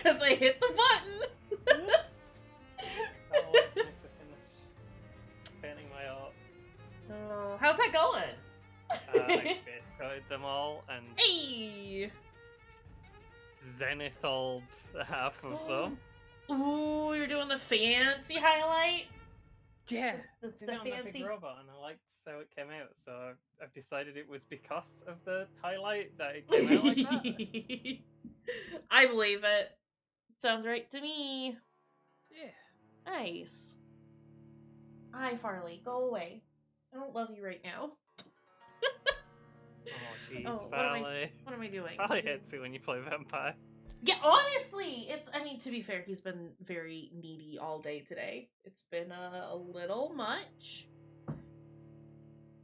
Because I hit the button! I'll wait for me to finish painting my art. Oh, how's that going? I base coated them all and Hey! zenithal half of them. Ooh, you're doing the fancy highlight? Yeah, The did it on the fancy... big robot, and I liked how it came out, so I've decided it was because of the highlight that it came out like that. I believe it. Sounds right to me. Yeah. Nice. Hi, Farley. Go away. I don't love you right now. Oh, jeez, Oh, Farley. What am I doing? Farley hates it when you play Vampire. Yeah, honestly, I mean, to be fair, he's been very needy all day today. It's been a little much.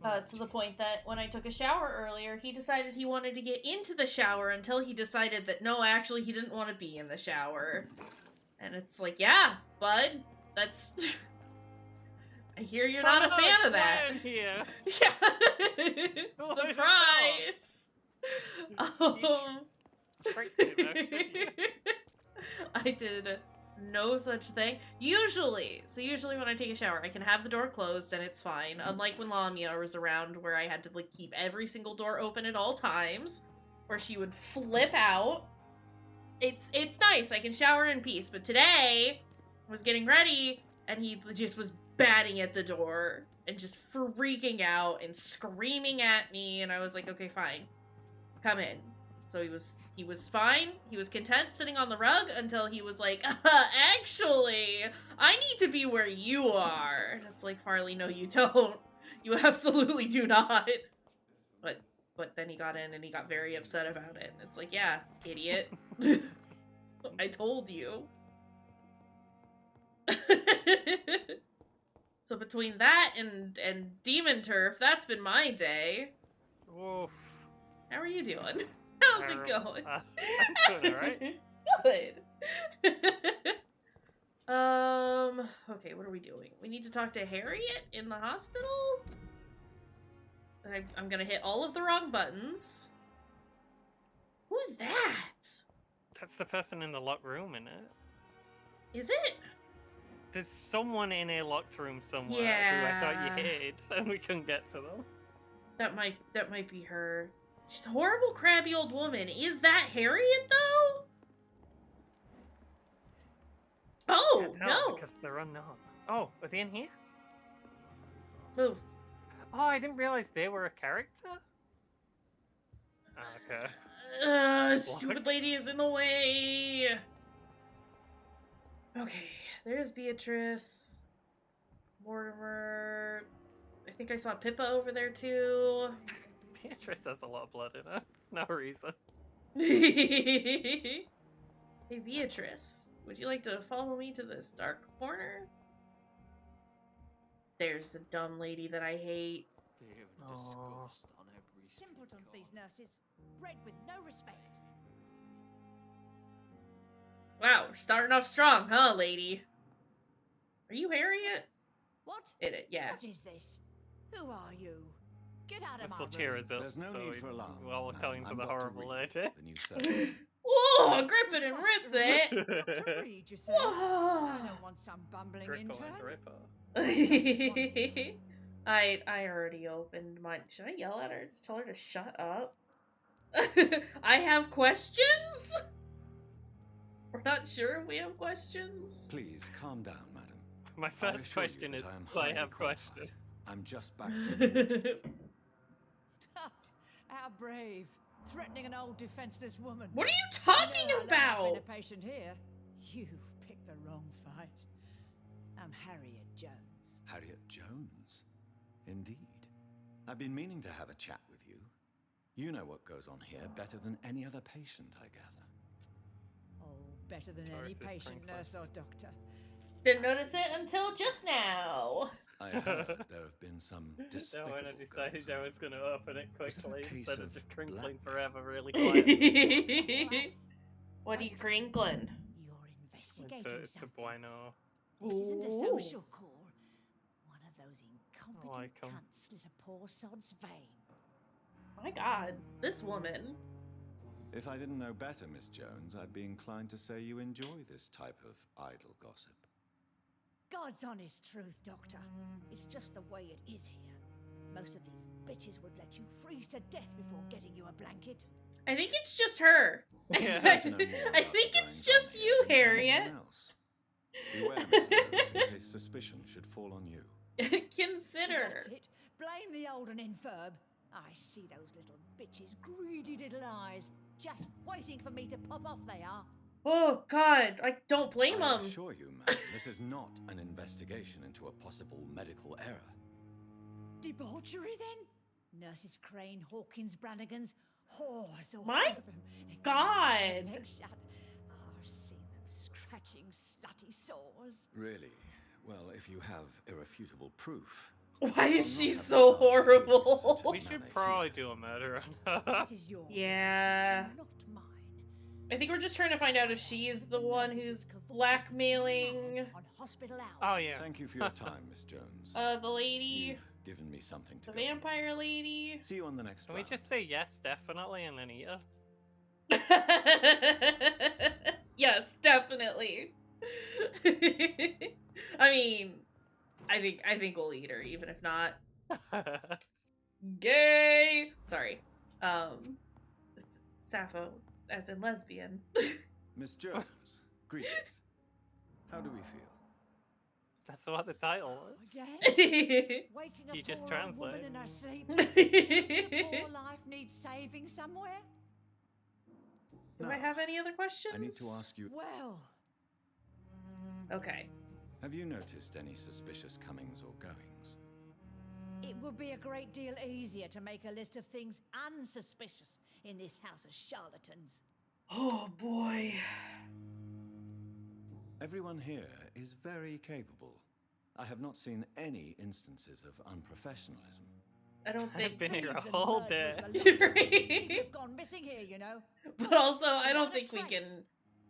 To the point that when I took a shower earlier, he decided he wanted to get into the shower until he decided that no, actually, he didn't want to be in the shower. And it's like, yeah, bud, that's... I hear you're not a fan of that. Here. Yeah. Surprise. I did no such thing. Usually when I take a shower, I can have the door closed and it's fine. Unlike when Lamia was around, where I had to like keep every single door open at all times, where she would flip out. It's nice. I can shower in peace. But today, I was getting ready and he just was batting at the door and just freaking out and screaming at me, and I was like, okay, fine, come in. So he was fine. He was content sitting on the rug until he was like, actually, I need to be where you are. And it's like, Farley, no, you don't. You absolutely do not. But then he got in and he got very upset about it. And it's like, yeah, idiot. I told you. So between that and Demon Turf, that's been my day. Oof. How are you doing? How's it going? I'm doing alright. Good. Okay, what are we doing? We need to talk to Harriet in the hospital? I'm gonna hit all of the wrong buttons. Who's that? That's the person in the locked room, isn't it? Is it? There's someone in a locked room somewhere who I thought you hid, and we couldn't get to them. That might be her. She's a horrible, crabby old woman. Is that Harriet, though? Oh, Can't tell no. because they're unknown. Oh, are they in here? Move. Oh, I didn't realize they were a character. Okay. Stupid lady is in the way. Okay, there's Beatrice. Mortimer. I think I saw Pippa over there, too. Beatrice has a lot of blood in her. No reason. Hey, Beatrice. Would you like to follow me to this dark corner? There's the dumb lady that I hate. Oh. Simpletons, these nurses. Bred with no respect. Wow, we're starting off strong, huh, lady? Are you Harriet? What? Yeah. What is this? Who are you? Get out of my We'll room. cheer us up. There's no need for alarm. Well, we're telling to I'm the Dr. horrible Reed, lady. the new surgeon. Whoa, grip it and rip it. Dr. Reed, you say? Whoa. I don't want some bumbling Grickle intern. and Ripper. I already opened mine. Should I yell at her? Just tell her to shut up? I have questions? We're not sure if we have questions. Please calm down, madam. My I first assure you question that is, I am do I highly have qualified. questions? I'm just back from How brave. Threatening an old defenseless woman. What are you You talking know I've about? been a patient here. You've picked the wrong fight. I'm Harriet Jones. Harriet Jones. Indeed. I've been meaning to have a chat with you. You know what goes on here better than any other patient, I gather. Oh, better than Sorry any if this patient, crinkles. nurse, or doctor. Didn't notice it until just now. I heard that there have been some No, despicable when I decided goings I on. was going to open it Was it a quickly case instead of of just crinkling black? forever really quietly. What are you crinkling? You're It's investigating a something. bueno. This isn't a Ooh. social call. One of those incompetent I come. cunts slit a poor sod's vein. My god, this woman. If I didn't know better, Miss Jones, I'd be inclined to say you enjoy this type of idle gossip. God's honest truth, Doctor. It's just the way it is here. Most of these bitches would let you freeze to death before getting you a blanket. I think it's just her. Yeah. I'd like to know more I about think the it's goings-on just here you, than anyone Harriet. else. Beware, Miss Jones, in case suspicion should fall on you. Consider. That's it. Blame the old and infirm. I see those little bitches' greedy little eyes. Just waiting for me to pop off they are. Oh, God. I don't blame I him. assure you, ma'am, this is not an investigation into a possible medical error. Debauchery, then? Nurses Crane, Hawkins, Brannigans, whores, all My of them. They can't God. keep their legs shut. Oh, I've seen them scratching slutty sores. Really? Well, if you have irrefutable proof. Why is I'll she not have so the staff behave in horrible? such a We should manner probably here. do a murder on her. This is your Yeah. business, Doctor, not mine. I think we're just trying to find out if she's the one who's blackmailing On hospital hours. Oh, yeah. Thank you for your time, Miss Jones. the lady, You've given me something to the go on. vampire lady. See you on the next Can we round. just say yes, definitely, and then eat her? Yes, definitely. I mean, I think we'll eat her, even if not. Gay. Sorry. It's Sappho, as in lesbian. Miss Jones, greetings. How do we feel? That's what the title was. Again? Waking a You just poor old woman translate. in her sleep. Does the poor life need saving somewhere? Do No. I have any other questions? I need to ask you, Well, Okay. have you noticed any suspicious comings or goings? it would be a great deal easier to make a list of things unsuspicious in this house of charlatans. Oh boy. Everyone here is very capable. I have not seen any instances of unprofessionalism. I don't I've think. been here a Thieves and whole murderers day. the lot. Right. People have gone missing here, you know. But also, I don't Without a think we can trace.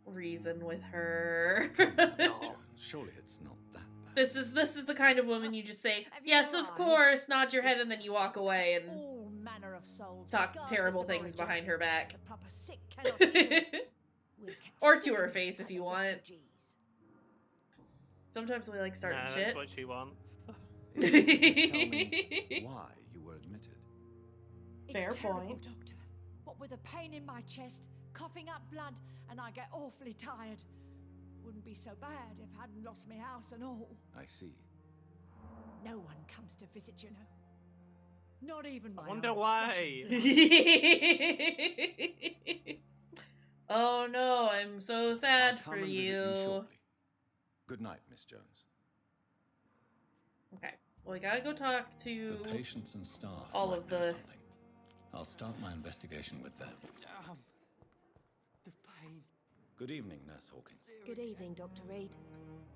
reason with her. Come on, Miss No. Jones, surely it's not that bad. This is the kind of woman you just say, Have you yes, no of eyes? course, nod your head, This and then you house walk accepts away and all manner of souls, talk regardless terrible of things origin. behind her back. The proper sick cannot heal. We're kept Or to secret her face if by you the want. refugees. Sometimes we like starting Nah, shit. that's what she wants. If you could just tell me why you were admitted. It's Fair terrible, point. Doctor. What with a pain in my chest, coughing up blood, and I get awfully tired. Wouldn't be so bad if I hadn't lost my house and all. I see. No one comes to visit, you know. Not even my I wonder own why. flesh and blood. Oh no, I'm so sad I'll come for and visit you. shortly. Good night, Miss Jones. Okay, well, we gotta go talk to. The patients and staff all might of know the- something. I'll start my investigation with them. Damn. The pain. Good evening, Nurse Hawkins. Good evening, Dr. Reed.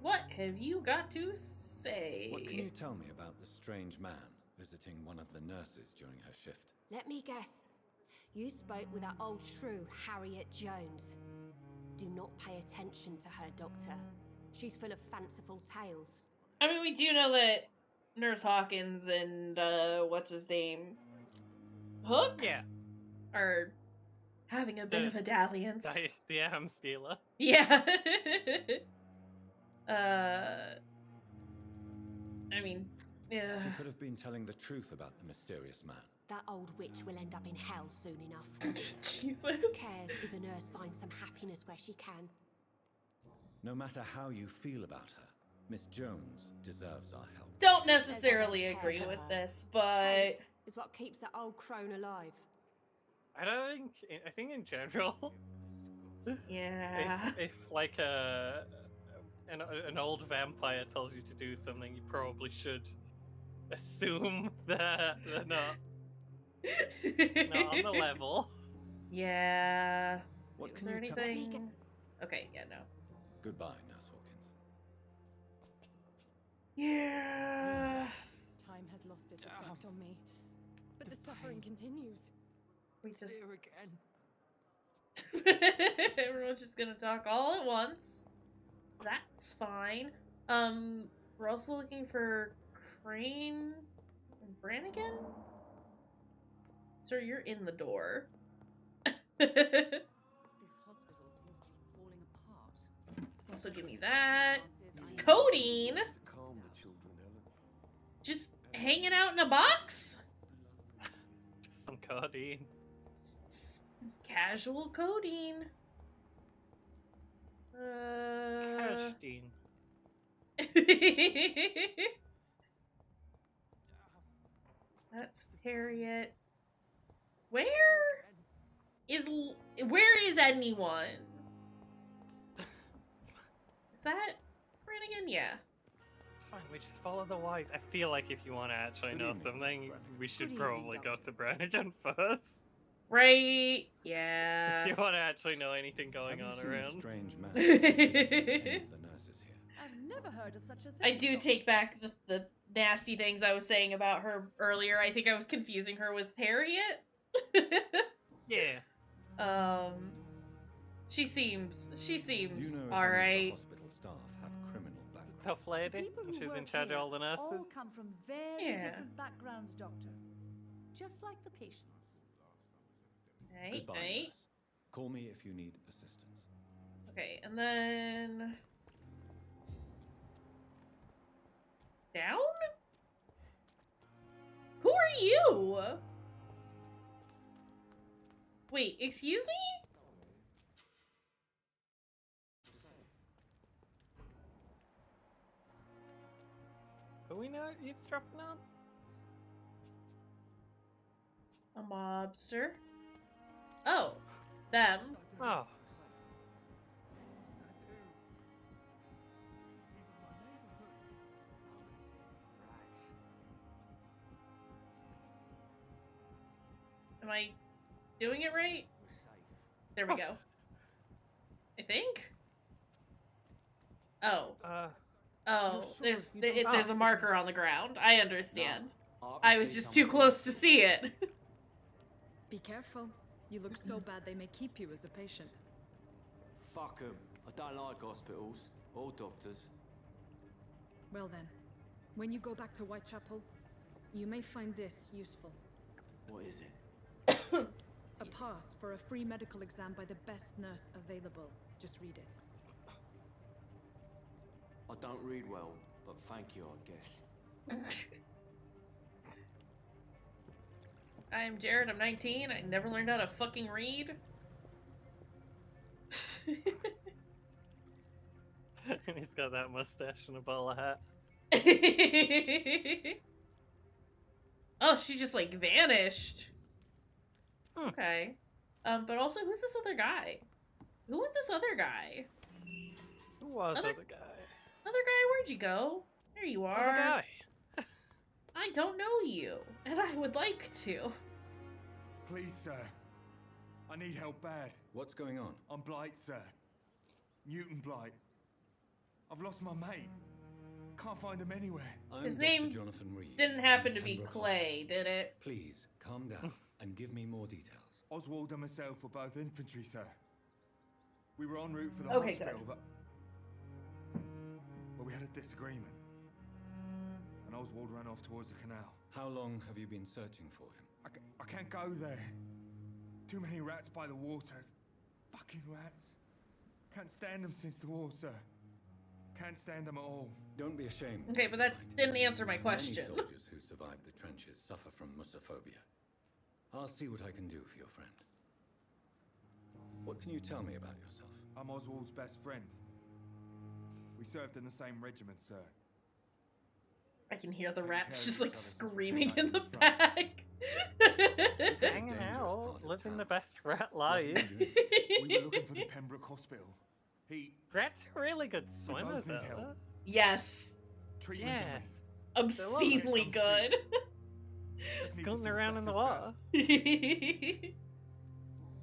What have you got to say? What can you tell me about the strange man visiting one of the nurses during her shift? Let me guess. You spoke with that old shrew, Harriet Jones. Do not pay attention to her, Doctor. She's full of fanciful tales. I mean, we do know that Nurse Hawkins and, what's his name? Hook? Yeah, Are having a bit The- of a dalliance. the arm stealer. Yeah. I mean, yeah. She could have been telling the truth about the mysterious man. That old witch will end up in hell soon enough. Jesus. Cares if a nurse finds some happiness where she can. No matter how you feel about her, Miss Jones deserves our help. Don't necessarily Says I don't agree care with for her. this, but Hate is what keeps that old crone alive. I don't think. I think in general, yeah. if like an old vampire tells you to do something, you probably should assume that they're not on the level. Yeah. What Is can there you tell anything? me? Okay, yeah, no. Goodbye, Nurse Hawkins. Yeah. Time has lost its Damn. effect on me. But the The suffering pain. continues. We just Here again. everyone's just gonna talk all at once. That's fine. We're also looking for Crane and Brannigan. Sir, you're in the door. This hospital seems to be falling apart. Also, give me that. Chances I- Codeine? Calm the children, Helen. Just hanging out in a box? Just some codeine. Casual codeine. Cashdine. That's Harriet. Where is anyone? Is that Brannigan? Yeah. It's fine, we just follow the wise. I feel like if you want to actually Good know evening, Miss something, Brannigan. we should Good probably evening, go Doctor. to Brannigan first. Right? If Yeah. you want to actually know anything going Have on you seen a around. strange man visiting any of the nurses here? I've never heard of such a thing. I do Doctor. take back the nasty things I was saying about her earlier. I think I was confusing her with Harriet. Yeah. She seems Do you know if any of the alright. hospital staff have criminal It's a backgrounds? tough The lady. people And who she's in work charge of here all the nurses. all come from very Yeah. different backgrounds, Doctor. Just like the patients. Right, Goodbye, right. nurse. Call me if you need assistance. Okay, and then down? Who are you? Wait, excuse me? Are we not eavesdropping on? A mobster. Oh, them. Oh. Am I doing it right? There we Oh. go. I think. Oh, Uh, sure there's you don't- there's a Oh. marker on the ground. I understand. I was just too close to see it. Be careful. You look so bad they may keep you as a patient. Fuck 'em. I don't like hospitals or doctors. Well then, when you go back to Whitechapel, you may find this useful. What is it? A pass for a free medical exam by the best nurse available. Just read it. I don't read well, but thank you, I guess. I'm Jared, I'm 19, I never learned how to fucking read. and he's got that mustache and a bowler hat. Oh, she just like vanished. Hmm. Okay. But also, who's this other guy? Who was this other guy? Who was Other- the guy? Other guy, where'd you go? There you Other are. guy. I don't know you, and I would like to. Please, sir. I need help bad. What's going on? I'm Blight, sir. Newton Blight. I've lost my mate. Can't find him anywhere. I'm His Dr. name Jonathan Reed Didn't from happen to be Pembroke Clay, did it? Hospital. Please, calm down and give me more details. Oswald and myself were both infantry, sir. We were en route for the Okay, hospital, good. but we had a disagreement. And Oswald ran off towards the canal. How long have you been searching for him? I can't go there. Too many rats by the water. Fucking rats. Can't stand them since the war, sir. Can't stand them at all. Don't be ashamed. Okay, Mr. but that Knight. didn't answer my question. Many soldiers who survived the trenches suffer from musophobia. I'll see what I can do for your friend. What can you tell me about yourself? I'm Oswald's best friend. We served in the same regiment, sir. I can hear the Take rats care just of like each other since we screaming came in the back from the back. This is a Hanging dangerous part out, of living town. the best rat What are you life. doing? We were looking for the Pembroke Hospital. He Rats are really good both swimmers, need though. help. Yes, treatment Yeah. for me. obscenely Some good. Just need to Scooting feel around in the better, sir. water.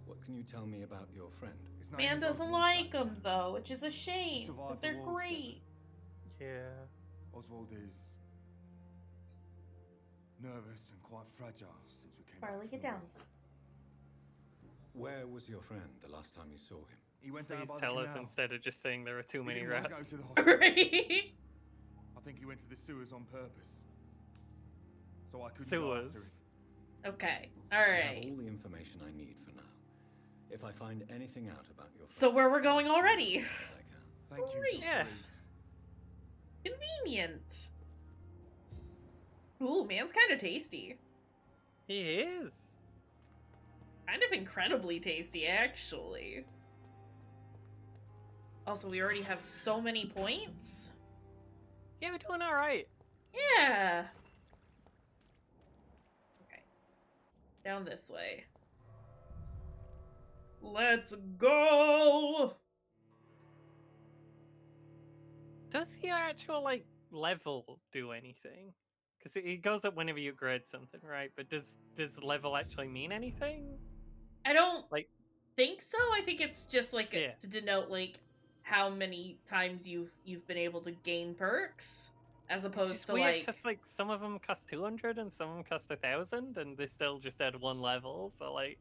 What can you tell me about your friend? His name Man is doesn't Oswald like Thatcher. them though, which is a shame Survived because the they're war great. Yeah. Oswald is nervous and quite fragile since we came Farley, back get from the down. war. Where was your friend the last time you saw him? He went down Please by tell the us canal. instead of just saying there are too He many didn't want to go rats. to the hospital. Right? I think he went to the sewers on purpose. So I couldn't go after him. Sewers. Okay. I have Alright. all the information I need for now. if I find anything out about your So where we're going already? as I can. Thank you, Great. Dr. Yes. Reed. Convenient. Ooh, man's kind of tasty. He is. Kind of incredibly tasty, actually. Also, we already have so many points. Yeah, we're doing all right. Yeah. Okay. Down this way. Let's go! Does your actual like level do anything? Because it goes up whenever you upgrade something, right? But does level actually mean anything? I don't Like- think so. I think it's just like Yeah. to denote like how many times you've been able to gain perks, as It's opposed just to weird like because like some of them cost 200 and some of them cost 1,000, and they still just add one level. So like,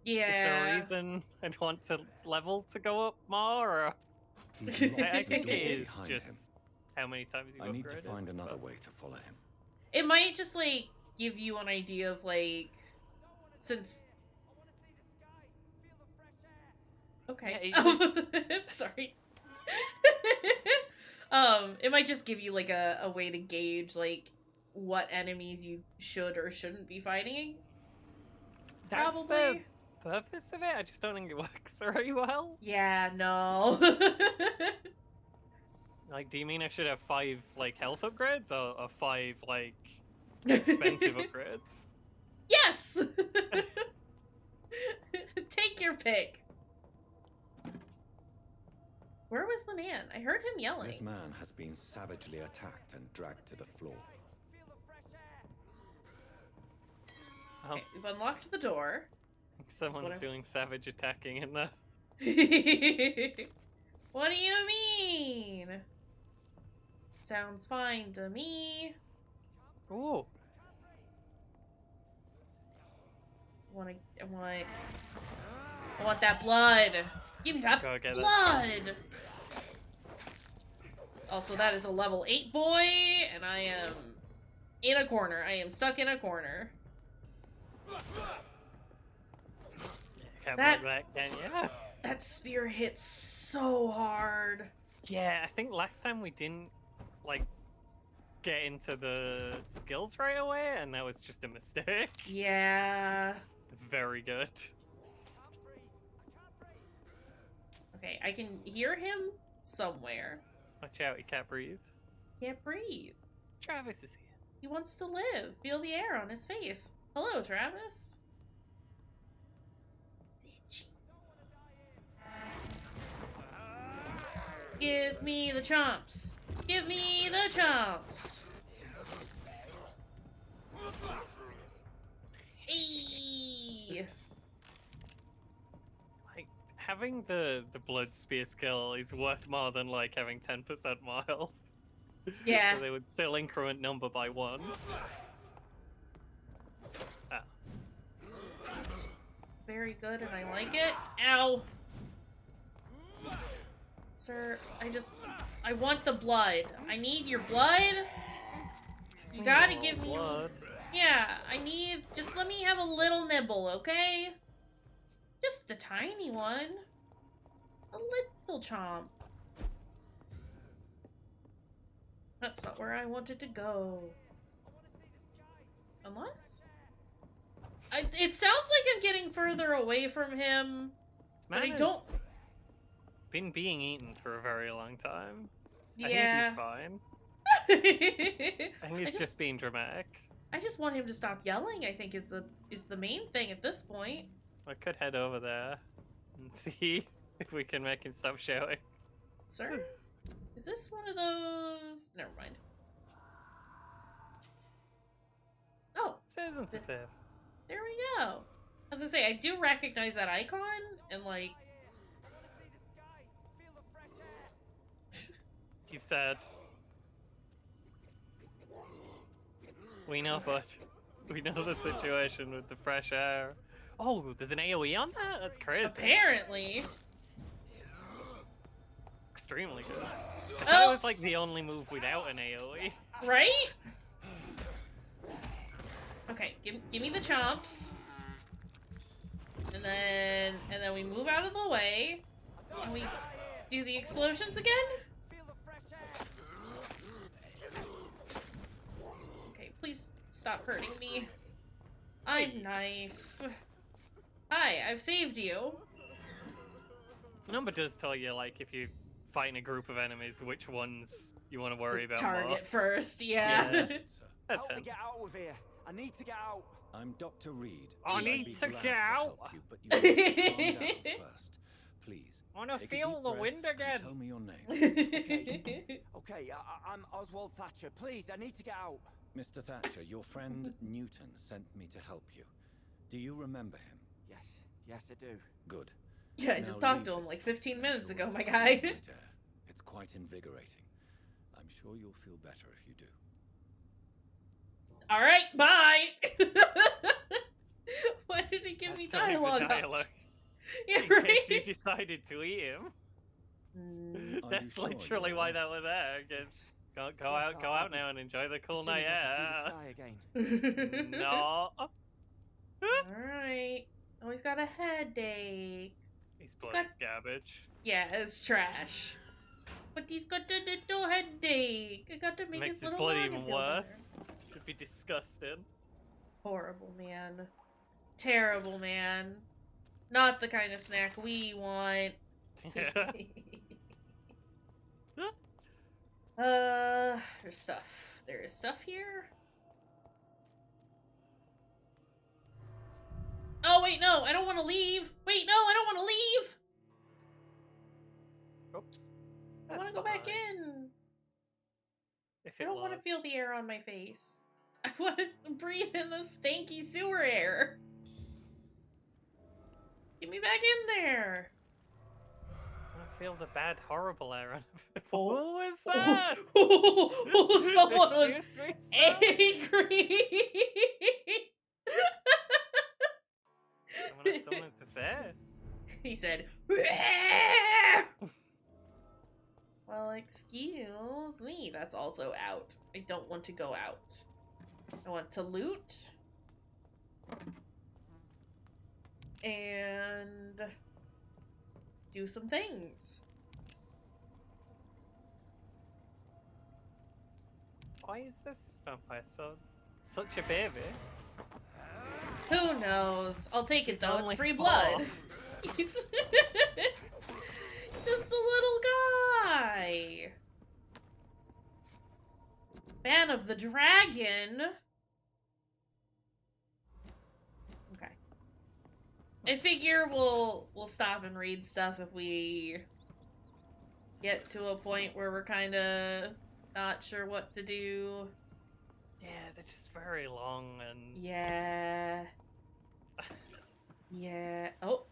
is there a yeah. reason I'd want to level to go up more? Or He's I locked I the think door it is behind just him. how many times you've I need to upgraded. find another but- way to follow him. It might just like give you an idea of like since okay. Yeah, it's Sorry. It might just give you like a way to gauge like what enemies you should or shouldn't be fighting. That's Probably. the purpose of it. I just don't think it works very well. Yeah, no. Like, do you mean I should have 5 like health upgrades or 5 like expensive upgrades? Yes. Take your pick. Where was the man? I heard him yelling. This man has been savagely attacked and dragged to the floor. Oh, Okay, we've unlocked the door. someone's doing savage attacking in there. What do you mean? Sounds fine to me. Ooh, I want that blood. Give me that Go get it. blood. Also, that is a level 8 boy, and I am in a corner. I am stuck in a corner. can't That- block that, can ya? That spear hits so hard. Yeah, I think last time we didn't like get into the skills right away, and that was just a mistake. Yeah. Very good. Okay, I can hear him somewhere. Watch out, he can't breathe. Can't breathe. Travis is here. He wants to live. Feel the air on his face. Hello, Travis. It's itchy. Give me the chomps. Give me the chomps. Eee. Like having the blood spear skill is worth more than like having 10% more health. Yeah. So they would still increment number by 1. Ah. Very good, and I like it. Ow. Sir, I want the blood. I need your blood. You gotta give me... blood. Yeah, just let me have a little nibble, okay? Just a tiny one. A little chomp. That's not where I wanted to go. Unless? It sounds like I'm getting further away from him. But I Man don't... has been being eaten for a very long time. I Yeah. think he's fine. I think I he's just being dramatic. I just want him to stop yelling, I think is the main thing at this point. I could head over there and see if we can make him stop shouting. Sir? Is this one of those? Never mind. Oh, Citizen to save. there we go. I was gonna say, I do recognize that icon, and like... You've said. We know, but we know the situation with the fresh air. Oh, there's an AoE on that? That's crazy. Apparently. Extremely good. I thought Oh. it was like the only move without an AoE. Right? Okay, give me the chomps. And And then we move out of the way. And we do the explosions again? Okay, please stop hurting me. I'm nice. Hi, I've saved you. The number does tell you, like, if you fighting a group of enemies, which ones you want to worry about Target most. first, yeah. Yeah. Sir, That's Help me it. get out of here. I need to get out. I'm Dr. Reed. I I'd need be to glad get help out. you, but you need to calm down first. Please. Wanna take a feel deep the breath wind and again. Tell me your name. Okay, I'm Oswald Thatcher. Please, I need to get out. Mr. Thatcher, your friend Newton sent me to help you. Do you remember him? Yes, I do. Good. Yeah, I Now just talked to leave him this like place 15 and minutes enjoy ago, my the guy. night air. It's quite invigorating. I'm sure you'll feel better if you do. Alright, bye! Why did he give me Still leave the dialogue? dialogue. Yeah, In right? case you decided to eat him. Are That's you sure you literally want why that it? was there. Just go Yes, out now and enjoy the cool As soon night as I air. can see the sky again. No. Alright. Oh, he's got a headache. He's bloody garbage. Yeah, it's trash. But he's got a little headache. I got to make Makes his his little blood body even feel better. worse. It'd be disgusting. Horrible, man. Terrible, man. Not the kind of snack we want. Yeah. There's stuff. There is stuff here. Oh, wait, no, I don't want to leave. Wait, no, I don't want to leave. Oops. I want to go back in. If I it don't want to loads. feel the air on my face. I want to breathe in the stanky sewer air. Get me back in there. I feel the bad, horrible air on it. Oh. What was that? Someone was Excuse me, sir? angry. Someone had something to say. He said, well, excuse me. That's also out. I don't want to go out. I want to loot. And do some things. Why is this vampire such a baby? Who knows? I'll take it He's though. It's only free 4. blood. He's just a little guy. Man of the Dragon. Okay. I figure we'll stop and read stuff if we get to a point where we're kind of not sure what to do. Yeah, they're just very long and... Yeah. Yeah. Oh.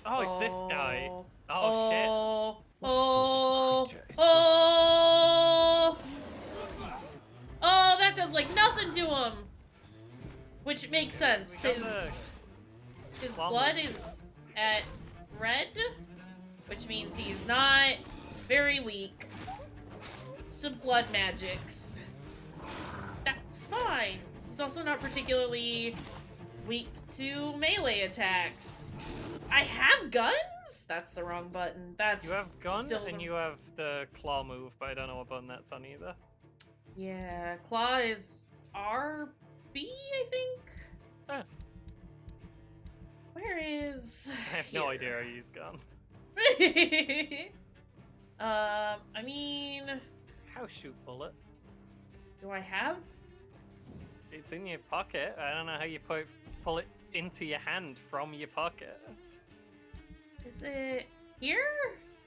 Oh, it's this guy. Oh. Oh, shit. Oh. What Oh. sort of creature is Oh. Oh, that does like nothing to him. Which makes sense. We got His Claw blood move. is at red, which means he's not very weak to blood magics. That's fine. He's also not particularly weak to melee attacks. I have guns? That's the wrong button. That's You have gun still and the- you have the claw move, but I don't know what button that's on either. Yeah, claw is RB, I think? Huh. Where is... I have no here? idea how to use gun. I mean... How shoot bullet? Do I have? It's in your pocket. I don't know how you pull it into your hand from your pocket. Is it here?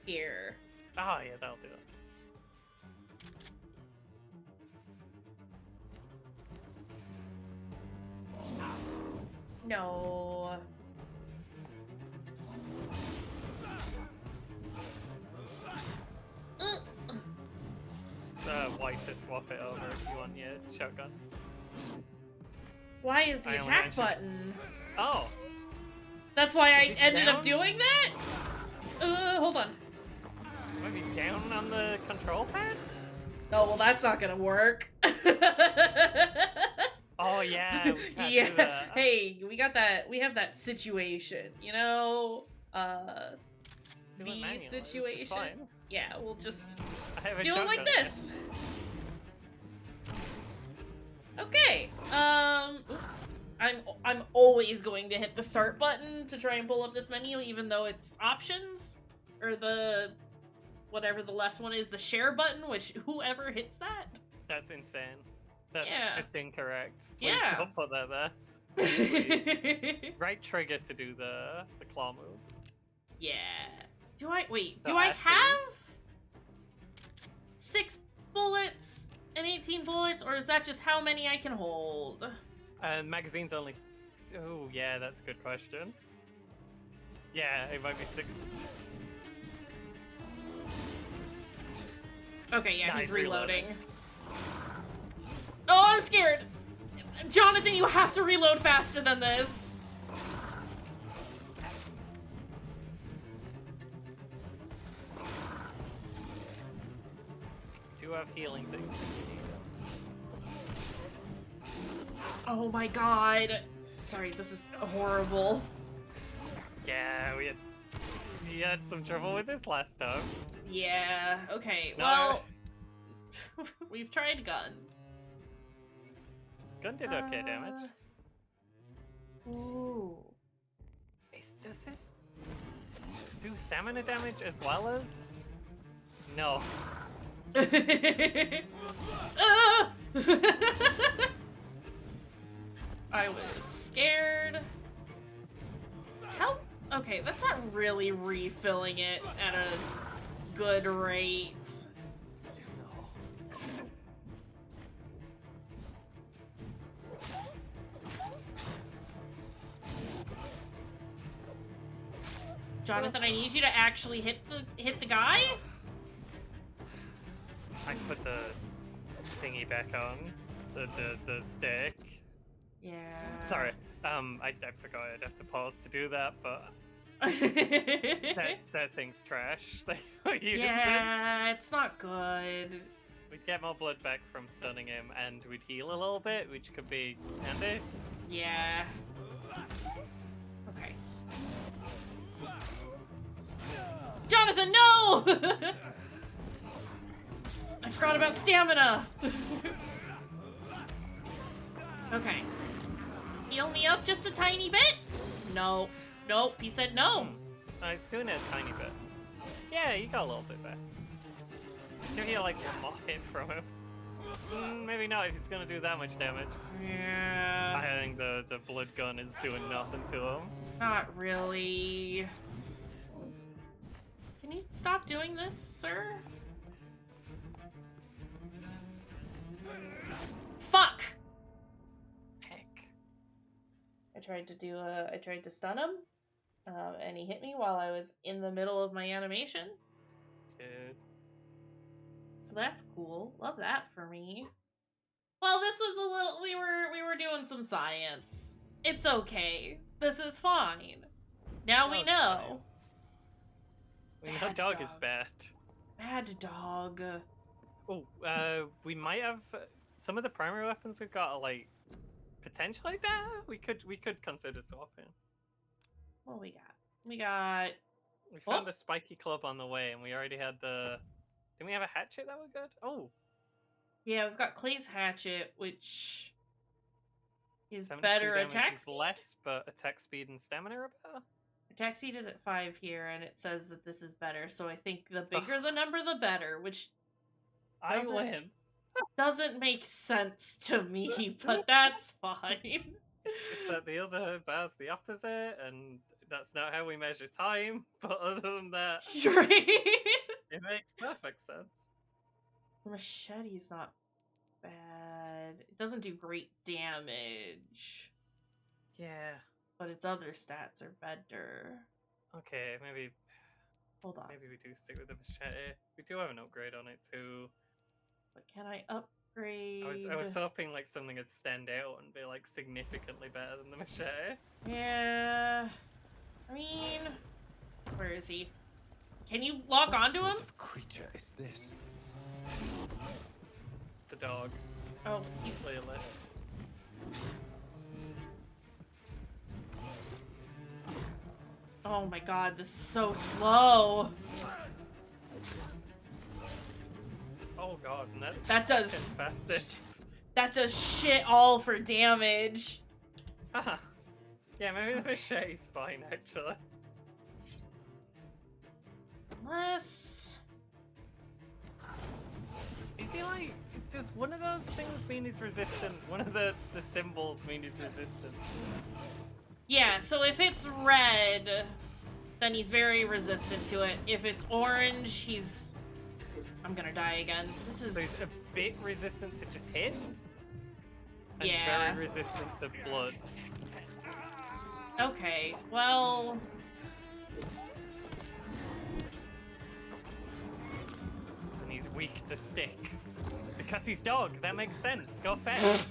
Here. Oh yeah, that'll do it. No. It's white to swap it over if you want your shotgun. Why is the I only attack mentioned- button? Oh, That's why I Is it ended up down? doing that? Hold on. maybe down on the control pad? Oh, well, that's not gonna work. Oh yeah, we can't Yeah. do that. Hey, we got that. We have that situation, you know. Do it The manually, it's situation. fine. Yeah, we'll just I have a do it like shotgun. this. Okay. Oops. I'm always going to hit the start button to try and pull up this menu, even though it's options or the whatever the left one is, the share button. Which whoever hits that. That's insane. That's Yeah. just incorrect. Please Yeah. don't put that there. Please. Right trigger to do the claw move. Yeah. Do I wait? So Do I that's it. have 6 bullets and 18 bullets, or is that just how many I can hold? And magazine's only. Oh yeah, that's a good question. Yeah, it might be 6. Okay, yeah, Nice he's reloading. reloading. Oh, I'm scared. Jonathan, you have to reload faster than this. Do have healing things if you need them. Oh my god. Sorry, this is horrible. Yeah, we had some trouble with this last time. Yeah, okay, It's not- well, we've tried gun. Gun did okay damage. Ooh. Does this do stamina damage as well as? No. Ah! I was scared. How? Okay, that's not really refilling it at a good rate. Jonathan, I need you to actually hit the guy. I can put the thingy back on. The stick. Yeah. Sorry. I forgot I'd have to pause to do that, but that thing's trash. They don't use it. Yeah, it's not good. We'd get more blood back from stunning him, and we'd heal a little bit, which could be handy. Yeah. Okay. Jonathan, no! I forgot about stamina. Okay. Heal me up just a tiny bit? No. Nope, he said no. It's doing it a tiny bit. Yeah, you got a little bit back. You hear like one more hit from him. Maybe not if he's gonna do that much damage. Yeah. I think the blood gun is doing nothing to him. Not really. Can you stop doing this, sir? Fuck! Heck. I tried to stun him, and he hit me while I was in the middle of my animation. Dude. So that's cool. Love that for me. Well, this was a little. We were doing some science. It's okay. This is fine. Now we Dog know. science. We know Bad dog is dog. bad. Bad dog. Oh, we might have some of the primary weapons we've got are like potentially better. We could consider swapping. What we got? We got. We found a spiky club on the way, and we already had the. Didn't we have a hatchet that were good? Oh, Yeah, we've got Clay's hatchet, which is 72 better damage attack is speed. less, but attack speed and stamina are better. Attack speed is at 5 here, and it says that this is better. So I think the bigger the number, the better, which I Doesn't- win. doesn't make sense to me, but that's fine. Just that the other bar's the opposite, and that's not how we measure time. But other than that, Right? it makes perfect sense. The machete's not bad. It doesn't do great damage, Yeah. but its other stats are better. Okay, maybe Hold on. we do stick with the machete. We do have an upgrade on it too. But can I upgrade? I was hoping like something would stand out and be like significantly better than the machete. Yeah. I mean, where is he? Can you lock onto him? What creature is this? The dog. Oh, he's... Clearly. Oh my god, this is so slow. Oh god, and that's That does... second fastest. That does shit all for damage. Haha. Yeah, maybe the machete's fine, actually. Unless... Is he like... Does one of those things mean he's resistant? One of the symbols mean he's resistant? Yeah, so if it's red, then he's very resistant to it. If it's orange, he's... I'm gonna die again. This is... So he's a bit resistant to just hits? And Yeah. very resistant to blood. Okay, well... And he's weak to stick. Because he's dog, that makes sense. Go fetch.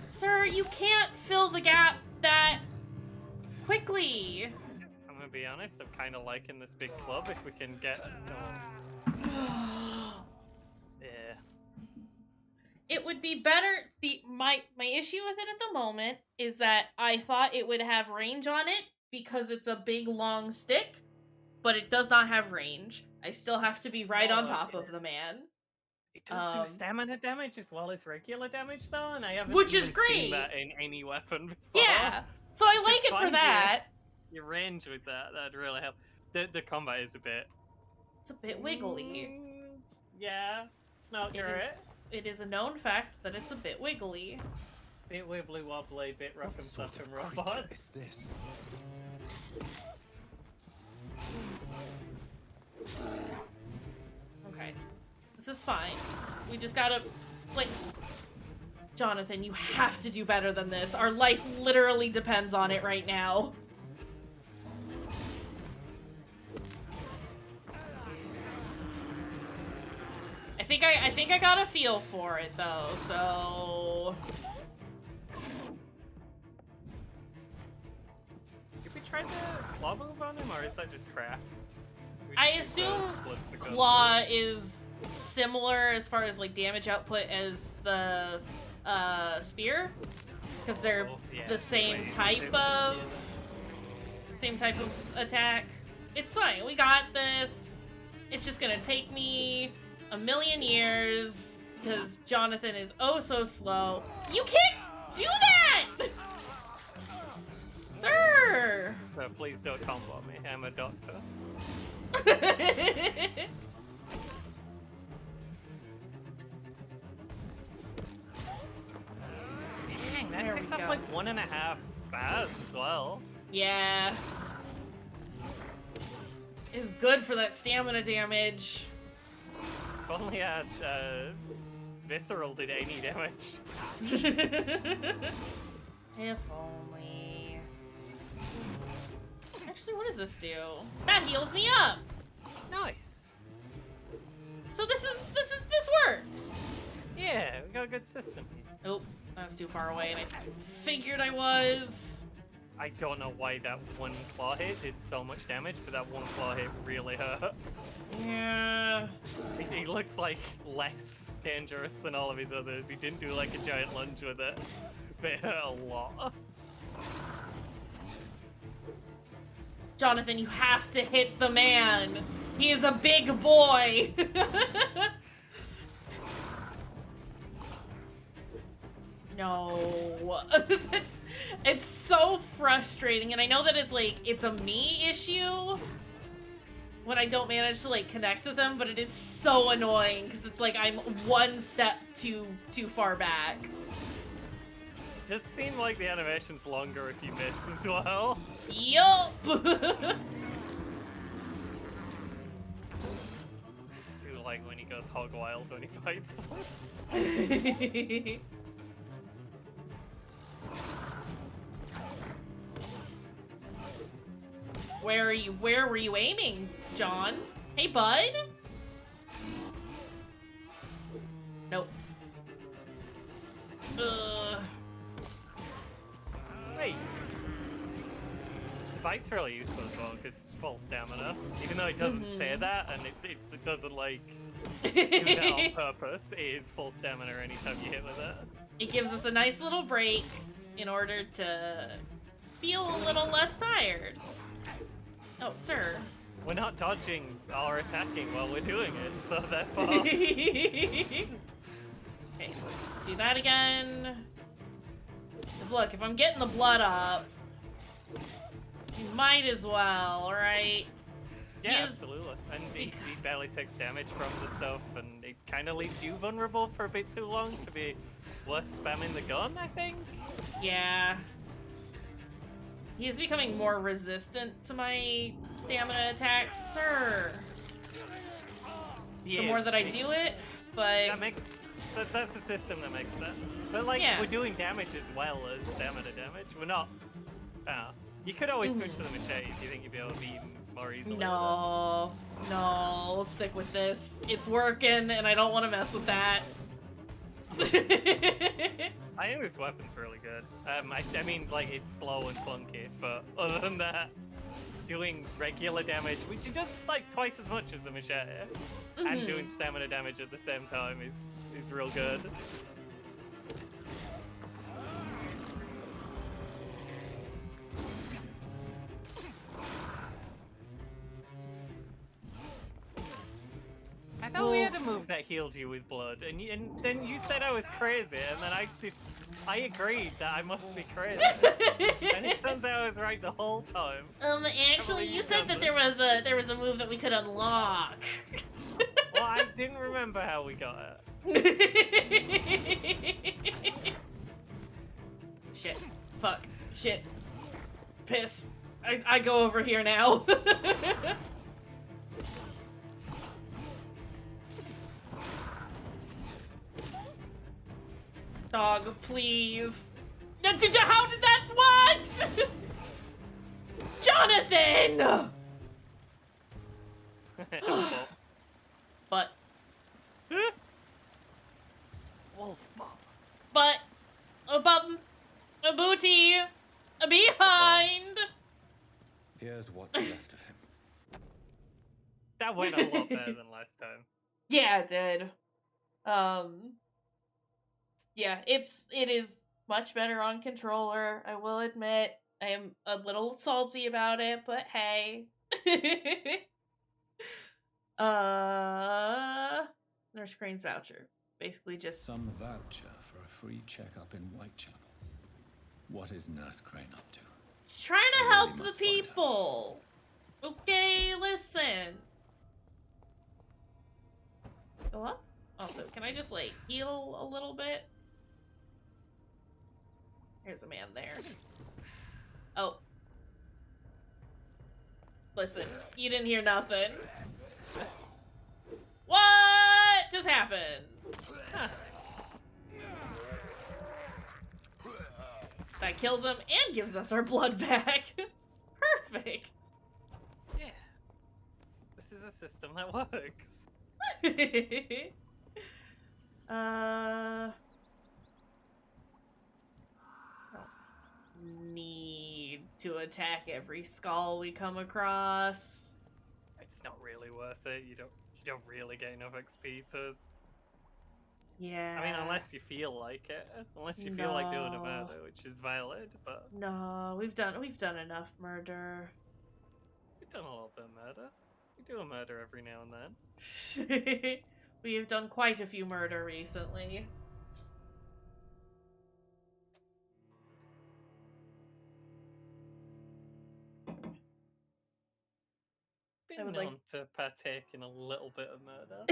Sir, you can't fill the gap that quickly. I'm gonna be honest, I'm kind of liking this big club if we can get... Yeah. It would be better. My issue with it at the moment is that I thought it would have range on it because it's a big long stick, but it does not have range. I still have to be right on top of the man. It does do stamina damage as well as regular damage though, and I haven't Which is even great. seen that in any weapon before. Yeah, so I like it for Find that. Your range with that'd really help. The combat is a bit... It's a bit wiggly. Yeah, it's not great. It is a known fact that it's a bit wiggly. Bit wibbly wobbly, bit rock and What bottom sort of robot. creature is this? Okay. This is fine. We just gotta, like... Jonathan, you have to do better than this. Our life literally depends on it right now. I think I got a feel for it though, so... Did we try the claw move on him, or is that just crap? We I just use the assume blood to go Claw is similar as far as like damage output as the spear, because they're Oh, yeah, the same way type too. of Yeah. same type of attack. It's fine. We got this. It's just gonna take me a million years because Jonathan is oh so slow. You can't do that, sir. So please don't combo me. I'm a doctor. Dang, that There takes we off go. like 1.5 bars as well. Yeah. Is good for that stamina damage. If only had Visceral did any damage. If only. Actually, what does this do? That heals me up. Nice. So this works. Yeah, we got a good system here. Oh, that's too far away, and I figured I was. I don't know why that one claw hit did so much damage, but that one claw hit really hurt. Yeah. He looks like less dangerous than all of his others. He didn't do like a giant lunge with it, but it hurt a lot. Jonathan, you have to hit the man. He is a big boy. No. It's so frustrating, and I know that it's like, it's a me issue when I don't manage to like connect with him, but it is so annoying because it's like I'm one step too far back. It does seem like the animation's longer if you miss as well. Yup. I do like when he goes hog wild when he fights. Where were you aiming, John? Hey, bud? Nope. Ugh. Hey! If I bite's really useful as well because it's full stamina. Even though it doesn't say that, and it doesn't like do that on purpose. It is full stamina anytime you hit with it. It gives us a nice little break in order to feel a little less tired. Oh, sir. We're not dodging or attacking while we're doing it, so therefore. Okay, let's do that again. Because look, if I'm getting the blood up, you might as well, right? Yeah, absolutely. And he barely takes damage from the stuff, and it kind of leaves you vulnerable for a bit too long to be worth spamming the gun, I think? Yeah. He is becoming more resistant to my stamina attacks, sir. The more that I do it, but... That's a system that makes sense. But, like, we're doing damage as well as stamina damage. We're not... you could always switch to the machete. Do you think you'd be able to beat him more easily? No. No, we'll stick with this. It's working, and I don't want to mess with that. I think this weapon's really good. I mean, like, it's slow and clunky, but other than that, doing regular damage, which it does, like, twice as much as the machete, and doing stamina damage at the same time is real good. I thought we had a move that healed you with blood, and then you said I was crazy, and then I agreed that I must be crazy, and it turns out I was right the whole time. Actually, you said that there was a move that we could unlock. Well, I didn't remember how we got it. Shit. Fuck. Shit. Piss. I go over here now. Dog, please. How did that... What? Jonathan! But... Wolf mom. But... a booty... behind... Here's what's left of him. That went a lot better than last time. Yeah, it did. Yeah, it is much better on controller, I will admit. I am a little salty about it, but hey. Nurse Crane's voucher. Basically just... Some voucher for a free checkup in Whitechapel. What is Nurse Crane up to? Trying to help the people. Okay, listen. Go up? Also, can I just, like, heal a little bit? There's a man there. Oh. Listen, you didn't hear nothing. What just happened? Huh. That kills him and gives us our blood back. Perfect. Yeah. This is a system that works. Need to attack every skull we come across. It's not really worth it. You don't really get enough XP to... Yeah. I mean, unless you feel like it. Unless you feel like doing a murder, which is valid, but... No, we've done enough murder. We've done a little bit of murder. We do a murder every now and then. We have done quite a few murder recently. Been known to partake in a little bit of murder.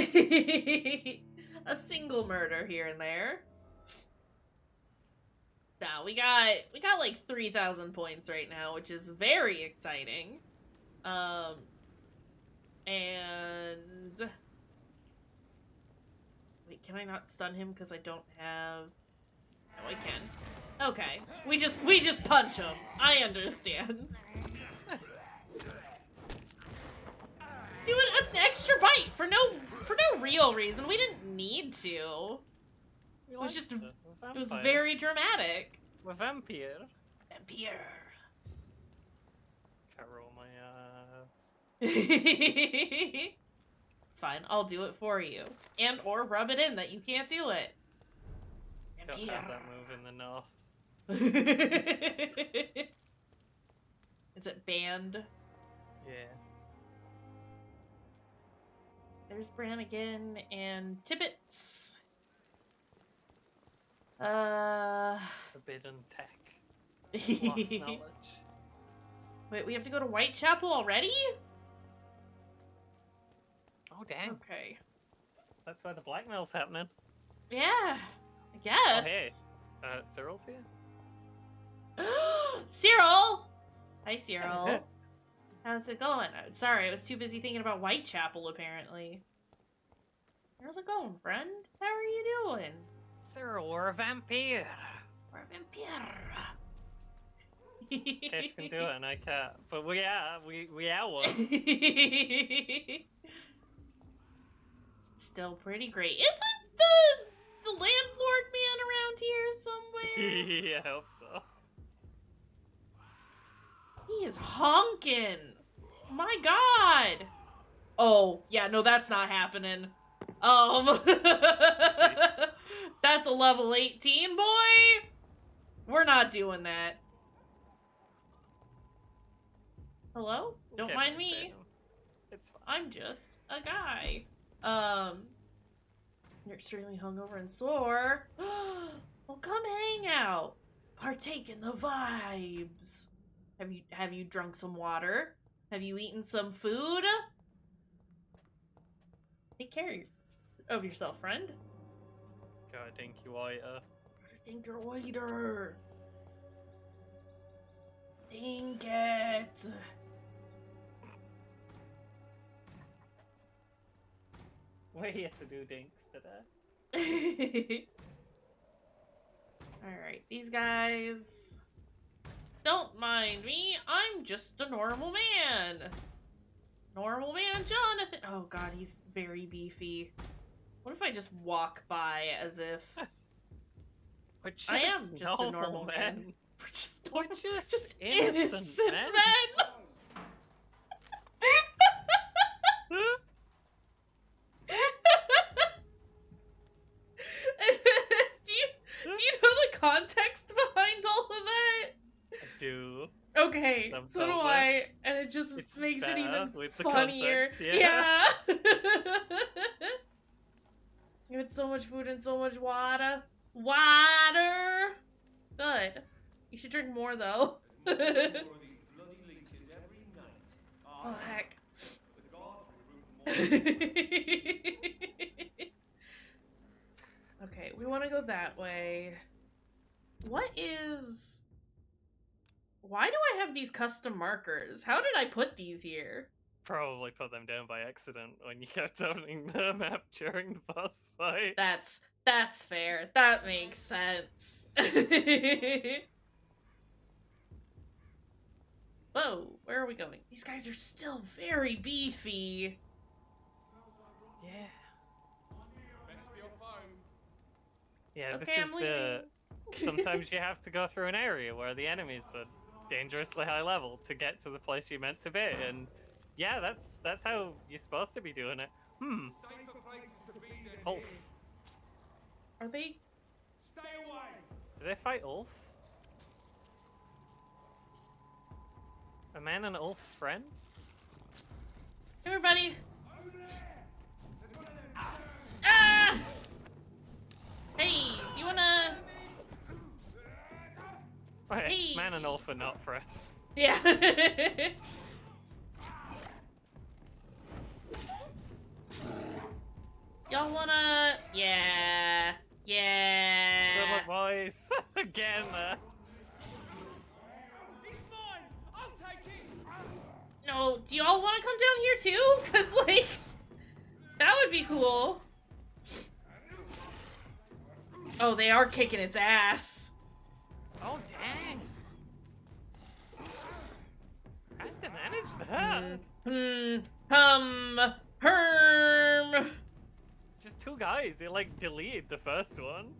A single murder here and there. Now we got like 3,000 points right now, which is very exciting. And wait, can I not stun him because I don't have... No, I can. Okay, we just punch him. I understand. Just do an extra bite for no real reason. We didn't need to. It was just... It was very dramatic. We're Vampyr. Vampyr. can't roll my ass. It's fine. I'll do it for you. And or rub it in that you can't do it. Don't have that move in the north. Is it banned? Yeah. There's Brannigan and Tibbets. Forbidden tech. Lost knowledge. Wait, we have to go to Whitechapel already? Oh, dang. Okay. That's why the blackmail's happening. Yeah, I guess. Oh, hey. Cyril's here? Cyril! Hi, Cyril. How's it going? Sorry, I was too busy thinking about Whitechapel, apparently. How's it going, friend? How are you doing? Cyril, we're a vampire. We're a vampire. Kesh can do it and I can't. But we are one. Still pretty great. Isn't the landlord man around here somewhere? Yeah, I hope so. He is honking. My God. Oh, yeah, no, that's not happening. That's a level 18, boy. We're not doing that. Hello? Don't Okay, mind me. It's fine. I'm just a guy. You're extremely hungover and sore. Well, come hang out. Partake in the vibes. Have you drunk some water? Have you eaten some food? Take care of yourself, friend. God, dinky whiter. Dink your waiter. Dink it. We're here to do dinks today. Alright, these guys... Don't mind me, I'm just a normal man. Normal man Jonathan. Oh God, he's very beefy. What if I just walk by as if... I am just a normal man. We're just innocent men. Do you know the context behind all of that? I do. Okay, Some so do don't I, and it just It's makes it better even with the funnier. context, Yeah. You had so much food and so much water. Water! Good. You should drink more, though. Oh, heck. Okay, we want to go that way. What is... Why do I have these custom markers? How did I put these here? Probably put them down by accident when you kept opening the map during the boss fight. That's fair. That makes sense. Whoa, where are we going? These guys are still very beefy. Yeah. Yeah, Okay, this is I'm leaving. Sometimes you have to go through an area where the enemies are dangerously high level to get to the place you're meant to be, and yeah, that's how you're supposed to be doing it. Ulf. Are they? Stay away. Do they fight Ulf? Are Man and Ulf friends? Hey, everybody. Ah! Hey, do you wanna? Wait, Hey. Man and Ulf are not friends. Yeah. Y'all wanna? Yeah. Yeah. Good boys. Again. He's fine. I'll take it. No, do y'all want to come down here too? Cause like, that would be cool. Oh, they are kicking its ass. Oh dang! How'd they manage that? Herm. Just two guys. They like deleted the first one.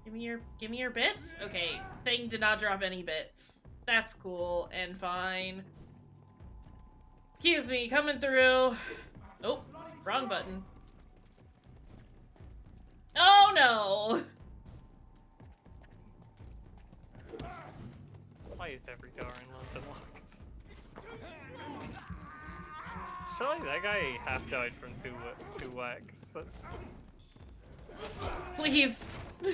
Give me your bits. Okay, thing did not drop any bits. That's cool and fine. Excuse me, coming through. Oh, wrong button. Oh no! Why is every door in London locked? Surely that guy half died from two whacks. That's... Please. Do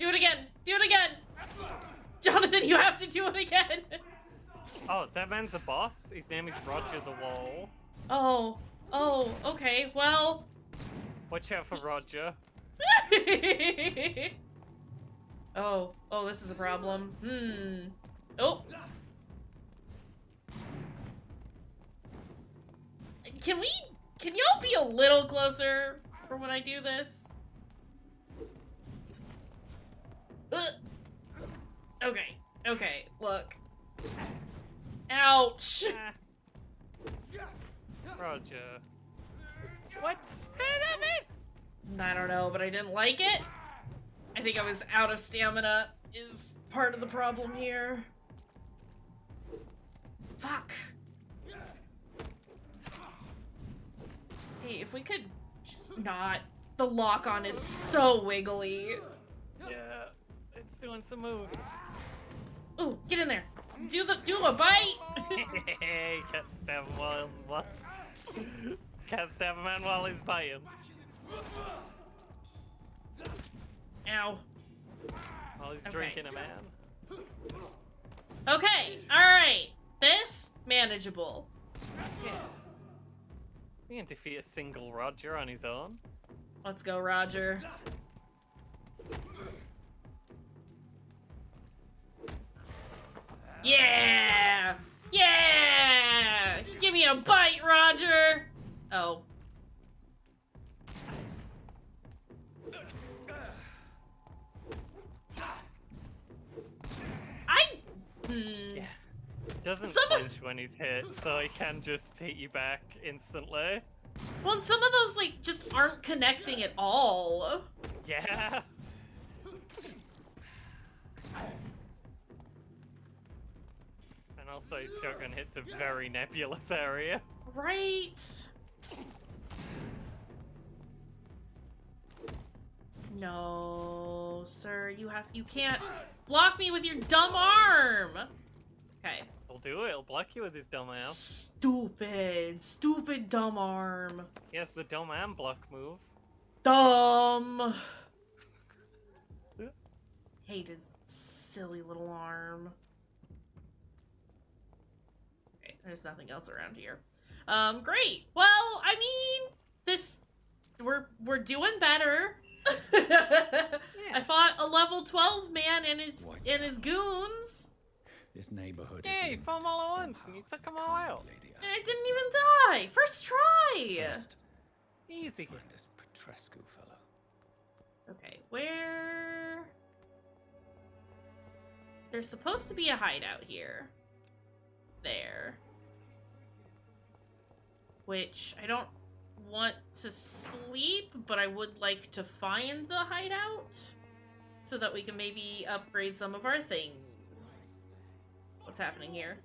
it again! Do it again! Jonathan, you have to do it again! Oh, that man's a boss? His name is Roger the Wall. Oh, okay, well... Watch out for Roger. Oh, this is a problem. Oh. Can y'all be a little closer for when I do this? Okay, look. Ouch! Roger. What? How did I miss? I don't know, but I didn't like it. I think I was out of stamina is part of the problem here. Fuck. Hey, if we could just not... The lock-on is so wiggly. Yeah, it's doing some moves. Ooh, get in there. Do a bite. Can't stab him can't stab a man while he's biting. Ow. While he's drinking a man. Okay, alright. This, manageable. He can defeat a single Roger on his own. Let's go, Roger. Yeah! Yeah! Give me a bite, Roger! Oh. Yeah. Doesn't Some of- flinch when he's hit, so he can just hit you back instantly. Well, and some of those, like, just aren't connecting at all. Yeah. And also his shotgun hits a very nebulous area. Right? No, sir, you can't block me with your dumb arm! Okay. He'll do it, he'll block you with his dumb ass. Stupid dumb arm. He has the dumb and block move. Dumb! Hate his silly little arm. Okay, there's nothing else around here. Great. Well, I mean, we're doing better. I fought a level 12 man and his goons. This neighborhood Yeah, you is fought them all at once and you took them all out. And I didn't even die. First try. First, Easy. find this Petrescu fellow. Okay, where... There's supposed to be a hideout here. There. Which I don't want to sleep, but I would like to find the hideout so that we can maybe upgrade some of our things. What's happening here?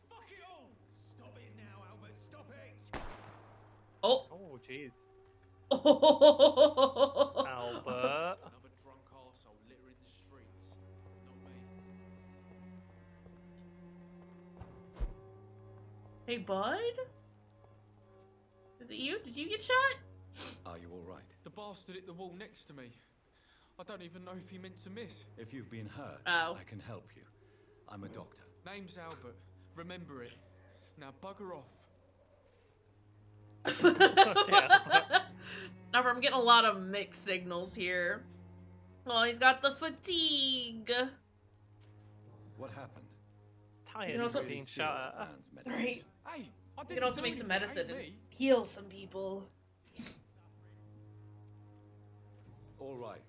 Fuck it all! Stop it now, Albert, stop it! Oh! Oh, jeez. Oh! Albert. Another drunk arsehole littering the streets. Not me. Hey, bud? Is it you? Did you get shot? Are you all right? The bastard hit the wall next to me. I don't even know if he meant to miss. If you've been hurt, Oh. I can help you. I'm a doctor. Name's Albert. Remember it. Now bugger off. Number, I'm getting a lot of mixed signals here. Oh, he's got the fatigue. What happened? Tired You can also- of being shot at. Man's medication. Right. Hey, I You didn't can also do make some anything, medicine ain't and me. heal some people. All right.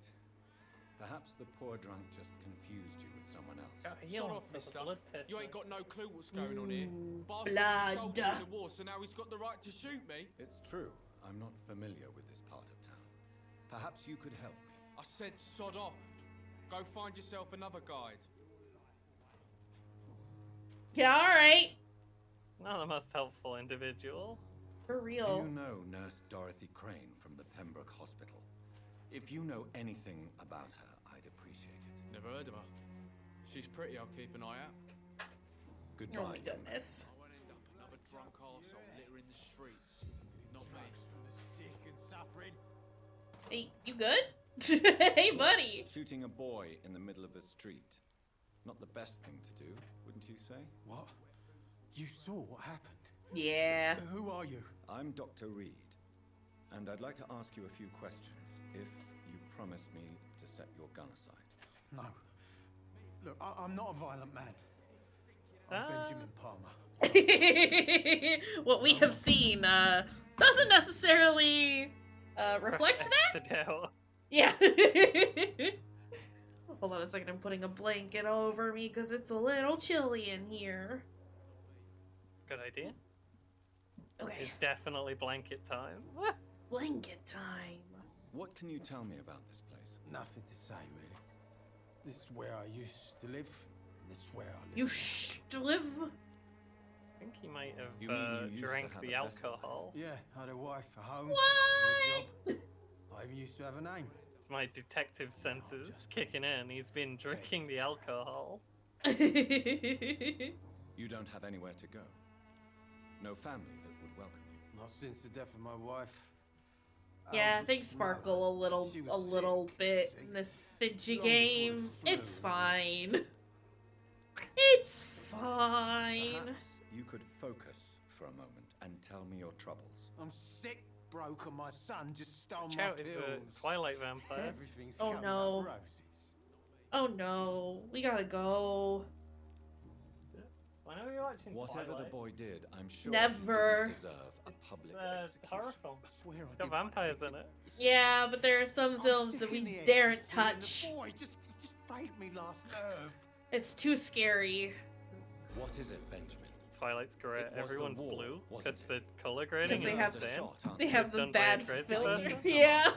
Perhaps the poor drunk just confused you with someone else. Shut off, mister. blood test. You ain't got no clue what's going on here. Ooh, Bastard was a soldier blood. in the war, so now he's got the right to shoot me. It's true. I'm not familiar with this part of town. Perhaps you could help me. I said sod off. Go find yourself another guide. Yeah, alright. Not the most helpful individual. For Do real. you know Nurse Dorothy Crane from the Pembroke Hospital? If you know anything about her, I'd appreciate it. Never heard of her. She's pretty, I'll keep an eye out. Goodbye. Oh my goodness. I won't end up another drunk arsehole littering the streets. Not me. Sick and suffering. Hey, you good? Hey, buddy. Shooting a boy in the middle of the street. Not the best thing to do, wouldn't you say? What? You saw what happened? Yeah. Who are you? I'm Dr. Reed, and I'd like to ask you a few questions, if you promise me to set your gun aside. No. Look, I'm not a violent man. I'm Benjamin Palmer. What we have seen doesn't necessarily reflect that. The doubt. Yeah. Hold on a second, I'm putting a blanket over me because it's a little chilly in here. Good idea. Okay. It's definitely blanket time. Blanket time. What can you tell me about this place? Nothing to say, really. This is where I used to live. And this is where I live. You live? I think he might You have mean you used to drank have the a better alcohol. Yeah, I had a wife, a home, What? and a job. I even used to have a name. It's my detective senses kicking in. He's been drinking the alcohol. You don't have anywhere to go. No family that would welcome you. Not since the death of my wife. Yeah, Albert's things sparkle mother. a little She was sick, bit see? in this fidgy Long before the game. flu It's and fine. It's fine. Perhaps you could focus for a moment and tell me your troubles. I'm sick, broken. My son just stole Watch my out, it's pills. a Twilight vampire. Everything's Oh, coming no. up roses. Oh no, we gotta go. Why are you watching Whatever Twilight? the boy did, I'm sure Never. he didn't deserve a public It's a execution. horror film. I swear It's I got didn't vampires want in it. Yeah, but there are some I'm films sick that we in the head. daren't See, and touch. The boy just frayed me last nerve. It's too scary. What is it, Benjamin? Twilight's great. It was the Everyone's war, blue wasn't because it? the color grading Because they is have- insane. They have the done by a bad crazy filter. person. Yeah.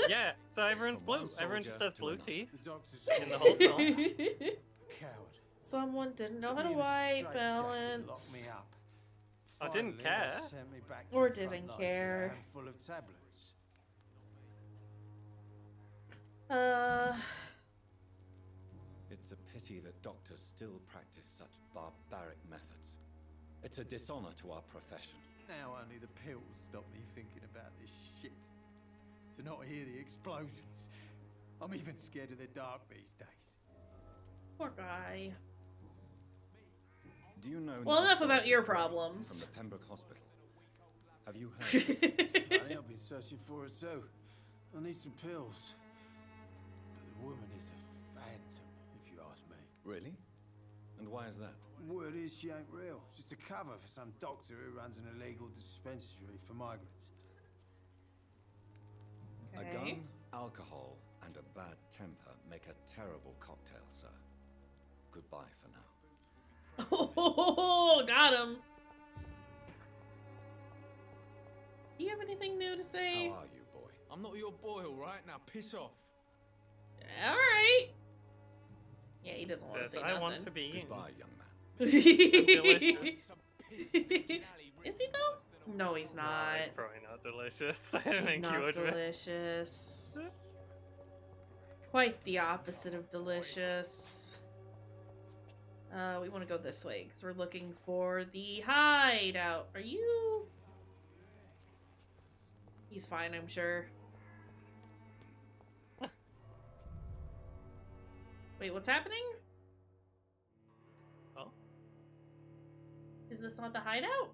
Yeah, so everyone's From blue. one Everyone just soldier has to blue another. teeth. The doctor's In the whole film. Coward. Someone didn't know Put how me to in a white straitjacket, balance. locked me up. I didn't Finally, care. they sent me back to Or the front didn't lines care. with a handful of tablets. It's a pity that doctors still practice such barbaric methods. It's a dishonor to our profession. Now only the pills stop me thinking about this shit. To not hear the explosions. I'm even scared of the dark these days. Poor guy. Do you know? Well, Nurse enough about Dorothy your Crane problems. From the Pembroke Hospital. Have you heard? Funny, I've been searching for her too. I need some pills. But the woman is a phantom, if you ask me. Really? And why is that? Word is she ain't real. She's a cover for some doctor who runs an illegal dispensary for migrants. A Okay. gun, alcohol, and a bad temper make a terrible cocktail, sir. Goodbye for now. Oh, got him. Do you have anything new to say? How are you, boy? I'm not your boy, alright? Now piss off. All right. Yeah, he doesn't want to Says, say I nothing. want to be you. Goodbye, young man. delicious. Some piss fucking alley. Is he though? No, he's No, not. it's probably not delicious. I don't He's think you not would be. delicious. Quite the opposite of delicious. We want to go this way because we're looking for the hideout. Are you? He's fine, I'm sure. Wait, what's happening? Oh. Is this not the hideout?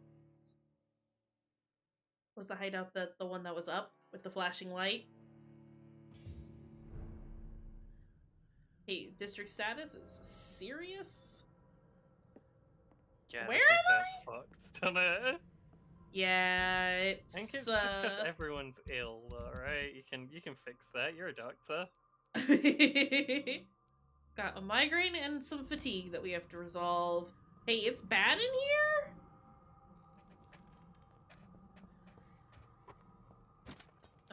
Was the hideout the one that was up with the flashing light? Hey, district status is serious? Yeah, Where this am is fucked, doesn't it? Yeah, it's I think it's just because everyone's ill, though, right? You can fix that. You're a doctor. got a migraine and some fatigue that we have to resolve. Hey, it's bad in here?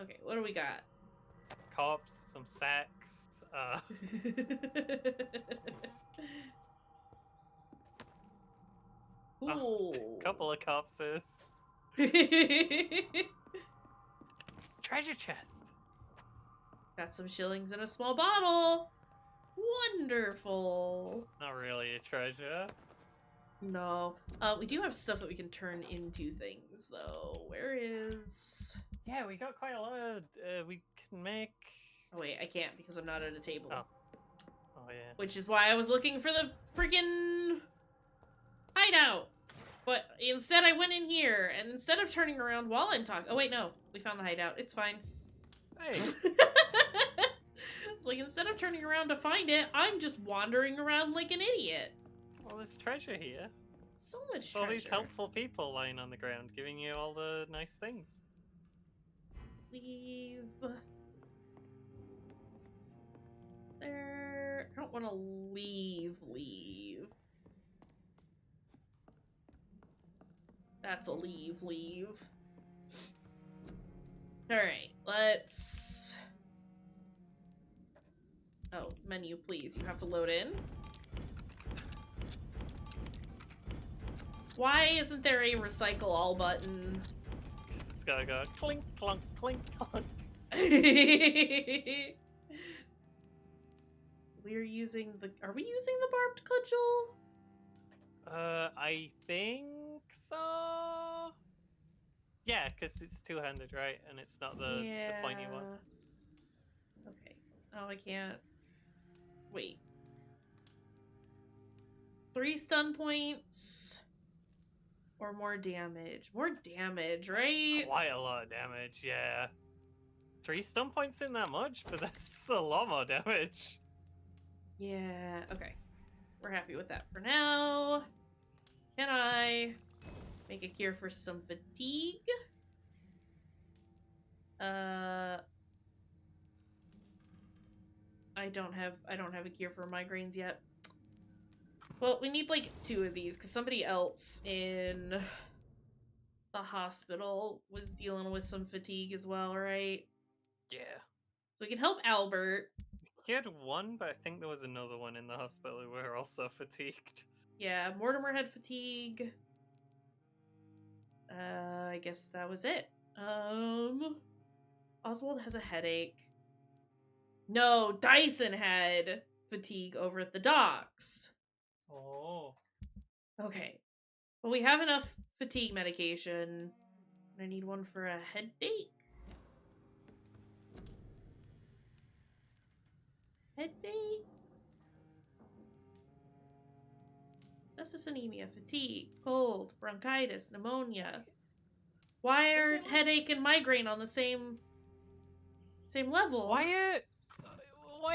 Okay, what do we got? Cops, some sacks. Cool. Couple of corpses. Treasure chest. Got some shillings in a small bottle. Wonderful. It's not really a treasure. No. We do have stuff that we can turn into things, though. Where is... Yeah, we got quite a lot of... we can make... Oh, wait, I can't because I'm not at a table. Oh. Oh, yeah. Which is why I was looking for the freaking hideout. But instead I went in here, and instead of turning around while I'm talking... Oh, wait, no. We found the hideout. It's fine. Hey. It's like, instead of turning around to find it, I'm just wandering around like an idiot. Well, there's treasure here. So much All treasure. these helpful people lying on the ground, giving you all the nice things. Leave. There. I don't want to leave. That's a leave. Alright, let's... Oh, menu, please. You have to load in. Why isn't there a recycle all button? Because it's gotta go clink, clunk, clink, clunk. We're using the... Are we using the barbed cudgel? I think so. Yeah, because it's two-handed, right? And it's not the pointy one. Okay. Oh, I can't. Wait. 3 stun points. Or more damage. More damage, right? That's quite a lot of damage, yeah. 3 stun points in that much, but that's a lot more damage. Yeah, okay. We're happy with that for now. Can I make a cure for some fatigue? I don't have a cure for migraines yet. Well, we need like 2 of these because somebody else in the hospital was dealing with some fatigue as well, right? Yeah. So we can help Albert. He had 1, but I think there was another one in the hospital who were also fatigued. Yeah, Mortimer had fatigue. I guess that was it. Oswald has a headache. No, Dyson had fatigue over at the docks. Oh. Okay. Well, we have enough fatigue medication. I need one for a headache. Headache. Sepsis, anemia, fatigue, cold, bronchitis, pneumonia. Why are headache and migraine on the same level? Why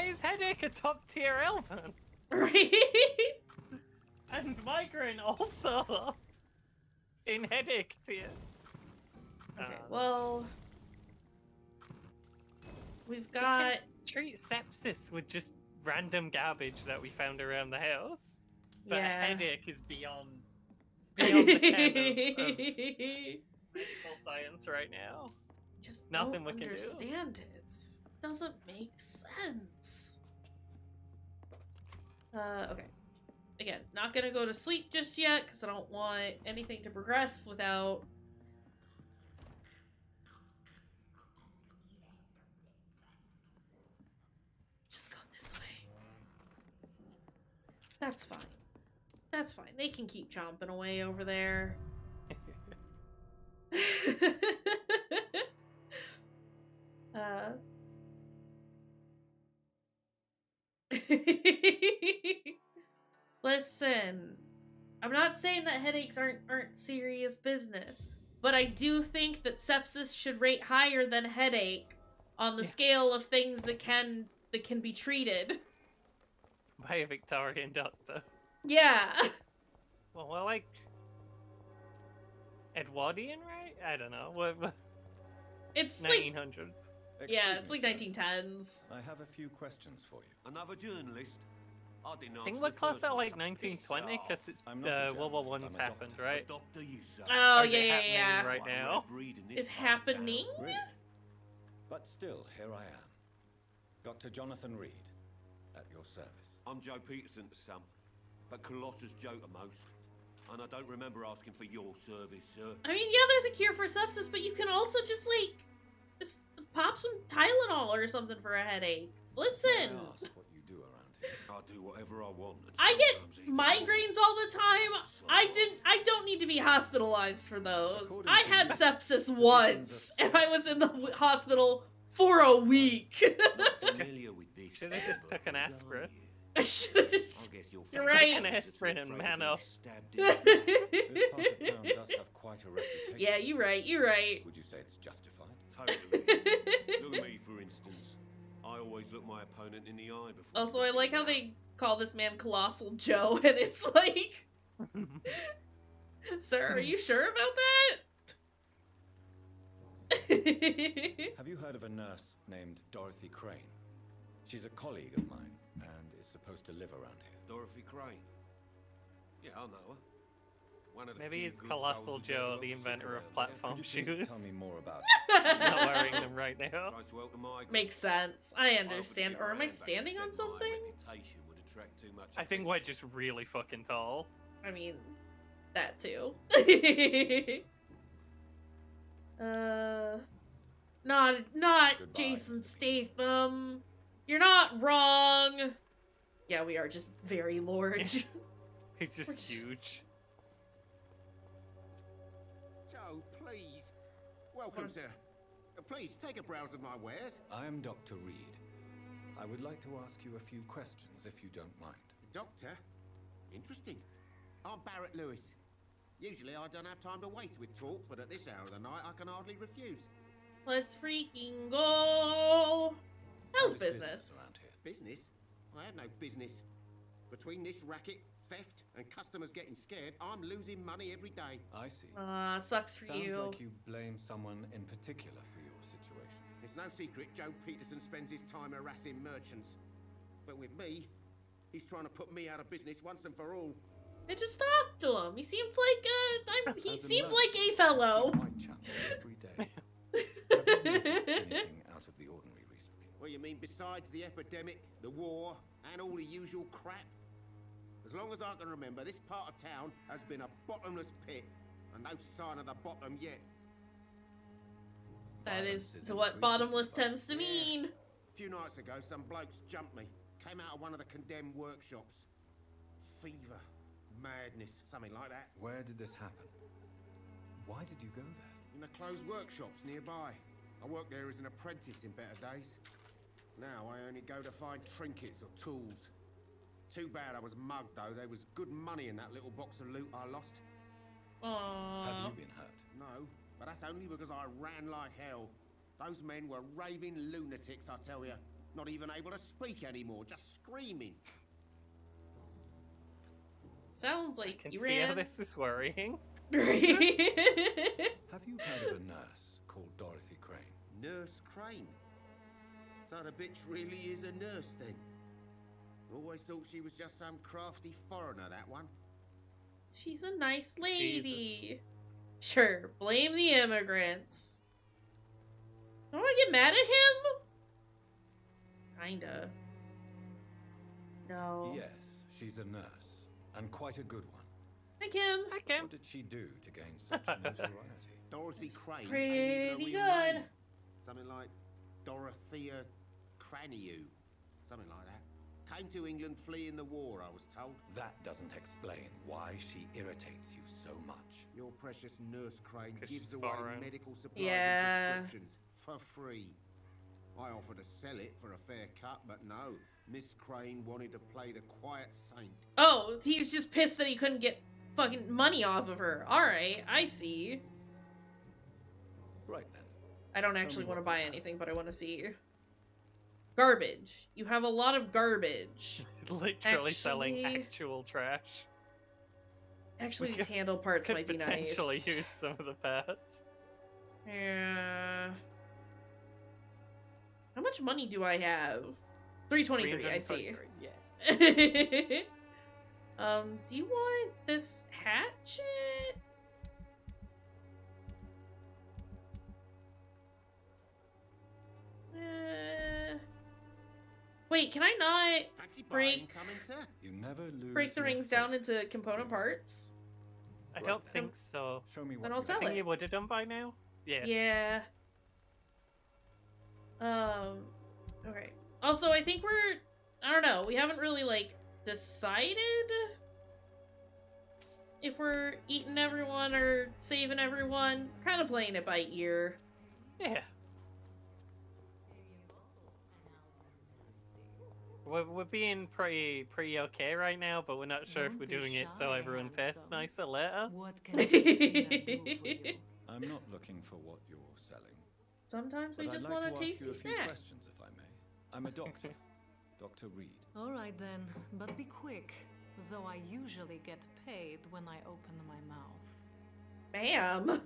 is headache a top tier ailment? Right? And migraine also in headache tier. Okay, well, we've got... Treat sepsis with just random garbage that we found around the house. But Yeah. a headache is beyond the ken of medical science right now. Just Nothing don't we can do. understand it. Doesn't make sense. Okay. Again, not gonna go to sleep just yet because I don't want anything to progress without... Just go this way. That's fine. That's fine. They can keep chomping away over there. Listen, I'm not saying that headaches aren't serious business, but I do think that sepsis should rate higher than headache on the scale of things that can be treated. By a Victorian doctor. Yeah. Well, we're like Edwardian, right? I don't know. What It's like 1900s. yeah, Excuse it's me, like sir. 1910s. I have a few questions for you. Another journalist? I didn't I think answer we're the close first to one, like son of a bitch, 1920 so- because it's I'm not a World War journalist, One's I'm a happened, doctor. right? A doctor, you say? Oh Or is yeah, it yeah, happening yeah. right Well, now? we're breeding Is this part of town. happening? Really? But still, here I am. Dr. Jonathan Reed, at your service. I'm Joe Peterson's son, but Colossus Joe to most. And I don't remember asking for your service, sir. I mean, yeah, there's a cure for sepsis, but you can also just pop some Tylenol or something for a headache. Listen, May I ask what you do around here? I do whatever I want. and I get sometimes even migraines all the time. I don't need to be hospitalized for those. According I to had you, sepsis physicians once, are and I was in the hospital for a week. more. Not familiar with this. Should have just took an aspirin. I should I just... guess you're You're fine. right. An aspirin and man up. Stabbed in. This part of town does have quite a reputation. Yeah, you're right. You're right. Would you say it's justified? Totally. Look at me, for instance. I always look my opponent in the eye before. Also, I like how they call this man Colossal Joe, and it's like, sir, are you sure about that? Have you heard of a nurse named Dorothy Crane? She's a colleague of mine and is supposed to live around here. Dorothy Crane. Yeah, I know her. One of the Maybe few he's good Colossal souls who Joe, don't the look inventor sick of around platform Could you please shoes. tell me more about He's not wearing them right now. there. Tries to help the migrants. Makes sense. I I offered to understand. give Or her am a I hand back standing and on said my something? reputation would attract too much I think we're attention. just really fucking tall. I mean, that too. Not Goodbye, Jason Mr. Statham. You're not wrong. Yeah, we are just very large. He's just Which- huge. Joe, please. Welcome, sir. Please, take a browse of my wares. I am Dr. Reed. I would like to ask you a few questions, if you don't mind. Doctor? Interesting. I'm Barrett Lewis. Usually I don't have time to waste with talk, but at this hour of the night I can hardly refuse. Let's freaking go. How's How is business? around here? Business? I have no business. Between this racket, theft, and customers getting scared, I'm losing money every day. I see. Sucks for Sounds you. like you blame someone in particular for your situation. It's no secret Joe Peterson spends his time harassing merchants. But with me, he's trying to put me out of business once and for all. I just talked to him. He seemed like he As a seemed nurse, like a I fellow. see Whitechapel every day. Have you noticed anything out of the ordinary recently? What you mean besides the epidemic, the war, and all the usual crap? As long as I can remember, this part of town has been a bottomless pit, and no sign of the bottom yet. That Violence is is what increasing, bottomless but- tends to mean. A few nights ago, some blokes jumped me. Came out of one of the condemned workshops. Fever, madness, something like that. Where did this happen? Why did you go there? In the closed workshops nearby. I worked there as an apprentice in better days. Now I only go to find trinkets or tools. Too bad I was mugged though. There was good money in that little box of loot I lost. Aww. Have you been hurt? No, but that's only because I ran like hell. Those men were raving lunatics, I tell you. Not even able to speak anymore, just screaming. Sounds like Can you see how ran. this is worrying. Have you heard of a nurse called Dorothy Crane? Nurse Crane. So the bitch really is a nurse then? Always thought she was just some crafty foreigner, that one. She's a nice lady. Sure, blame the immigrants. Don't I get mad at him? Kinda. No. Yes, she's a nurse, and quite a good one. Hi, Kim. Hi, Kim. What did she do to gain such notoriety? Dorothy It's Crane. ain't pretty even a real good. name. Something like Dorothea Craniu. Something like that. Came to England fleeing the war, I was told. That doesn't explain why she irritates you so much. Your precious Nurse Crane 'Cause gives she's away foreign. medical supplies Yeah. and prescriptions for free. I offered to sell it for a fair cut, but no. Miss Crane wanted to play the quiet saint. Oh, he's just pissed that he couldn't get fucking money off of her. Alright, I see. Right then. I don't Show actually me want to what buy you have. anything, but I want to see. Garbage. You have a lot of garbage. Literally selling Actually- actual trash. Actually, We these handle parts Could might be potentially nice. use some of the parts. Yeah. How much money do I have? 323, I see. 323, Yeah. Do you want this hatchet? Wait, can I not Fancy Break. buying something, sir? You never lose break the your rings down focus, into component do you? parts? I Right don't then. think so. Show me what Then I'll you sell I think it. you would have done by now. Yeah. Yeah. Okay. Also, I think I don't know, we haven't really, like, decided if we're eating everyone or saving everyone. Kind of playing it by ear. Yeah. We're being pretty okay right now, but we're not sure if Don't we're be doing it so shy, everyone tastes handsome. nicer later. What can Christina do for you? I'm not looking for what you're selling. Sometimes we But just I'd like want a to ask you tasty a few snack. questions, if I may. I'm a doctor, Dr. Reed. All right then, but be quick. Though I usually get paid when I open my mouth. Bam!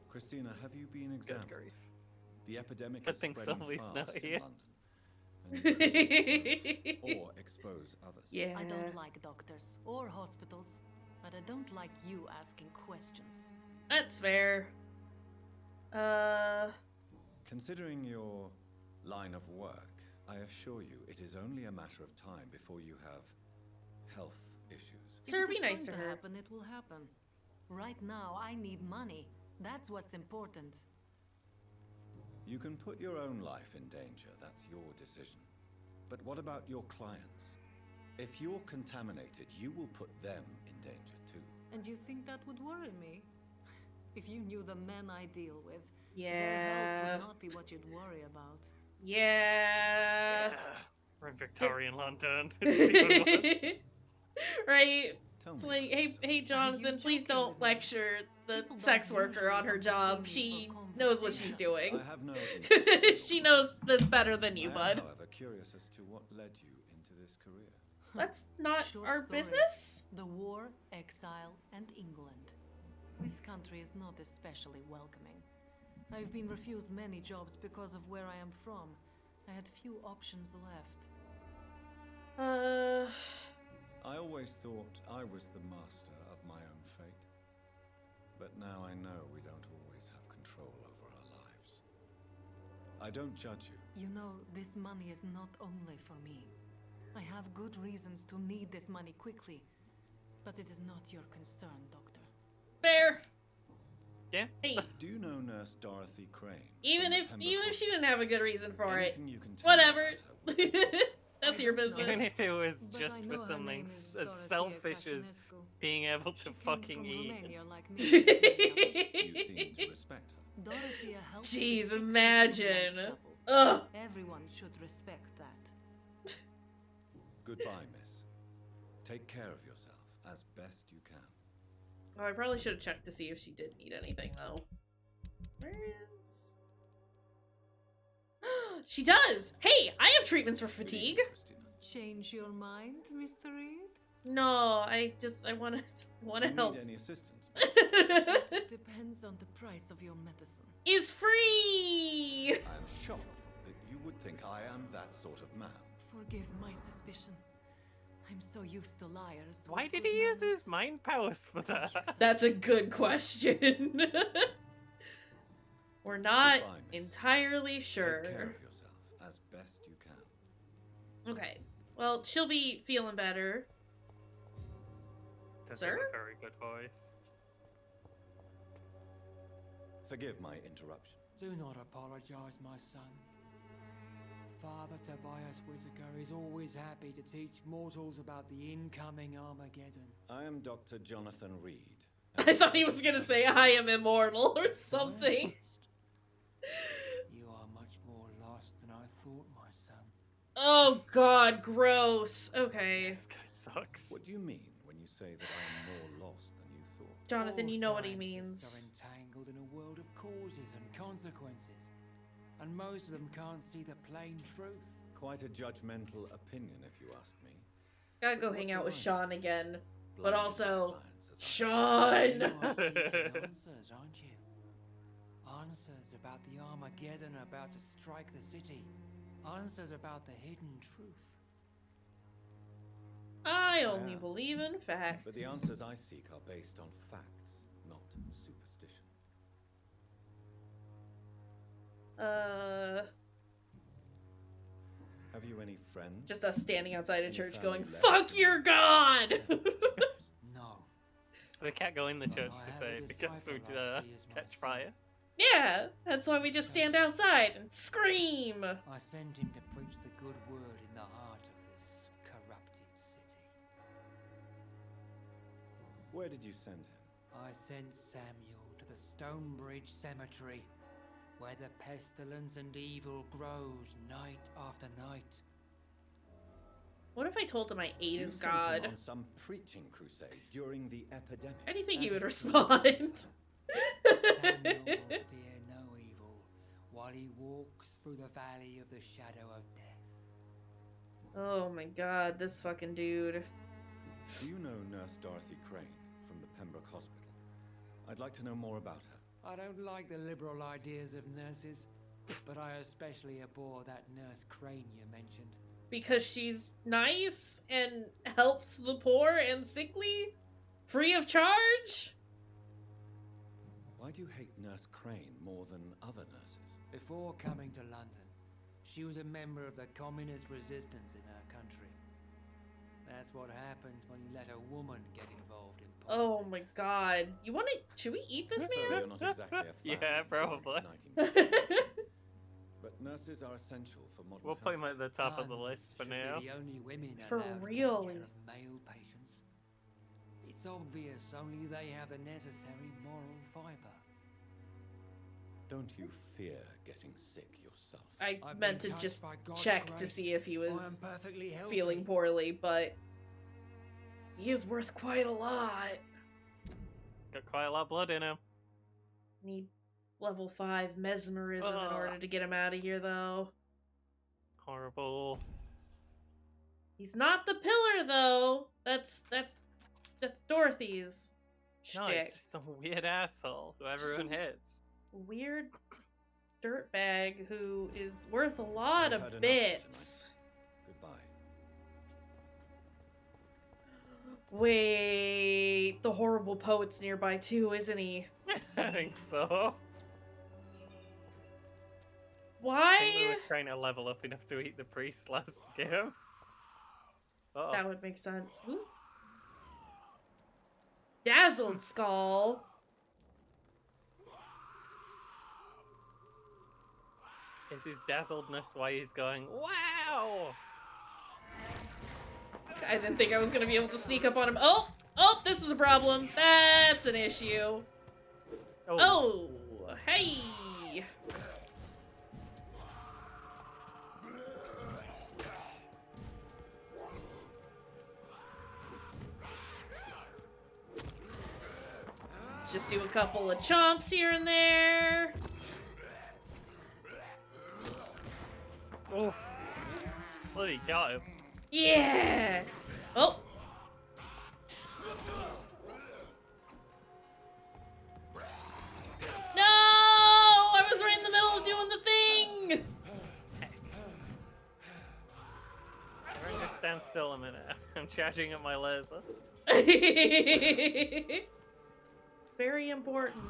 Christina, have you been Good examined? grief. The epidemic Good is thing spreading Sully's fast not in here. London. And you could lose or expose others. Yeah. I don't like doctors or hospitals, but I don't like you asking questions. That's fair. Considering your line of work, I assure you it is only a matter of time before you have health issues. Sir, If be it is nice to going her. happen, it will happen. Right now, I need money. That's what's important. You can put your own life in danger, that's your decision. But what about your clients? If you're contaminated, you will put them in danger too. And you think that would worry me? If you knew the men I deal with, their Yeah. health would not be what you'd worry about. Yeah. We're in Victorian London. It's even worse. Right? Tell It's me like, about hey, yourself. hey, Jonathan, please joking don't with me? lecture the People sex don't worker on her usually come to job. see me She for knows what she's conversation. doing. I have no interest in She your knows this better than I you, am, bud. however, curious as to what led you into this career. That's not Short our story. business. The war, exile, and England. This country is not especially welcoming. I've been refused many jobs because of where I am from. I had few options left. I always thought I was the master of my own fate. But now I know we don't always have control over our lives. I don't judge you. You know, this money is not only for me. I have good reasons to need this money quickly. But it is not your concern, Doctor. Fair. Yeah. Hey, Do you know Nurse Dorothy Crane? even from the if Pembroke she didn't have a good reason for it, Anything you can tell me whatever. about her work? That's I your don't know. business. Even if it was But just I for know her something name is as Dorothea selfish as Crăciunescu. being able to She came fucking from eat. Romania like me. and many others. You seem to respect her. Dorothea helped the Jeez, sick people in imagine. Whitechapel. Ugh. Everyone should respect that. Goodbye, miss. Take care of yourself as best you can. Oh, I probably should have checked to see if she did need anything, though. Where is... She does! Hey, I have treatments for Good fatigue! evening, Christina. Change your mind, Mr. Reed? No, I want to Do you help. need any assistance? It depends on the price of your medicine. Is free! I am shocked that you would think I am that sort of man. Forgive my suspicion. I'm so used to liars. with Why did good he use manners. his mind powers for Thank you, that? sir. That's a good question. We're not Goodbye, miss. entirely Take care sure. of yourself as best you can. Okay. Well, she'll be feeling better. Does Sir? have a very good voice. Forgive my interruption. Do not apologize, my son. Father Tobias Whitaker is always happy to teach mortals about the incoming Armageddon. I am Dr. Jonathan Reed. I thought he was gonna say I am immortal or something. You are much more lost than I thought, my son. Oh god, gross. Okay. This guy sucks. What do you mean when you say that I am more lost than you thought? Jonathan, All you know what he scientists means. are entangled in a world of causes and consequences, and most of them can't see the plain truth. Quite a judgmental opinion, if you ask me. Gotta go What hang do out with I Sean know? again. But Blinded by also, science as I am. Sean! You are seeking answers, aren't you? Answers about the Armageddon about to strike the city. Answers about the hidden truth. I only Yeah. believe in facts. But the answers I seek are based on facts, not superstition. Have you any friends? Just us standing outside a Any church family going, left fuck in your god! No. We can't go in the church I to have say a because disciple we'd I see as my catch son. fire. Yeah, that's why we just stand outside and scream. I sent him to preach the good word in the heart of this corrupted city. Where did you send him? I sent Samuel to the Stonebridge Cemetery, where the pestilence and evil grows night after night. What if I told him I ate You his sent him god? on some preaching crusade during the epidemic. How do you think he As would a respond? Samuel will fear no evil while he walks through the valley of the shadow of death. Oh my god, this fucking dude. Do you know Nurse Dorothy Crane from the Pembroke Hospital? I'd like to know more about her. I don't like the liberal ideas of nurses, but I especially abhor that Nurse Crane you mentioned. Because she's nice and helps the poor and sickly? Free of charge? Why do you hate Nurse Crane more than other nurses? Before coming to London, she was a member of the communist resistance in her country. That's what happens when you let a woman get involved in politics. Oh my god. You wanna... Should we eat this So man? you're not exactly a fan Yeah, of probably. Florence Nightingale. But nurses are essential for modern We'll put him at healthcare. the top of the Nuns list for should now. be the only women For allowed to take real. care of male patients. It's obvious only they have the necessary moral fiber. Don't you fear getting sick yourself? I I've meant to been touched just by God's check to grace. see if he I am was perfectly healthy. feeling poorly, but he is worth quite a lot. Got quite a lot of blood in him. Need level 5 mesmerism in order to get him out of here, though. Horrible. He's not the pillar, though. That's Dorothy's No, shtick. he's just some weird asshole who everyone hits. Weird dirtbag who is worth a lot I've had of enough bits. Goodbye. Wait, the horrible poet's nearby too, isn't he? I think so. I think we Why? were trying to level up enough to eat the priest last game. Uh-oh. That would make sense. Who's Dazzled Skull? Is his dazzledness why he's going, wow? I didn't think I was gonna be able to sneak up on him. Oh! Oh, this is a problem. That's an issue. Oh, hey! Let's just do a couple of chomps here and there. Oh, bloody got him. Yeah! Oh! No! I was right in the middle of doing the thing! Everyone just stand still a minute. I'm charging up my laser. It's very important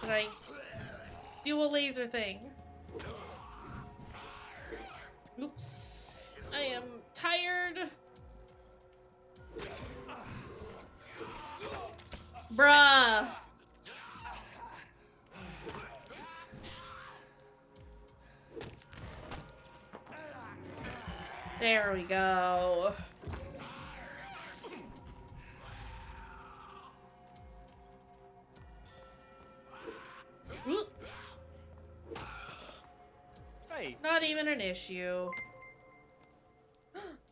that I do a laser thing. Oops. I am tired. Bruh. There we go. Oop. Hey. Not even an issue.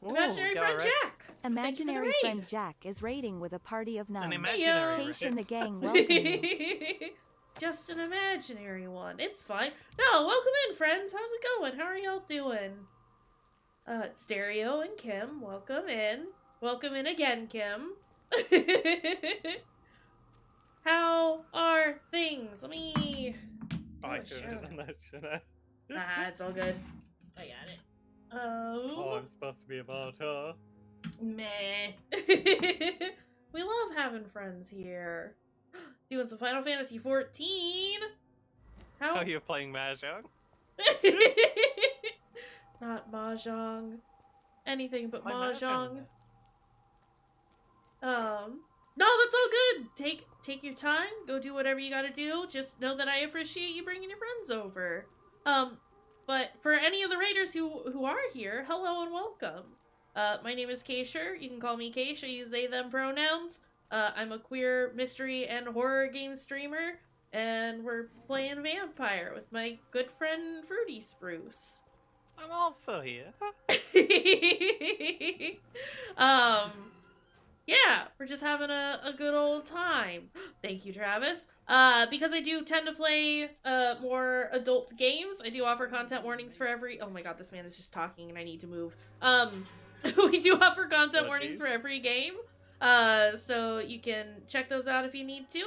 Ooh, Imaginary got friend it right. Jack. Imaginary raid. friend Jack is raiding with a party of 9. imaginary Kayshurrr and the raid. gang welcome you. Just an imaginary one. It's fine. No, welcome in, friends. How's it going? How are y'all doing? Stereo and Kim, welcome in. Welcome in again, Kim. How are things? Let me... I Oh, should have done that, shouldn't I? Nah, it's all good. I got it. Oh, I'm supposed to be about her. Meh. We love having friends here. Doing some Final Fantasy 14. How? Oh, you're playing Mahjong? Not Mahjong. Anything but Play Mahjong. No, that's all good. Take your time. Go do whatever you gotta do. Just know that I appreciate you bringing your friends over. But for any of the raiders who are here, hello and welcome. My name is Kayshurrr. You can call me Kaysh. I use they, them pronouns. I'm a queer mystery and horror game streamer, and we're playing Vampyr with my good friend Fruity Spruce. I'm also here. Yeah, we're just having a good old time. Thank you, Travis. Because I do tend to play more adult games, I do offer content warnings for every— oh my god, this man is just talking and I need to move. We do offer content warnings for every game. So you can check those out if you need to.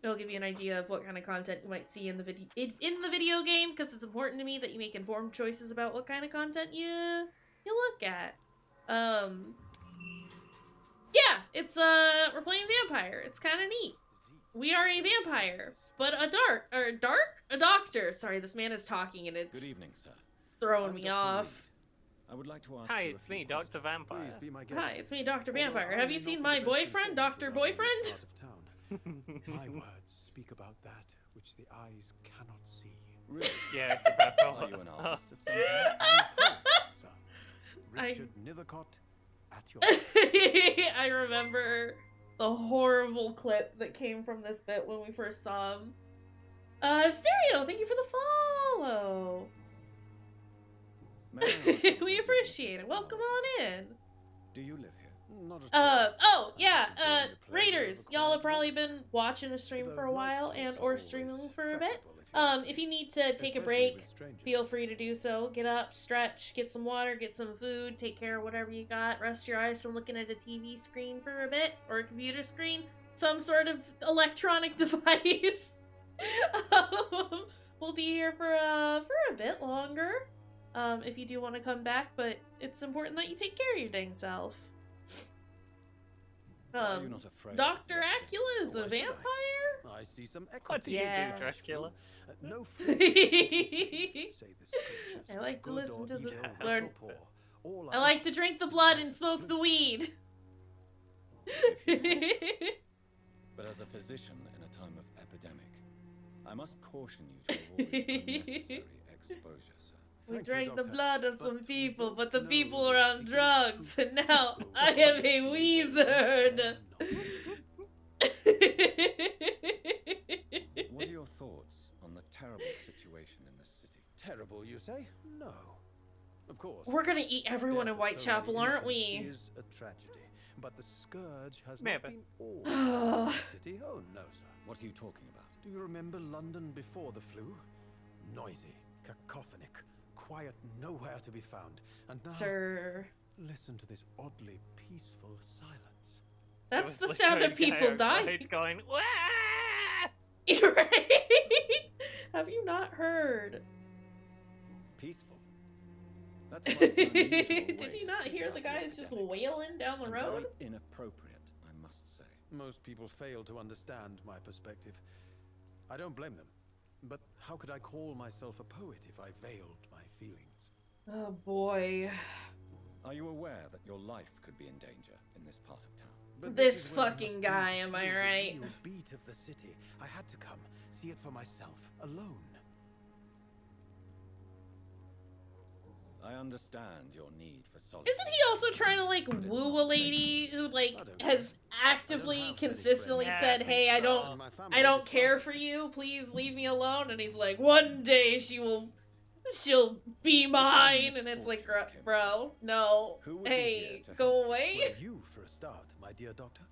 It'll give you an idea of what kind of content you might see in the video game, because it's important to me that you make informed choices about what kind of content you look at. Yeah, it's we're playing Vampyr. It's kind of neat. We are a vampire, but a doctor. Sorry, this man is talking and it's Good evening, sir. throwing me off. I would like to ask Hi, you it's me, Dr. Vampyr. Hi, it's me, Dr. Vampyr. Have you seen my boyfriend, Dr. Boyfriend? My words speak about that which the eyes cannot see. Really? Yeah, it's about Are you an artist of some kind? Sir, Richard Nethercott at your I remember the horrible clip that came from this bit when we first saw him. Stereo, thank you for the follow. We appreciate it. Welcome on in. Do you live here? Not at all. Oh, yeah, Raiders, y'all have probably been watching a stream for a while and or streaming for a bit. If you need to take a break, feel free to do so. Get up, stretch, get some water, get some food, take care of whatever you got. Rest your eyes from looking at a TV screen for a bit, or a computer screen, some sort of electronic device. We'll be here for a bit longer, if you do want to come back, but it's important that you take care of your dang self. Are you not afraid? Dr. Acula is a vampire? I see some equity. What do you do, Dracula? No I like to listen to the learn. I like to drink the blood and smoke the weed. But as a physician in a time of epidemic, I must caution you to avoid unnecessary exposure, sir. We drank the blood of some people, but the people were on drugs, and now I am a wizard. What are your thoughts on the terrible situation in this city? Terrible, you say? No. Of course. We're gonna eat everyone in Whitechapel, aren't we? Is a tragedy, but the scourge has Maybe. not been all in the city. Oh no, sir. What are you talking about? Do you remember London before the flu? Noisy, cacophonic, quiet, nowhere to be found. And now, Sir. listen to this oddly peaceful silence. That's the sound of people dying. Going, wah! Right? Have you not heard? Peaceful. That's quite an unusual way Did you to not speak hear about the guys just epidemic. wailing down the And road? very inappropriate, I must say. Most people fail to understand my perspective. I don't blame them. But how could I call myself a poet if I veiled my feelings? Oh boy. Are you aware that your life could be in danger in this part of town? But This is where I fucking must guy, be to am I feel the right? real beat of the city. I had to come, see it for myself, alone. I understand your need for solitude. Isn't he also trying to like woo a lady who like has actively consistently said, "Hey, I don't care for you. Please leave me alone." And he's like, "One day she'll be mine." And it's like, bro, no. Hey, go away. Well, you for a start, my dear doctor.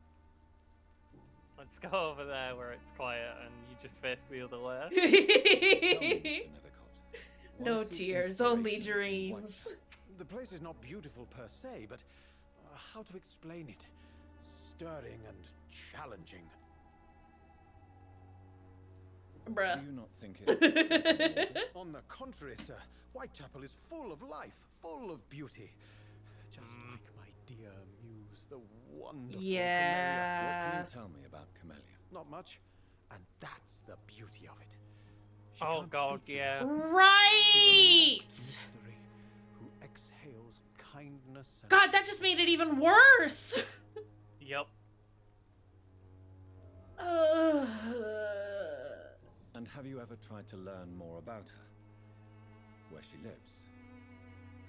Let's go over there where it's quiet and you just face the other way. No tears, only dreams. The place is not beautiful per se, but how to explain it? Stirring and challenging. Bruh. Do you not think it? On the contrary, sir, Whitechapel is full of life, full of beauty. Just like my dear muse, the wonderful Yeah. Camellia. What can you tell me about Camellia? Not much, and that's the beauty of it. Oh god, yeah. Right! Mystery who exhales kindness and God, that just made it even worse! Yup. And have you ever tried to learn more about her? Where she lives,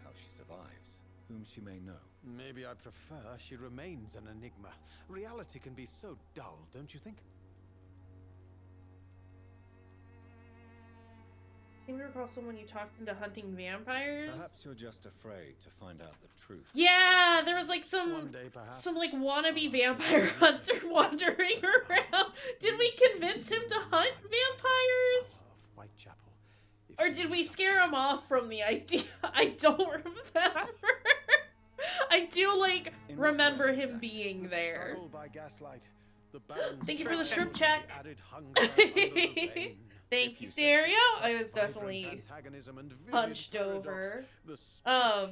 how she survives, whom she may know? Maybe I prefer she remains an enigma. Reality can be so dull, don't you think? Seem to recall someone you talked into hunting vampires. Perhaps you're just afraid to find out the truth. Yeah, there was like some like wannabe vampire hunter wandering around. Did we convince him to hunt vampires? Whitechapel. Or did we scare him off from the idea? I don't remember. I do like remember him being there. By gaslight, the Thank you for the shrimp check. Thank you, Stereo. I was definitely punched over.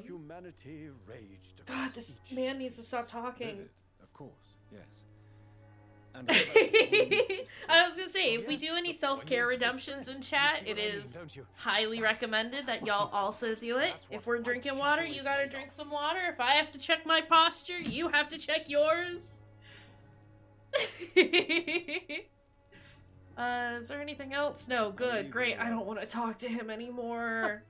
Humanity raged. God, this man needs to stop talking. Vivid, of course, yes. And I was gonna say, if we do any self-care redemptions in chat, it is highly recommended that y'all also do it. If we're drinking water, you gotta drink some water. If I have to check my posture, you have to check yours. Is there anything else? No, good, great. I don't want to talk to him anymore.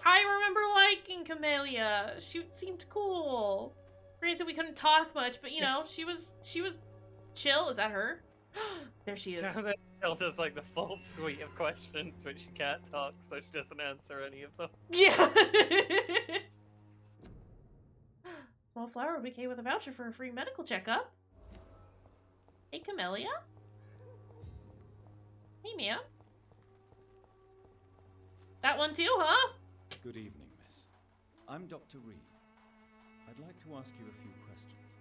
I remember liking Camellia. She seemed cool. Granted, we couldn't talk much, but you know, she was chill. Is that her? There she is. Jill does like the full suite of questions, but she can't talk, so she doesn't answer any of them. Yeah. Small flower bouquet with a voucher for a free medical checkup. Hey, Camellia. Hey, ma'am. That one too, huh? Good evening, miss. I'm Dr. Reed. I'd like to ask you a few questions.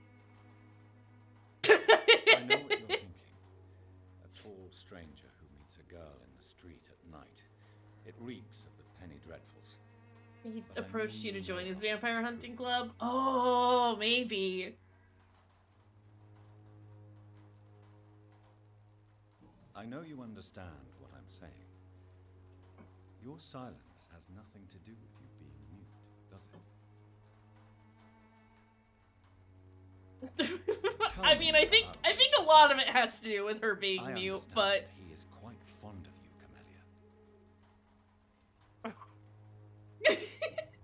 I know what you're thinking. A tall stranger who meets a girl in the street at night. It reeks of the penny dreadfuls. He approached you to join his vampire hunting club? Oh, maybe. I know you understand what I'm saying. Your silence has nothing to do with you being mute, does it? I mean, I think a lot of it has to do with her being I mute, understand but that he is quite fond of you, Camellia.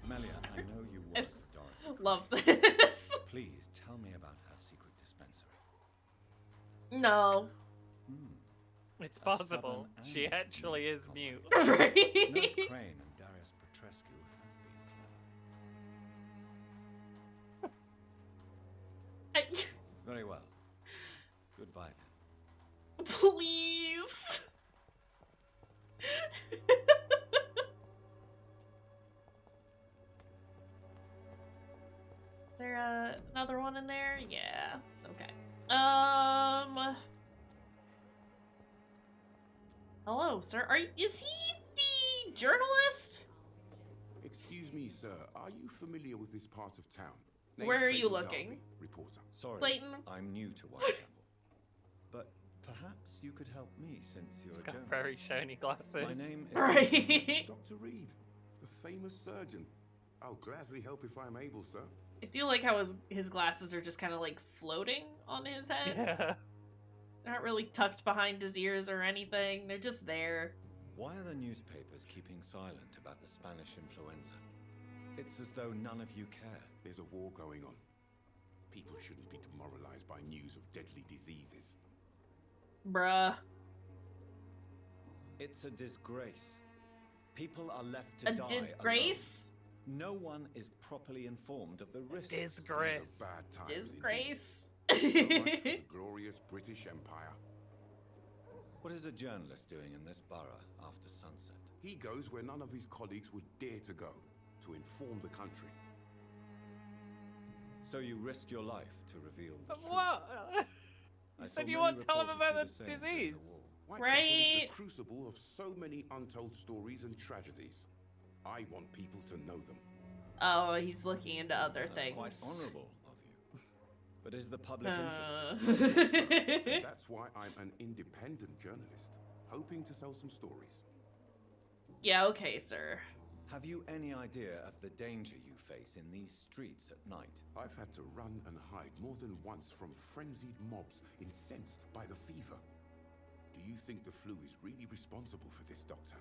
Camellia, I know you work for Dorothy. Love this. Please tell me about her secret dispensary. No. It's possible. She actually is mute. Right. Nurse Crane and Darius Petrescu have been clever. Very well. Goodbye then. Please. Is there another one in there? Yeah. Okay. Hello, sir. Is he the journalist? Excuse me, sir. Are you familiar with this part of town? Where are you looking? Reporter. Sorry, Clayton? I'm new to Whitechapel. But perhaps you could help me since you're He's a got journalist. very shiny glasses. My name is... Right. Dr. Reed, the famous surgeon. I'll gladly help if I'm able, sir. I do like how his glasses are just kind of like floating on his head. Yeah. They're not really tucked behind his ears or anything. They're just there. Why are the newspapers keeping silent about the Spanish influenza? It's as though none of you care. There's a war going on. People shouldn't be demoralized by news of deadly diseases. Bruh. It's a disgrace. People are left to die A disgrace? alone. No one is properly informed of the risks. Disgrace. Bad times Disgrace. So much for the glorious British Empire. What is a journalist doing in this borough after sunset? He goes where none of his colleagues would dare to go, to inform the country. So you risk your life to reveal the truth. What? I You saw said you many won't tell him reporters about do the the same during disease. war. Whitechapel is Right. the crucible of so many untold stories and tragedies. I want people to know them. Oh, he's looking into other That's things. quite honourable of you. But is the public interested? And that's why I'm an independent journalist, hoping to sell some stories. Yeah, okay, sir. Have you any idea of the danger you face in these streets at night? I've had to run and hide more than once from frenzied mobs incensed by the fever. Do you think the flu is really responsible for this, Doctor?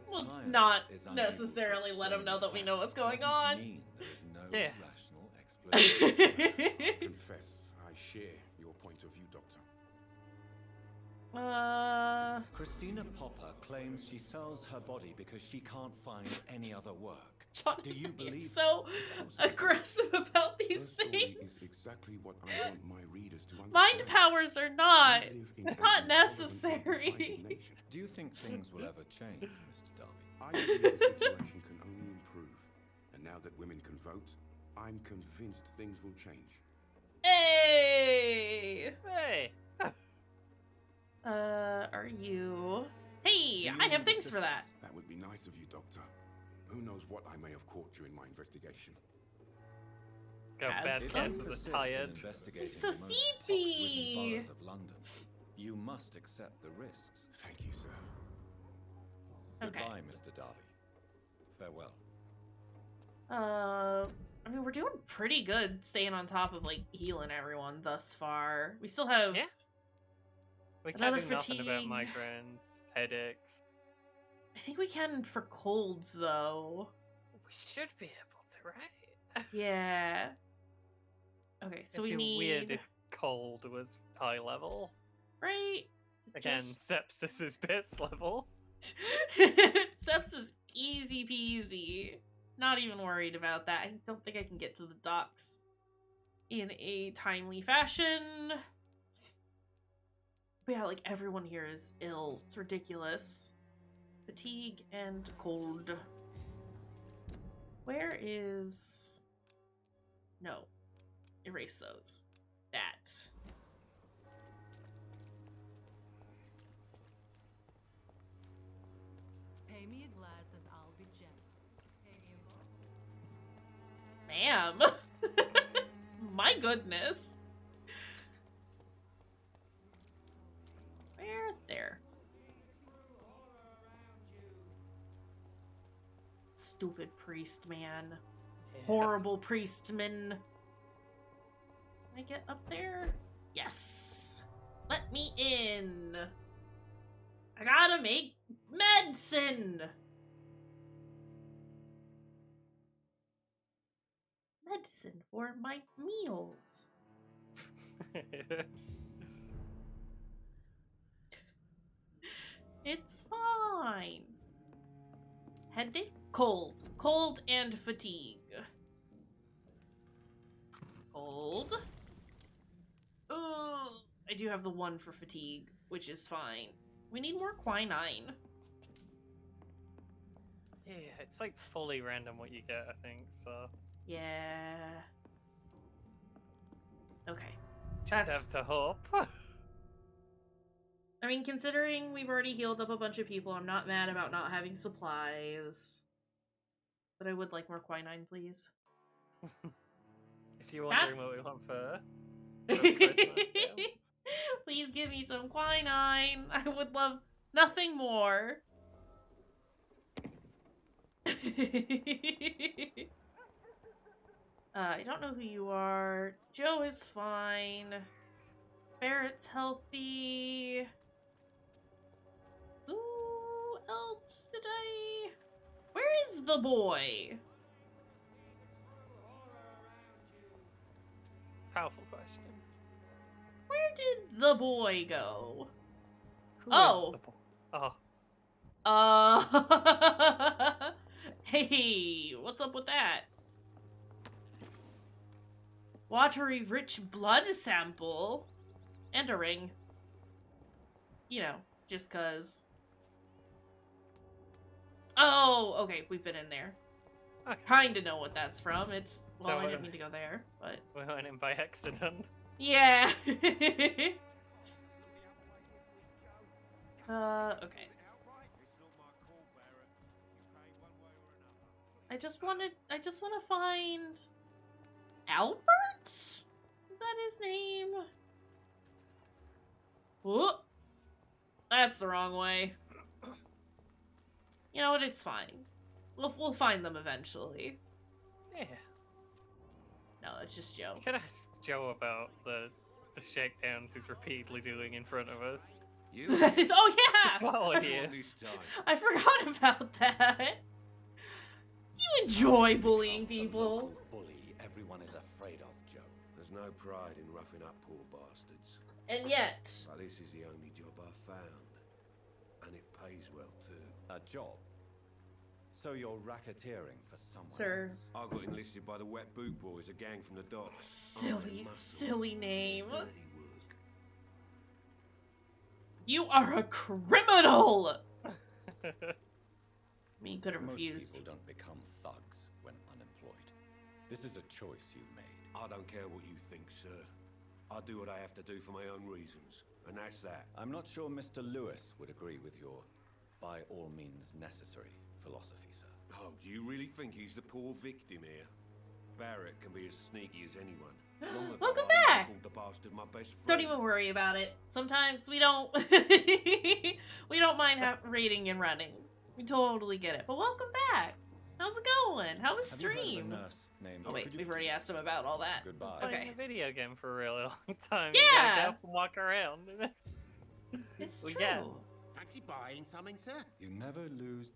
We'll not necessarily let him know that we know what's going on. There is no Yeah. rational explanation. I confess, I share your point of view, Doctor. Christina Popper claims she sells her body because she can't find any other work. Do you believe He's so aggressive about these Her story things. is exactly what I want my readers to understand. Mind powers are not. We live It's in an not intolerant, necessary. undivided nation. Do you think things will ever change, Mr. Darby? I believe the situation can only improve. And now that women can vote, I'm convinced things will change. Hey! Hey! Are you? Hey, Do you I have need things for that. assistance? That would be nice of you, Doctor. Who knows what I may have caught during my investigation. Got Have bad some. case of the tired. He's so sleepy. Boroughs of London. You must accept the risks. Thank you, sir. Okay. Goodbye, Mr. Darby. Farewell. I mean, we're doing pretty good staying on top of, like, healing everyone thus far. We still have... Yeah. We can't Another do nothing about fatigue. migraines, headaches. I think we can for colds, though. We should be able to, right? Yeah. Okay, so It'd we be need... weird if cold was high level. Right? Again, Just- sepsis is base level. Sepsis easy peasy. Not even worried about that. I don't think I can get to the docks in a timely fashion. But yeah, like, everyone here is ill. It's ridiculous. Fatigue and cold. Where is... No. Erase those. That. Pay me a glass and I'll be gentle. Ma'am. My goodness. Where? There. Stupid priest man. Horrible priestman. Can I get up there? Yes. Let me in. I gotta make medicine. Medicine for my meals. It's fine. Headache? Cold. Cold and fatigue. Cold. Ooh, I do have the one for fatigue, which is fine. We need more quinine. Yeah, it's like fully random what you get, I think, so... Yeah. Okay. Just have to hope. I mean, considering we've already healed up a bunch of people, I'm not mad about not having supplies. But I would like more quinine, please. If you're wondering what we That's- want for Christmas, yeah. Please give me some quinine. I would love nothing more. I don't know who you are. Joe is fine. Barrett's healthy. Who else did I... Where is the boy? Powerful question. Where did the boy go? Who Oh. is the boy? Oh. Hey, what's up with that? Watery rich blood sample. And a ring. You know, just cuz. Oh, okay, we've been in there. Okay. Kinda know what that's from. It's, well, So, I didn't mean to go there, but. We went in by accident. Yeah. Okay. I just want to find Albert? Is that his name? Whoop. That's the wrong way. You know what? It's fine. We'll find them eventually. Yeah. No, it's just Joe. You could ask Joe about the shakedowns he's repeatedly doing in front of us. You? Oh yeah! Just while we're here. I forgot about that. You enjoy bullying people. Bully everyone is afraid of, Joe. There's no pride in roughing up poor bastards. And yet... But this is the only job I've found. And it pays well, too. A job? So you're racketeering for someone Sir. else? I got enlisted by the Wet Boot Boys, a gang from the docks. Silly name. You are a criminal! I mean, you could have refused. Most people don't become thugs when unemployed. This is a choice you made. I don't care what you think, sir. I do what I have to do for my own reasons. And that's that. I'm not sure Mr. Lewis would agree with your by all means necessary philosophy, sir. Oh, do you really think he's the poor victim here? Barrett can be as sneaky as anyone. Welcome back! Called the bastard my best friend. Don't even worry about it. Sometimes we don't... we don't mind raiding and running. We totally get it. But welcome back! How's it going? How was stream? Have you heard of a nurse named... Oh wait, we've already asked him about all that. Goodbye. Playing Okay. a video game for a really long time. Yeah! You gotta get up and walk around. It's We true. get- Fancy buying something, sir? You never lose...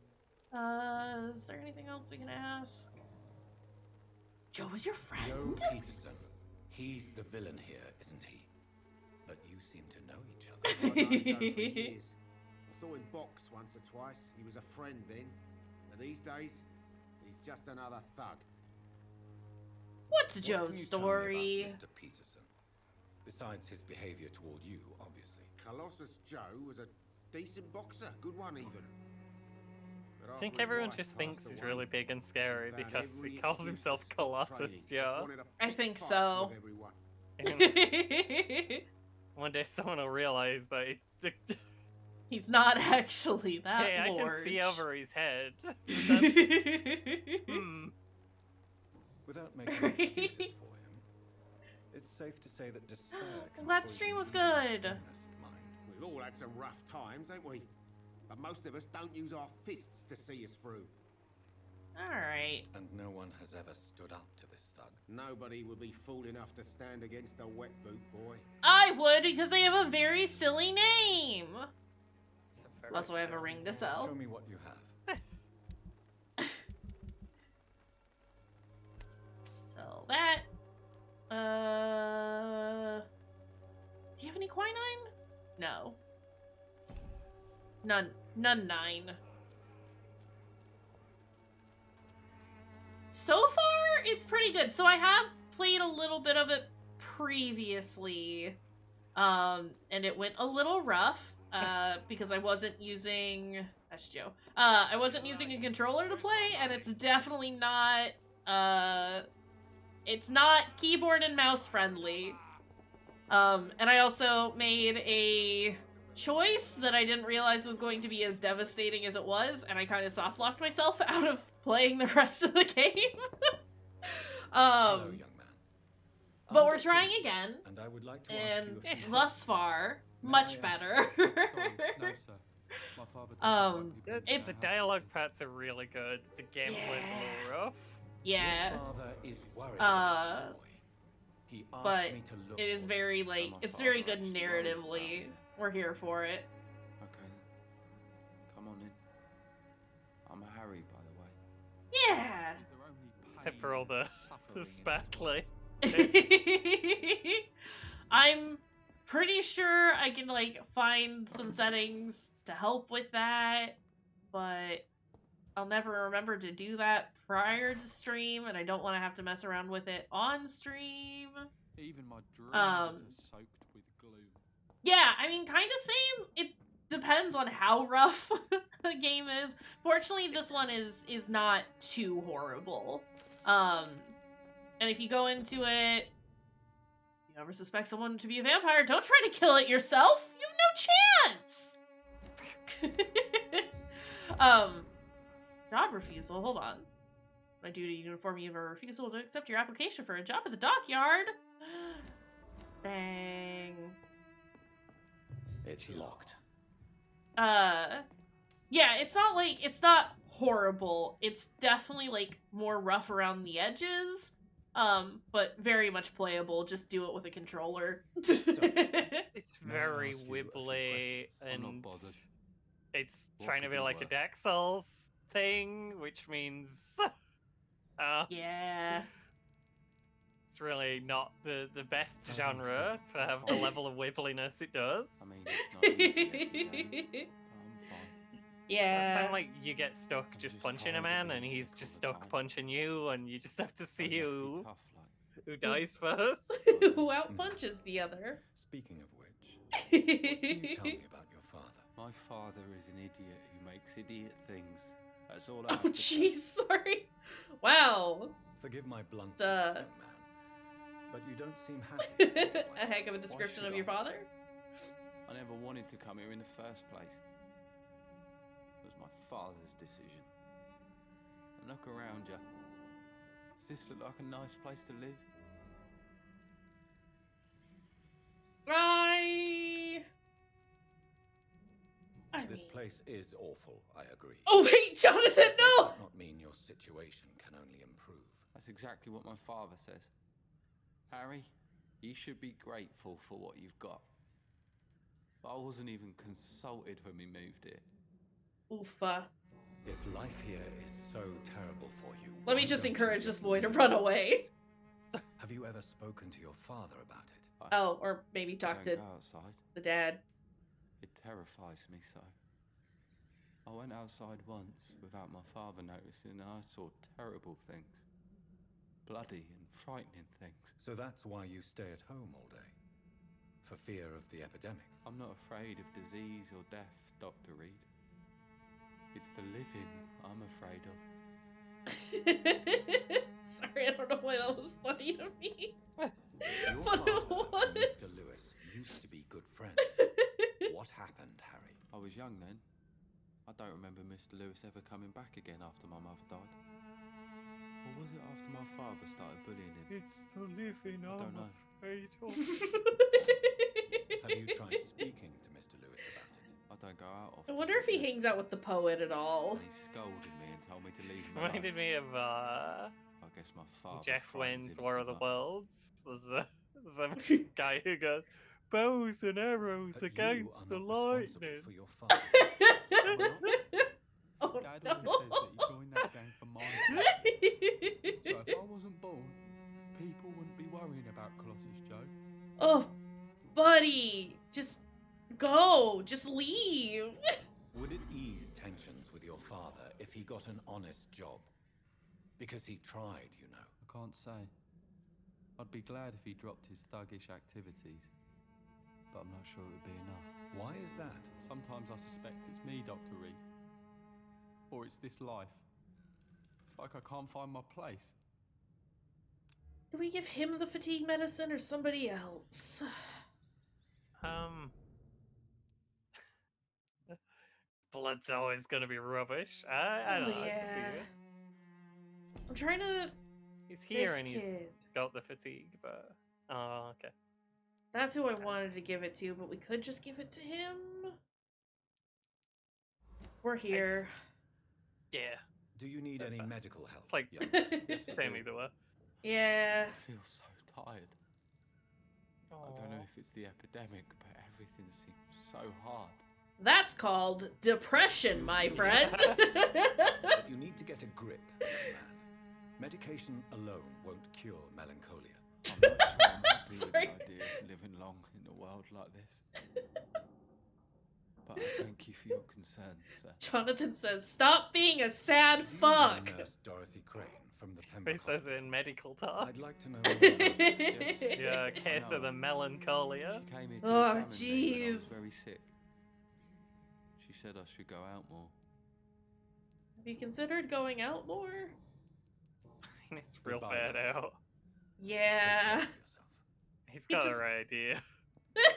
Is there anything else we can ask? Joe is your friend? Joe Peterson. He's the villain here, isn't he? But you seem to know each other. I've known Joe for years. I saw him box once or twice. He was a friend then. But these days, he's just another thug. What's What Joe's can you tell me story? about Mr. Peterson? Besides his behavior toward you, obviously. Colossus Joe was a decent boxer. Good one, even. But I think after his everyone wife just passed thinks he's away, really big and scary he found because every he calls excuse himself to stop Colossus training. Just Joe. wanted to I pick think fights so. with everyone. And one day someone will realize that He's not actually that hey, I large. can see over his head. Without making excuses for him, it's safe to say that despair can That poison stream was even the good. sanest mind. We've all had some rough times, ain't we? But most of us don't use our fists to see us through. Alright. And no one has ever stood up to this thug. Nobody would be fool enough to stand against a wet boot boy. I would, because they have a very silly name. Also, I have a ring to sell. Show me what you have. Sell that. Do you have any quinine? No. None 9. So far, it's pretty good. So I have played a little bit of it previously, and it went a little rough, because I wasn't using... That's Joe. I wasn't using a controller to play, and it's definitely not, it's not keyboard and mouse friendly. And I also made a choice that I didn't realize was going to be as devastating as it was, and I kind of soft-locked myself out of playing the rest of the game. Hello, young man. But I'm we're Dr. trying again, And I would like to and ask you a few thus far, much better. It's the dialogue parts are really good. The gameplay's a little rough. yeah. Your father is worried about your boy. He asked But me to look it is for very you. like My it's very father good actually worries about narratively. you. We're here for it. Okay. Come on in. I'm Harry, by the way. Yeah. Except for all the spackly. I'm pretty sure I can like find some settings to help with that, but I'll never remember to do that prior to stream, and I don't want to have to mess around with it on stream. Even my dreams are soaked with glue. Yeah, I mean, kind of same. It depends on how rough the game is. Fortunately, this one is not too horrible. And if you go into it, you ever suspect someone to be a vampire, don't try to kill it yourself. You have no chance. Job refusal. Hold on. My duty to inform you of a refusal to accept your application for a job at the dockyard. Dang. It's locked. Yeah, it's not horrible. It's definitely like more rough around the edges. But very much playable. Just do it with a controller. It's very wibbly and it's trying to be like a Dark Souls thing, which means yeah. It's really not the best genre to have the level of wibbliness it does. I mean, it's not easy every day, but I'm fine. Yeah. It's kind of like you get stuck just punching a man and he's just stuck punching you and you just have to see who dies first. Who outpunches the other. Speaking of which, what can you tell me about your father? My father is an idiot who makes idiot things. That's all I have Oh, to say. jeez, sorry. Wow. Forgive my bluntness, young man, but you don't seem happy. A heck of a description of your father? I never wanted to come here in the first place. It was my father's decision. And look around you. Does this look like a nice place to live? This place is awful, I agree. Oh wait, Jonathan, no! That does not mean your situation can only improve. That's exactly what my father says. Harry, you should be grateful for what you've got. But I wasn't even consulted when we moved here. Oofa. If life here is so terrible for you, Let me just encourage this boy to run away. Have you ever spoken to your father about it? Oh, or maybe talk to Don't go outside. the dad. It terrifies me so. I went outside once without my father noticing and I saw terrible things. Bloody and frightening things. So that's why you stay at home all day? For fear of the epidemic? I'm not afraid of disease or death, Dr. Reed. It's the living I'm afraid of. Sorry, I don't know why that was funny to me. Your But it father and was. Mr. Lewis used to be good friends. What happened, Harry? I was young then. I don't remember Mr. Lewis ever coming back again after my mother died. Or was it after my father started bullying him? It's the living I don't I'm know. afraid of. Have you tried speaking to Mr. Lewis about it? I don't go out I often. wonder if he hangs out with the poet at all. He scolded me and told me to leave him alone. Reminded me of I guess my father Jeff frightened Wynn's him War too of the much. Worlds. There's a guy who goes, bows and arrows But against you the are not responsible lightning. for your father's actions. Oh, Dad no. always says that he joined that gang for my sake. So if I wasn't born, people wouldn't be worrying about Colossus Joe. Oh, buddy. Just go. Just leave. Would it ease tensions with your father if he got an honest job? Because he tried, you know. I can't say. I'd be glad if he dropped his thuggish activities, but I'm not sure it would be enough. Why is that? Sometimes I suspect it's me, Dr. Reed. Or it's this life. It's like I can't find my place. Do we give him the fatigue medicine or somebody else? Blood's always gonna be rubbish. I don't know. It's up to you. I'm trying to... He's here This and he's kid. got the fatigue, but oh, okay. That's who I wanted to give it to, but we could just give it to him. We're here. Yeah, Do you need That's any fine. medical help? it's like young man? same either way. Yeah. I feel so tired. I don't know if it's the epidemic, but everything seems so hard. That's called depression, my friend. But you need to get a grip, young man. Medication alone won't cure melancholia. I'm not sure I'm happy with the Sorry. idea of living long in a world like this. But I thank you for your concern, sir. Jonathan says, stop being a sad Do you fuck. know Nurse Dorothy Crane from the He Pembroke says Hospital? in medical talk. I'd like to know more about it. Yeah, case of the melancholia. She came here to Oh, examine me when I was jeez. very sick. She said I should go out more. Have you considered going out more? It's real Goodbye, bad then. out. Take Yeah. care of yourself. He's He got just- the right idea.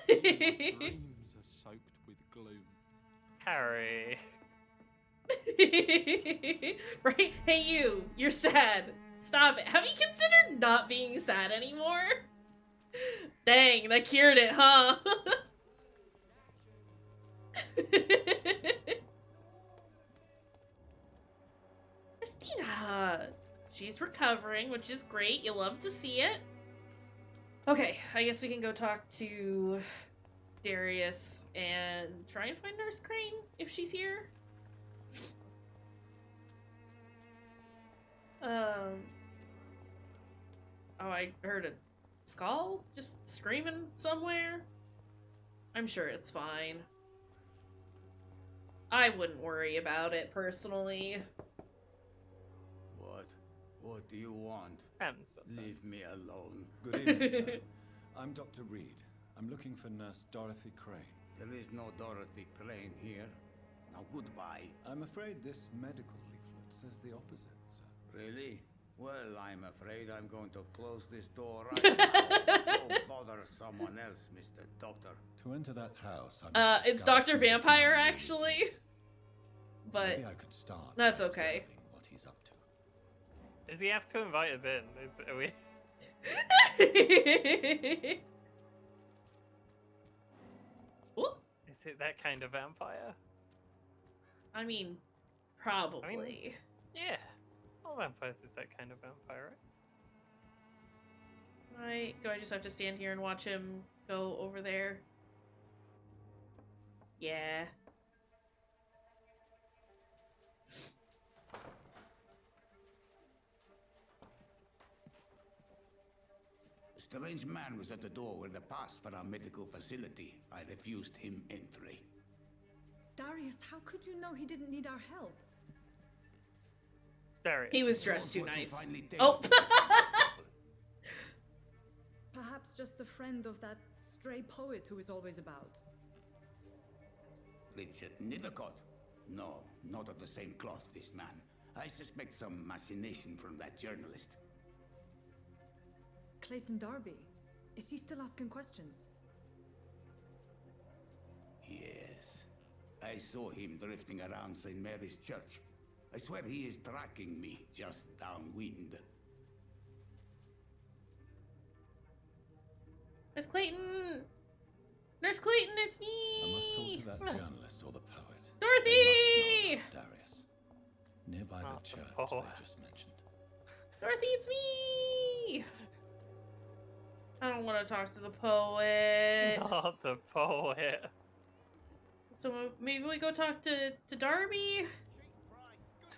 My dreams are soaked with gloom. Harry. Right? Hey, you're sad. Stop it. Have you considered not being sad anymore? Dang, that cured it, huh? She's recovering, which is great. You love to see it. Okay, I guess we can go talk to Darius and try and find Nurse Crane if she's here. Oh, I heard a skull just screaming somewhere. I'm sure it's fine. I wouldn't worry about it personally. What do you want? Leave me alone. Good evening, sir. I'm Dr. Reed. I'm looking for Nurse Dorothy Crane. There is no Dorothy Crane here. Now goodbye. I'm afraid this medical leaflet says the opposite, sir. Really? Well, I'm afraid I'm going to close this door right now. Go bother someone else, Mr. Doctor. To enter that house, it's Dr. Vampyr, actually. But maybe I could start that's okay. What he's up to. Does he have to invite us in? Are we... Is it that kind of vampire? I mean, probably. Yeah. All vampires is that kind of vampire, right? Do I just have to stand here and watch him go over there? Yeah. A strange man was at the door with a pass for our medical facility. I refused him entry. Darius, how could you know he didn't need our help? Darius. He was dressed too nice. Oh! Perhaps just a friend of that stray poet who is always about. Richard Nethercott? No, not of the same cloth, this man. I suspect some machination from that journalist. Clayton Darby. Is he still asking questions? Yes. I saw him drifting around St. Mary's Church. I swear he is tracking me just downwind. Nurse Clayton! Nurse Clayton, it's me! I must talk to that journalist or the poet. Dorothy! Darius. Nearby the church they just mentioned. Dorothy, it's me! I don't want to talk to the poet. Not the poet. So maybe we go talk to Darby?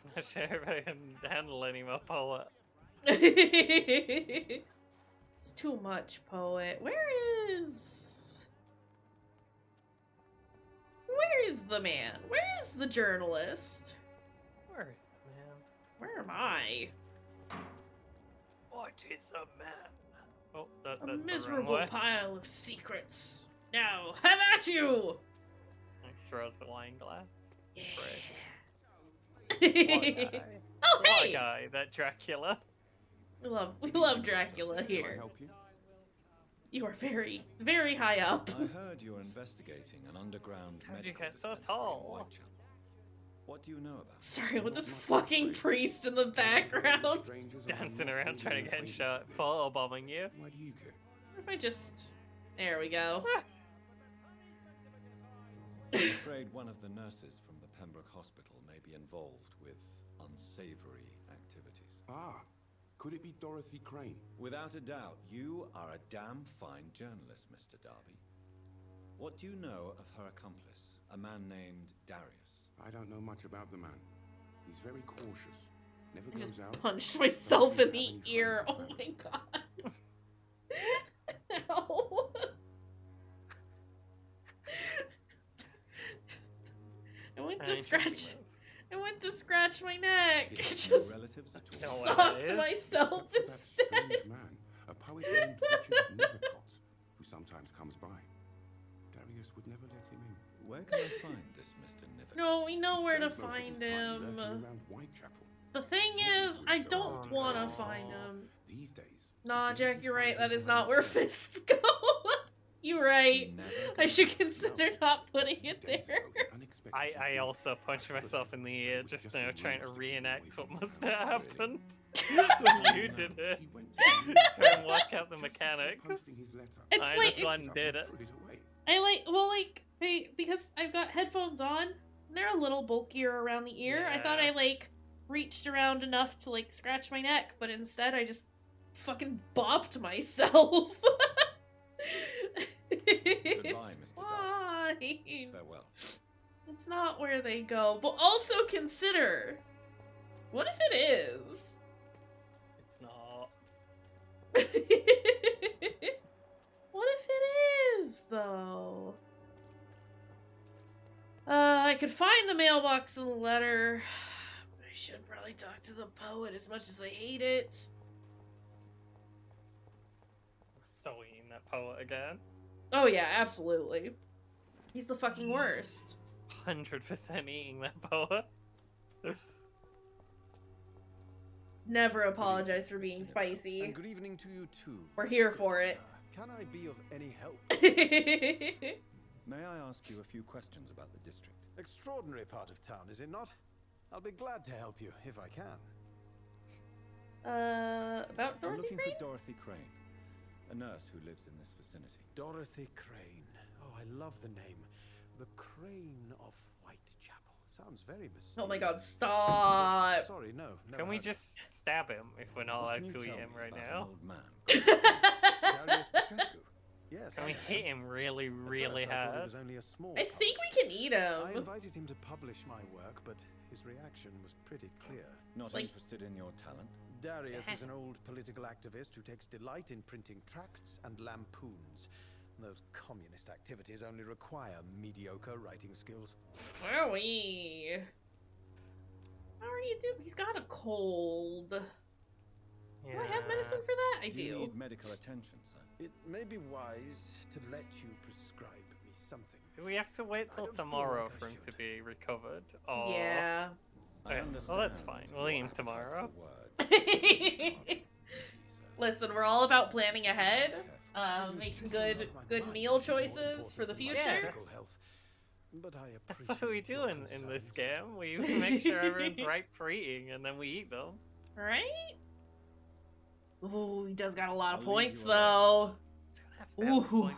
I'm not sure if I can handle any more poet. It's too much, poet. Where is the man? Where is the journalist? Where is the man? Where am I? What is a man? Oh, that's A the wrong miserable way. pile of secrets. Now, have at you! He throws the wine glass. Oh, What hey! guy? That Dracula. We love Dracula Can I here. help you? You are very, very high up. I heard you're investigating an underground How'd you medical get so dispensary in tall? Whitechapel. What do you know about it? Sorry, with this fucking priest in the background. Dancing around trying to get in shot, photobombing you. Why do you care? What if I just... There we go. I'm afraid one of the nurses from the Pembroke Hospital may be involved with unsavory activities. Ah, could it be Dorothy Crane? Without a doubt, you are a damn fine journalist, Mr. Darby. What do you know of her accomplice, a man named Darius? I don't know much about the man. He's very cautious. Never I goes just out. punched myself in the ear. Oh my god. Ow. I went to scratch my neck. He has Just no relatives at No all. one socked is. myself Except for that instead. strange man, a poet named Richard Nethercott, who sometimes comes by. Darius would never let him in. Where can I find this Mr. Nethercott? No, we know He where to spends most of find his time him. lurking around Whitechapel. The thing is, I don't want to find him. These days, Nah, Jack, you're right. That is not where fists go. You're right. I should consider not putting it there. I also punched myself in the ear just now trying to reenact what must have happened when you did it. Try and work out the mechanics. It's I like- just one did it. Because I've got headphones on, and they're a little bulkier around the ear. I thought I, reached around enough to, like, scratch my neck, but instead I just fucking bopped myself. Goodbye, Mr. Dark. Fine. Farewell. It's not where they go. But also consider, what if it is? It's not. What if it is, though? I could find the mailbox and the letter. But I should probably talk to the poet as much as I hate it. So eating that poet again. Oh yeah, absolutely. He's the fucking worst. 100% eating that poet. Never apologize for being spicy. And good evening to you too. We're here for it. Can I be of any help? May I ask you a few questions about the district? Extraordinary part of town, is it not? I'll be glad to help you if I can. About I'm Dorothy looking Crane? for Dorothy Crane, a nurse who lives in this vicinity. Dorothy Crane. Oh, I love the name. The Crane of Whitechapel. Sounds very mysterious. Oh my god, stop! Sorry, no. Can we just stab him if we're not allowed to eat him right now? Darius Petrescu. Yes. Can we hit him really, really At first, I thought hard? it was only a small I think we can eat I him. invited him to publish my work, but his reaction was pretty clear. Not interested in your talent? Darius is an old political activist who takes delight in printing tracts and lampoons. Those communist activities only require mediocre writing skills. Wowie. How are you doing? He's got a cold. Do I have medicine for that? I Do you do. need medical attention, sir? It may be wise to let you prescribe me something. Do we have to wait till tomorrow for him to be recovered? Or... Yeah. I Okay, well, that's fine. We'll eat him tomorrow. Listen, we're all about planning ahead, making good meal choices for the future. Yeah, But I that's what we do in this game. We make sure everyone's right for eating, and then we eat them. Right? Ooh, he does got a lot of points, though. Ooh.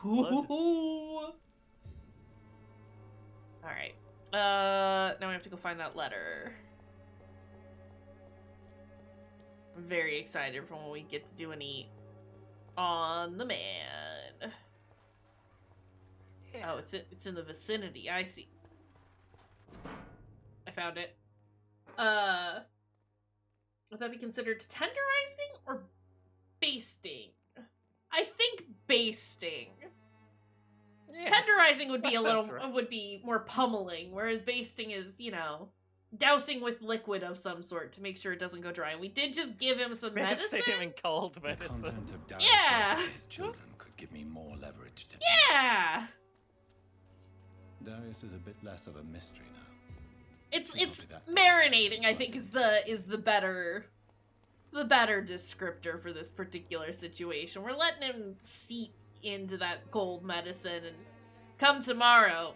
Alright. Now we have to go find that letter. I'm very excited for when we get to do an eat on the man. Yeah. Oh, it's in the vicinity. I see. I found it. Would that be considered tenderizing or basting? I think basting. Yeah, Tenderizing would be that a little sounds right. would be more pummeling, whereas basting is, you know, dousing with liquid of some sort to make sure it doesn't go dry. And we did just give him some medicine. Him in cold The medicine. content of Darius' Yeah. letters to his children could give me more leverage to Yeah. Darius is a bit less of a mystery now. It's Copy that. marinating, I think, is the better descriptor for this particular situation. We're letting him seep into that cold medicine and come tomorrow.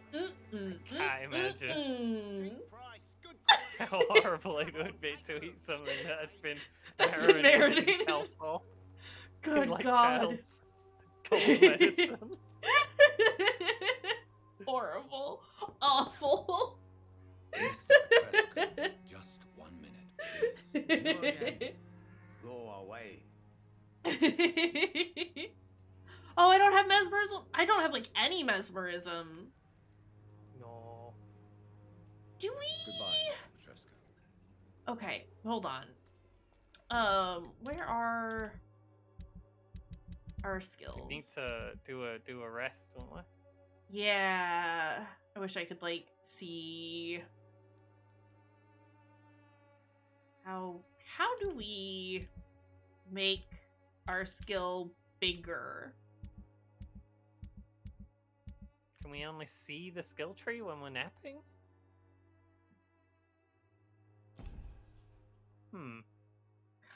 Can't imagine how horrible it would be to eat something that had been marinated. in alcohol. Good like God. child's cold medicine. Horrible. Awful. Just 1 minute. You again. Go away. Oh, I don't have mesmerism. I don't have, like, any mesmerism. No. Do we? Goodbye, Mr. Petrescu. Okay, hold on. Where are our skills? We need to do a rest, don't we? Yeah. I wish I could, like, see how do we make our skill bigger? Can we only see the skill tree when we're napping?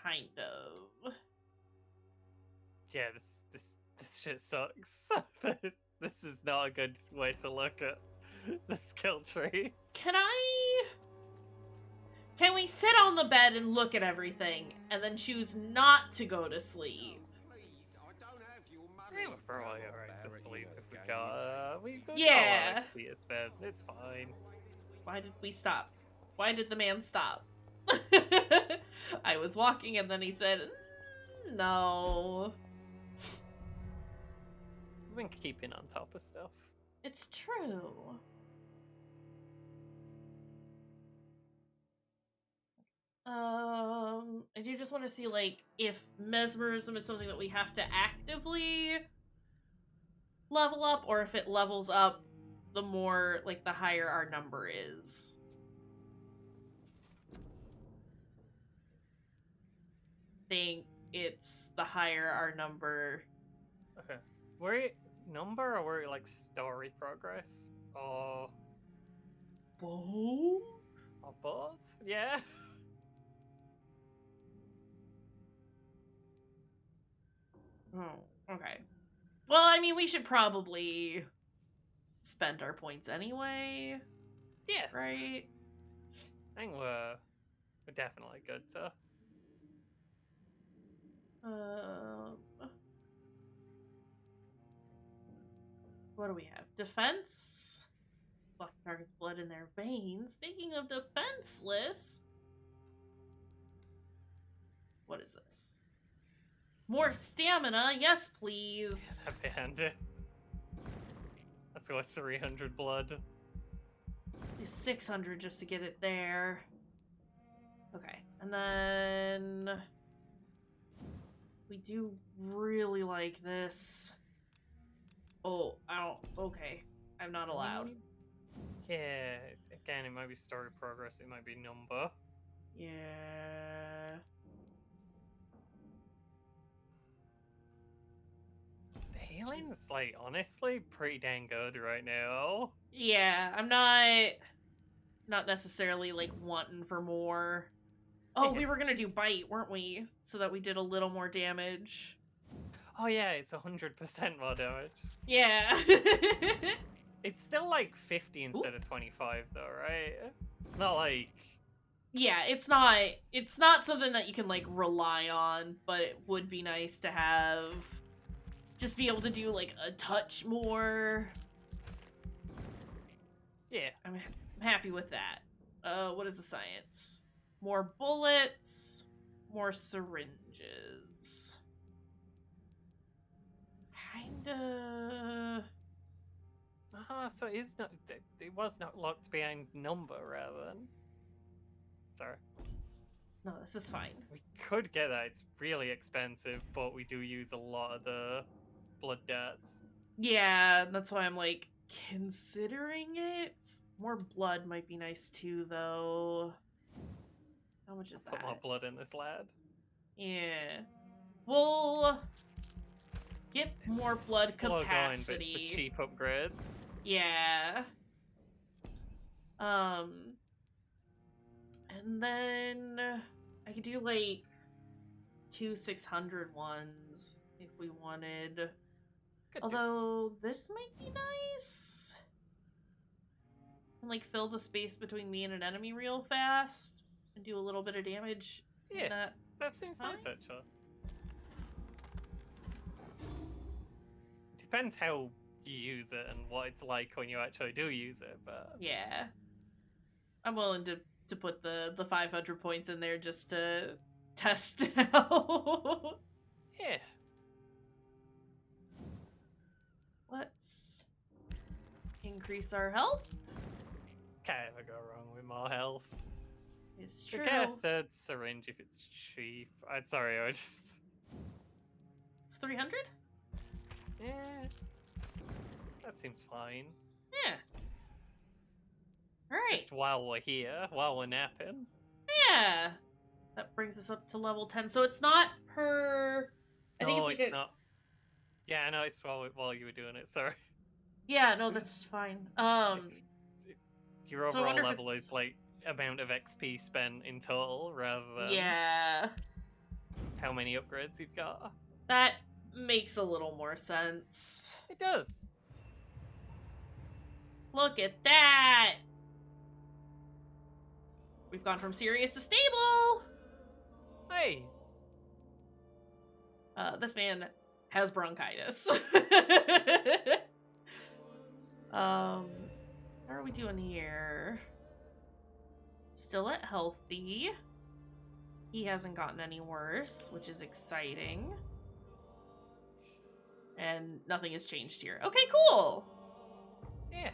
Kind of. Yeah, this shit sucks. This is not a good way to look at the skill tree. Can we sit on the bed and look at everything and then choose not to go to sleep? Yeah, we're probably alright to sleep if we got Yeah. XP to spend. It's fine. Why did we stop? Why did the man stop? I was walking and then he said, no. I've been keeping on top of stuff. It's true. I do just want to see, like, if mesmerism is something that we have to actively level up, or if it levels up the more, like, the higher our number is. I think it's the higher our number. Okay. Were it number or were it like story progress? Or both? Or both? Yeah. Oh, okay. Well, I mean, we should probably spend our points anyway. Yes. Right? I think we're definitely good to. What do we have? Defense? Block target's blood in their veins. Speaking of defenseless, what is this? More stamina, yes please. Happy handed. Let's go with 300 blood. Do 600 just to get it there. Okay, and then we do really like this. Oh, I don't. Okay, I'm not allowed. Yeah, again, it might be story progress, it might be number. Yeah. The healing's, like, honestly pretty dang good right now. Yeah, I'm not necessarily, like, wanting for more. Oh, we were gonna do bite, weren't we? So that we did a little more damage. Oh yeah, it's 100% more damage. Yeah. It's still like 50 instead of 25 though, right? It's not like... Yeah, it's not something that you can, like, rely on, but it would be nice to have... Just be able to do, like, a touch more. Yeah. I'm happy with that. What is the science? More bullets, more syringes. Kinda... so it is not... It was not locked behind number, rather than... Sorry. No, this is fine. We could get that, it's really expensive, but we do use a lot of the blood darts. Yeah, that's why I'm, like, considering it. More blood might be nice, too, though. How much is that? Put more blood in this lad. Yeah. We'll get more blood Slow capacity. going, but it's the cheap upgrades. Yeah. And then I could do, like, 2 600 ones if we wanted. Although this might be nice. And, like, fill the space between me and an enemy real fast and do a little bit of damage. Yeah, that seems nice, actually. Depends how you use it and what it's like when you actually do use it, but... Yeah. I'm willing to put the 500 points in there just to test it out. Yeah. Let's increase our health. Can't ever go wrong with more health. It's You true. get a third syringe if it's cheap. I'm sorry, I just... It's 300? Yeah. That seems fine. Yeah. Alright. Just while we're here, while we're napping. Yeah. That brings us up to level 10. So it's not per... I think No, it's, like not. Yeah, I know, it's while you were doing it, sorry. Yeah, no, that's fine. Your So I overall wonder if level it's- is, like, amount of XP spent in total, rather than... Yeah. How many upgrades you've got. That makes a little more sense. It does. Look at that! We've gone from serious to stable! Hey! This man has bronchitis. How are we doing here? Still at healthy. He hasn't gotten any worse, which is exciting. And nothing has changed here. Okay, cool. Yeah.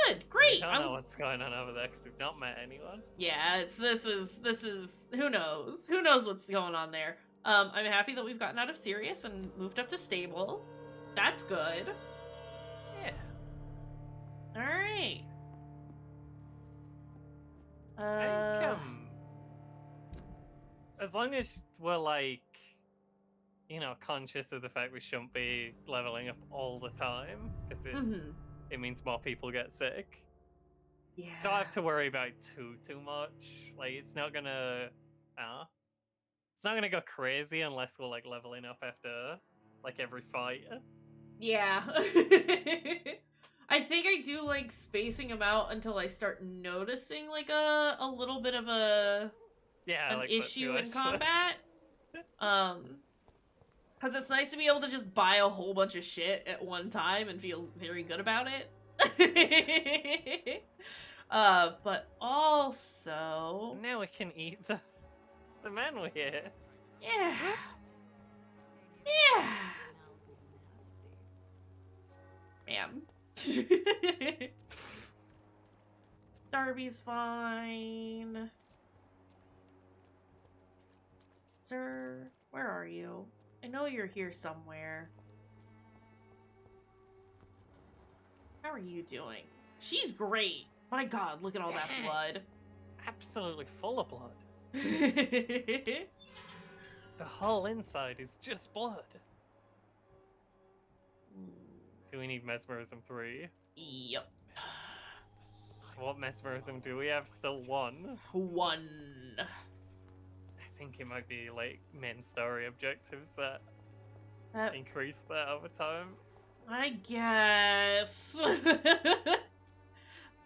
Good, great. I don't know what's going on over there because we've not met anyone. Yeah, this is who knows? Who knows what's going on there? I'm happy that we've gotten out of Sirius and moved up to stable. That's good. Yeah. All right. I think, as long as we're like, you know, conscious of the fact we shouldn't be leveling up all the time because it means more people get sick. Yeah. Don't have to worry about too much. Like it's not gonna, it's not gonna go crazy unless we're like leveling up after like every fight. Yeah. I think I do like spacing them out until I start noticing like a little bit of an like issue in combat. Because it's nice to be able to just buy a whole bunch of shit at one time and feel very good about it. But also... Now we can eat the man we're here. Yeah. Yeah. Man. Darby's fine. Sir, where are you? I know you're here somewhere. How are you doing? She's great. My god, look at all that blood. Absolutely full of blood. The whole inside is just blood. Do we need Mesmerism 3? Yep. What Mesmerism do we have? Still 1? 1. I think it might be like main story objectives that increase that over time. I guess.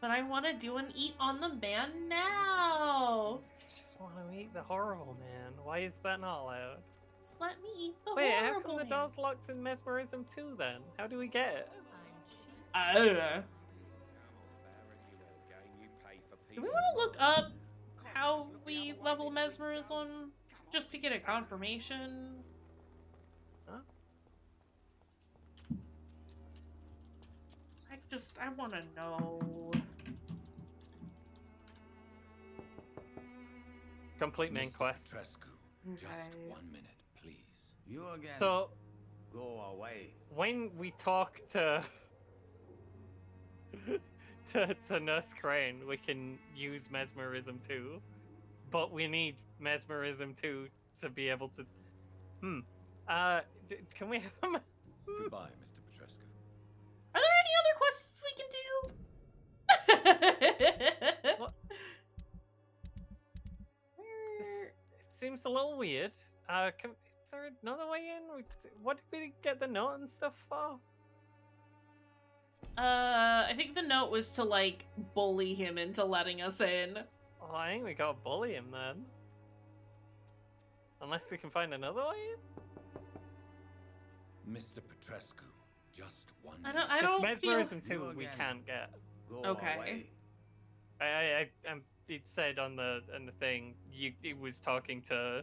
But I want to do an eat on the man now. I just want to eat the horrible man. Why is that not allowed? Just let me eat the Wait, horrible how come the man. door's locked in Mesmerism 2 then? How do we get it? Do we want to look up how we level Mesmerism just to get a confirmation? Huh? I want to know. Complete main quest. Just 1 minute, please. You again. So, go away. When we talk to Nurse Crane, we can use Mesmerism 2, but we need Mesmerism 2 to be able to. Can we have him? Goodbye, Mr. Petrescu. Are there any other quests we can do? What? It seems a little weird. Is there another way in? What did we get the note and stuff for? I think the note was to, like, bully him into letting us in. Oh, I think we gotta bully him then. Unless we can find another way in? Mr. Petrescu, just 1 I minute. don't Mesmerism feel... 2 we can't get. Go okay. away. It said on the thing, it was talking to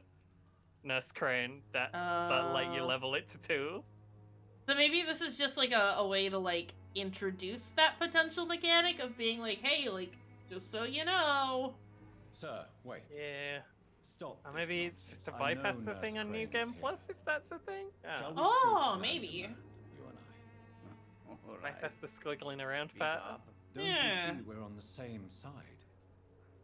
Nurse Crane that let you level it to 2. So maybe this is just, like, a way to, like, introduce that potential mechanic of being like, hey, like, just so you know. Sir, wait. Yeah. Stop. Or maybe it's just to bypass the thing on New Game Plus, if that's a thing. Shall we Oh, speak man to maybe. man, you and I? Bypass the squiggling around part. Don't Yeah. you see we're on the same side?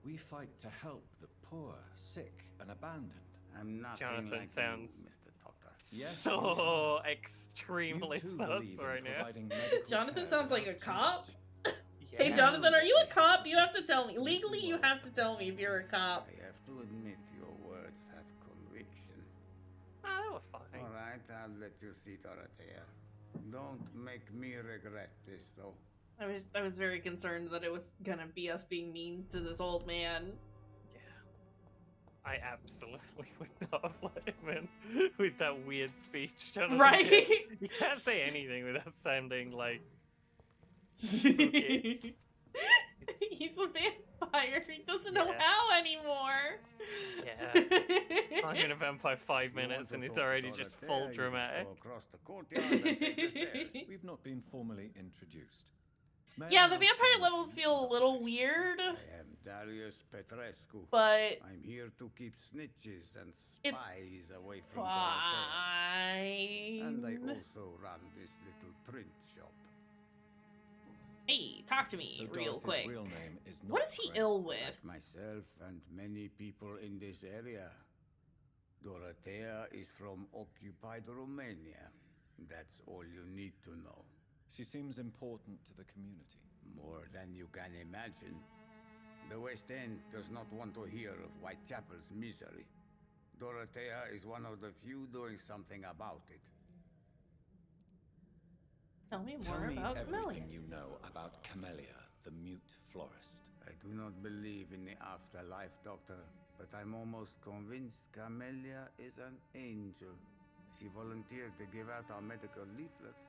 We fight to help the poor, sick, and abandoned. I'm nothing Jonathan like sounds you, Mr. Doctor. Yes, so extremely you too sus believe in right now. providing medical Jonathan care sounds like a without cop. charge. Hey, Jonathan, are you a cop? You have to tell me. Legally, you have to tell me if you're a cop. I have to admit your words have conviction. Ah, they were fine. All right, I'll let you see, Dorothea. Don't make me regret this, though. I was very concerned that it was gonna be us being mean to this old man. I absolutely would not have let him in with that weird speech. Jonathan. Right? You can't say anything without sounding like spooky. It's He's a vampire. He doesn't know Yeah. how anymore. Yeah. It's not even a vampire 5 minutes and he's already just full dramatic. Across the courtyard and take the stairs. We've not been formally introduced. May Yeah, I the ask vampire you levels feel a little weird, I am Darius Petrescu. but I'm here to keep snitches and it's spies away from Dorothea. And I fine. also run this little print shop. Hey, talk to me So real Dorothy's quick. real name is not What is he Crane. ill with? Like myself and many people in this area. Dorothea is from occupied Romania. That's all you need to know. She seems important to the community. More than you can imagine. The West End does not want to hear of Whitechapel's misery. Dorothea is one of the few doing something about it. Tell me Tell more me about everything Camellia. you know about Camellia, the mute florist. I do not believe in the afterlife, Doctor, but I'm almost convinced Camellia is an angel. She volunteered to give out our medical leaflets.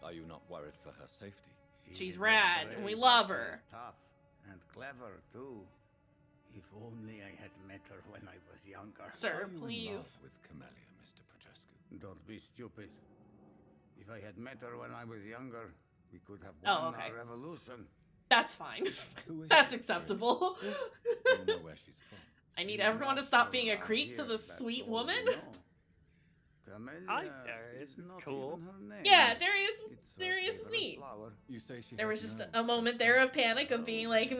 Are you not worried for her safety? She's is rad, as and we brave love as she her. is tough and clever too. If only I had met her when I was younger. Sir, Are you in please. love with Camellia, Mr. Petrescu? Don't be stupid. If I had met her when I was younger, we could have Oh, won okay. our revolution. That's fine. Who is That's she, acceptable. really? Do you know where she's from? I need She's everyone to not stop from being a around creep to here, this that's sweet all woman. we know. Camellia Hi, Darius, is it's not cool. even her name. Yeah, It's her Darius is favorite neat. flower. You say she There has was just no a moment close there of friends? panic of being like, Yeah.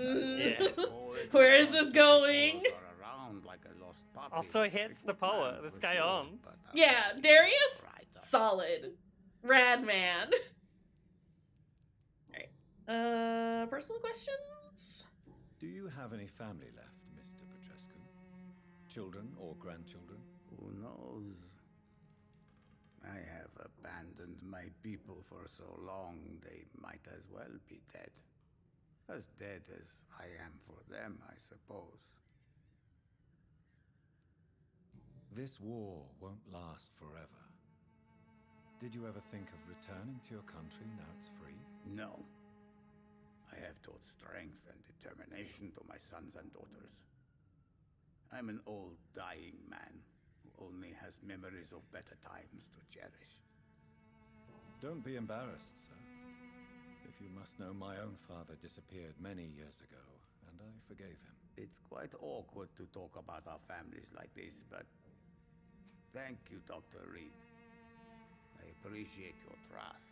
Oh, it where is was this that going? she follows her around like a lost puppy. Also hits A the good man poet, this for guy sure, owns. but a Yeah, very Darius? good writer. Solid. Rad man. Alright. Personal questions? Do you have any family left, Mr. Petrescu? Children or grandchildren? Who knows? I have abandoned my people for so long, they might as well be dead. As dead as I am for them, I suppose. This war won't last forever. Did you ever think of returning to your country now it's free? No. I have taught strength and determination to my sons and daughters. I'm an old, dying man who only has memories of better times to cherish. Don't be embarrassed, sir. If you must know, my own father disappeared many years ago, and I forgave him. It's quite awkward to talk about our families like this, but thank you, Dr. Reed. I appreciate your trust.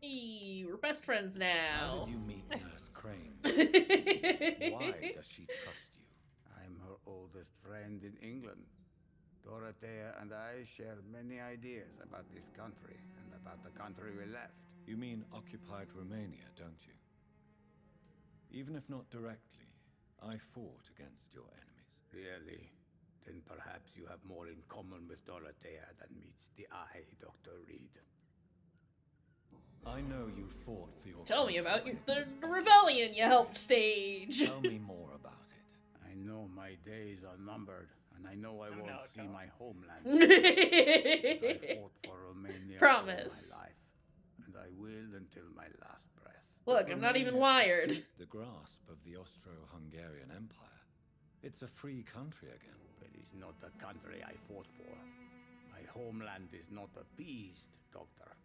Hey, we're best friends How now. did you meet Nurse Crane? Why does she trust you? I'm her oldest friend in England. Dorothea and I share many ideas about this country and about the country we left. You mean occupied Romania, don't you? Even if not directly, I fought against your enemies. Really? Then perhaps you have more in common with Dorothea than meets the eye, Dr. Reed. I know you fought for your Tell me country about when your, it the was rebellion you helped stage. Tell me more about it. I know my days are numbered, and I know I won't no, see come my homeland. But I Promise. fought for Romania all my life, and I will until my last breath. Look, I'm not even Romania wired. escaped the grasp of the Austro-Hungarian Empire. It's a free country again. It is not the country I fought for. My homeland is not appeased, Doctor.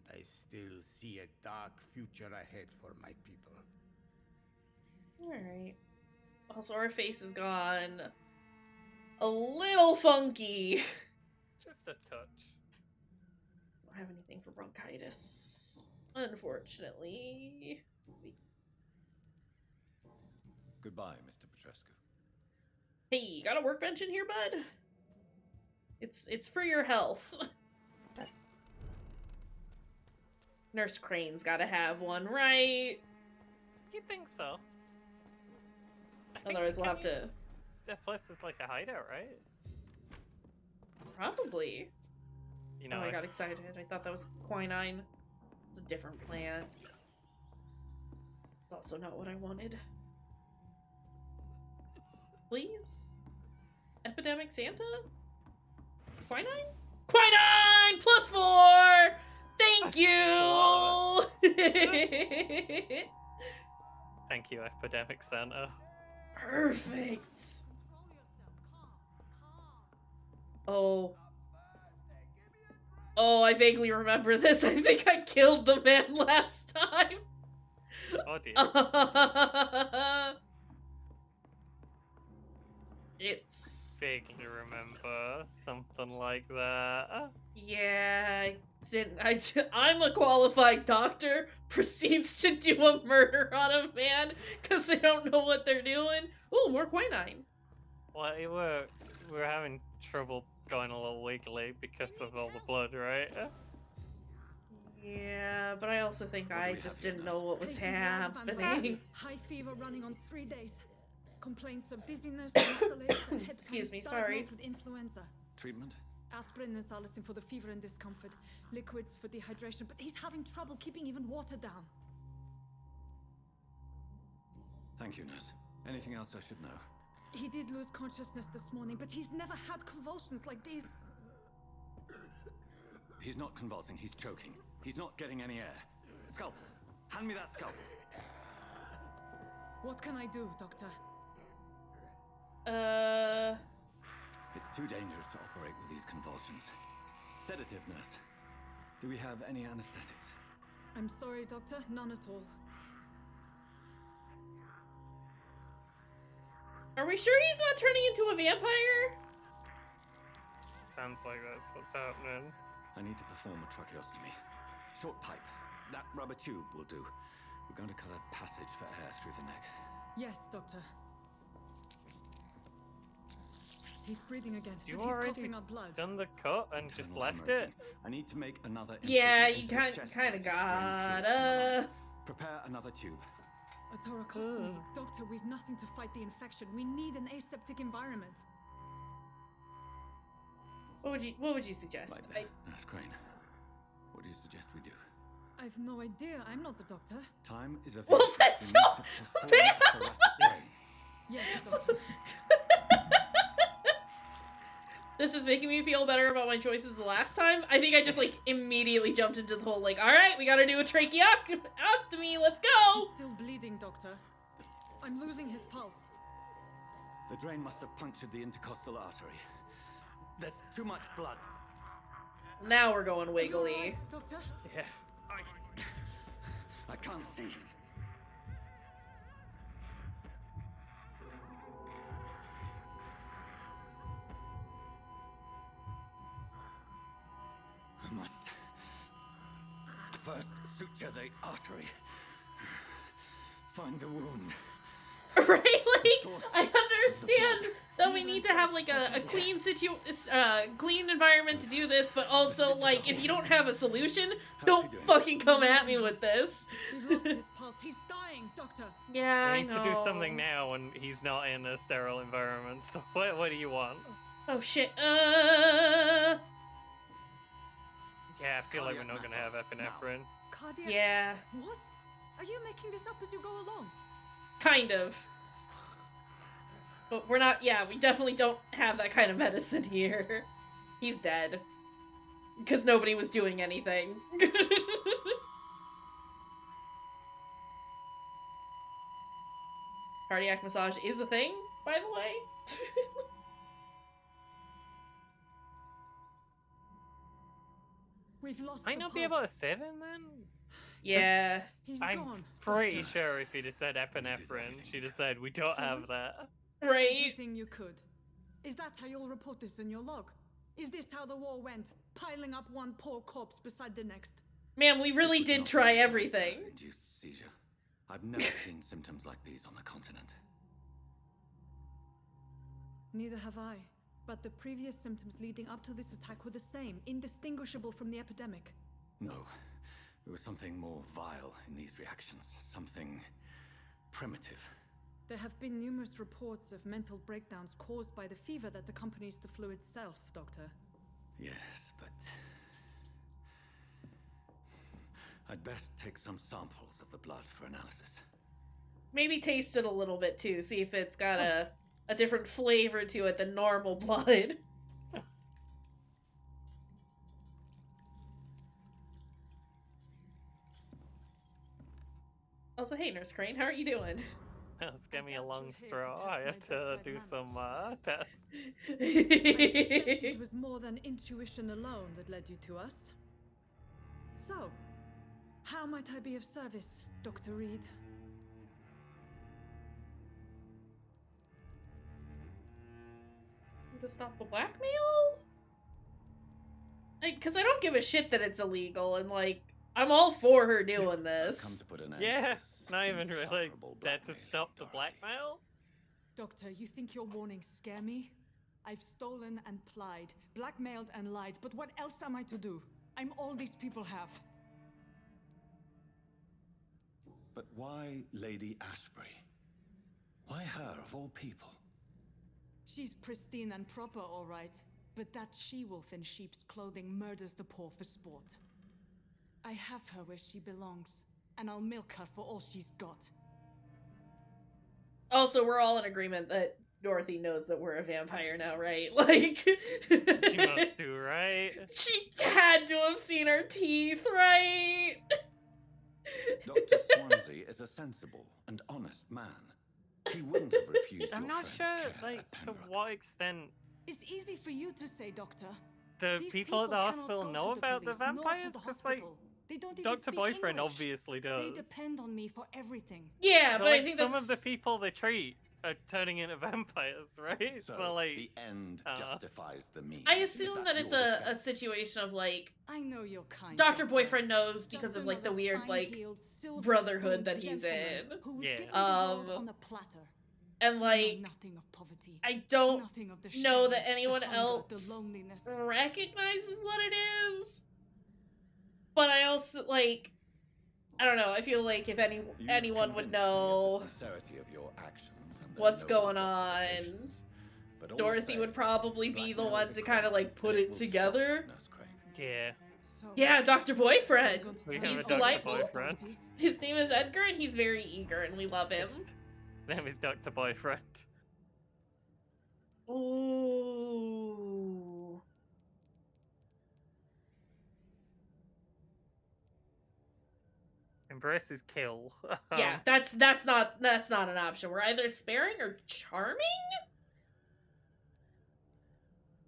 And I still see a dark future ahead for my people. Alright. Also, our face is gone a little funky. Just a touch. Don't have anything for bronchitis, unfortunately. Goodbye, Mr. Petrescu. Hey, got a workbench in here, bud? It's for your health. Nurse Crane's gotta have one, right? You think so? I think Otherwise we'll have to... Kenny's- That place is like a hideout, right? Probably. You know, Oh, I if- got excited. I thought that was quinine. It's a different plant. It's also not what I wanted. Please? Epidemic Santa? Quinine? Quinine! +4! Thank you! Thank you, Epidemic Santa. Perfect. Oh. Oh, I vaguely remember this. I think I killed the man last time. Oh dear. It's... Vaguely remember something like that. Yeah, I'm a qualified doctor. Proceeds to do a murder on a man because they don't know what they're doing. Ooh, more quinine. Well, we're having trouble going a little wiggly because of all the blood, right? Yeah, but I also think I just didn't know what was Patient Raz happening. Vampyr. High fever running on 3 days. Complaints of dizziness, muscle and head Excuse pain, me, sorry. diagnosed with influenza. Treatment? Aspirin and salicin for the fever and discomfort. Liquids for dehydration, but he's having trouble keeping even water down. Thank you, nurse. Anything else I should know? He did lose consciousness this morning, but he's never had convulsions like these. He's not convulsing, he's choking. He's not getting any air. Scalpel! Hand me that scalpel! What can I do, Doctor? It's too dangerous to operate with these convulsions. Sedative, nurse. Do we have any anesthetics? I'm sorry, Doctor. None at all. Are we sure he's not turning into a vampire? Sounds like that's what's happening. I need to perform a tracheostomy. Short pipe. That rubber tube will do. We're going to cut a passage for air through the neck. Yes, Doctor. He's breathing again, You but he's already coughing up blood. done the cut and just left hemorrhaging. it? I need to make another Yeah, incision you into the kind chest of cavity to drain fluid from the gotta. lung. Prepare another tube. A thoracostomy. Doctor, we've nothing to fight the infection. We need an aseptic environment. What would you suggest? Right there. Nurse Crane. What do you suggest we do? I've no idea. I'm not the doctor. Time is of Well, essence. that's We need so to perform bad. a thoracic drain. Yes, Doctor. This is making me feel better about my choices the last time. I think I just like immediately jumped into the whole like, all right, we gotta do a tracheotomy. Let's go. He's still bleeding, Doctor. I'm losing his pulse. The drain must have punctured the intercostal artery. There's too much blood. Now we're going Are you wiggly. all right, Doctor? Yeah. I can't see. I must first suture the artery. Find the wound. Right? Like, I understand that we need to have like a clean clean environment to do this, but also like if you don't have a solution, don't fucking come at me with this. We've lost his pulse. He's dying, Doctor. Yeah, We I need know. to do something now when he's not in a sterile environment. So what do you want? Oh shit. Yeah, I feel like we're not gonna have epinephrine. Cardiac. Yeah, What? Are you making this up as you go along? kind of. But we're not. Yeah, we definitely don't have that kind of medicine here. He's dead because nobody was doing anything. Cardiac massage is a thing, by the way. We've lost Might the not be pulse. about a 7 then? Yeah. He's I'm gone. pretty Doctor. sure if he'd have said epinephrine, she'd have said, we don't have that. Right. Everything you could. Is that how you'll report this in your log? Is this how the war went? Piling up one poor corpse beside the next? Man, we really This was did not try an everything. influenza-induced seizure. I've never seen symptoms like these on the continent. Neither have I. But the previous symptoms leading up to this attack were the same, indistinguishable from the epidemic. No. There was something more vile in these reactions. Something primitive. There have been numerous reports of mental breakdowns caused by the fever that accompanies the flu itself, Doctor. Yes, but... I'd best take some samples of the blood for analysis. Maybe taste it a little bit too, see if it's got a different flavor to it than normal blood. Also, hey, Nurse Crane, how are you doing? Let's get me a long straw. I have to do some tests. I suspect it was more than intuition alone that led you to us. So, how might I be of service, Dr. Reed? To stop the blackmail? Because I don't give a shit that it's illegal, and like, I'm all for her doing this. Yeah, not even really that to stop the blackmail. Doctor, you think your warnings scare me? I've stolen and plied, blackmailed and lied, but what else am I to do? I'm all these people have. But why Lady Ashbury? Why her of all people? She's pristine and proper, all right. But that she-wolf in sheep's clothing murders the poor for sport. I have her where she belongs, and I'll milk her for all she's got. Also, we're all in agreement that Dorothy knows that we're a vampire now, right? Like... She must do, right? She had to have seen her teeth, right? Dr. Swansea is a sensible and honest man. He wouldn't have refused I'm your not friend's sure, care like, at to Pembroke. what extent It's easy for you to say, Doctor. the These people at the cannot hospital go know to the about the police, nor to vampires? the Because, like, hospital. They don't even Dr. speak Boyfriend English. obviously They does. depend on me for everything. Yeah, but like, I think some that's... of the people they treat are turning into vampires, right? So, like, the end justifies the means. I Is assume that that it's your a defense? situation of, like... I know you're kind. Dr. Boyfriend knows because Just of, like, the another weird, like, fine-heeled, brotherhood silver-spooned that he's in. gentleman who was Yeah. given the world on a platter. And, You know like... nothing of poverty. I don't Nothing of the know shame, that the anyone hunger, else the loneliness. recognizes what it is. But I also, like... I don't know, I feel like if anyone would Convinced me of know the sincerity of your actions and their what's noble going on, justifications. But all Dorothy the would same, probably be the blackmail one is to a kind of, crime, like, put and it will together. stop, Nurse Crane. yeah. Yeah, Dr. Boyfriend. We have He's a Dr. delightful. Boyfriend. His name is Edgar, and he's very eager, and we love him. His name is Dr. Boyfriend. Ooh. Embrace is kill. Yeah, that's not an option. We're either sparing or charming?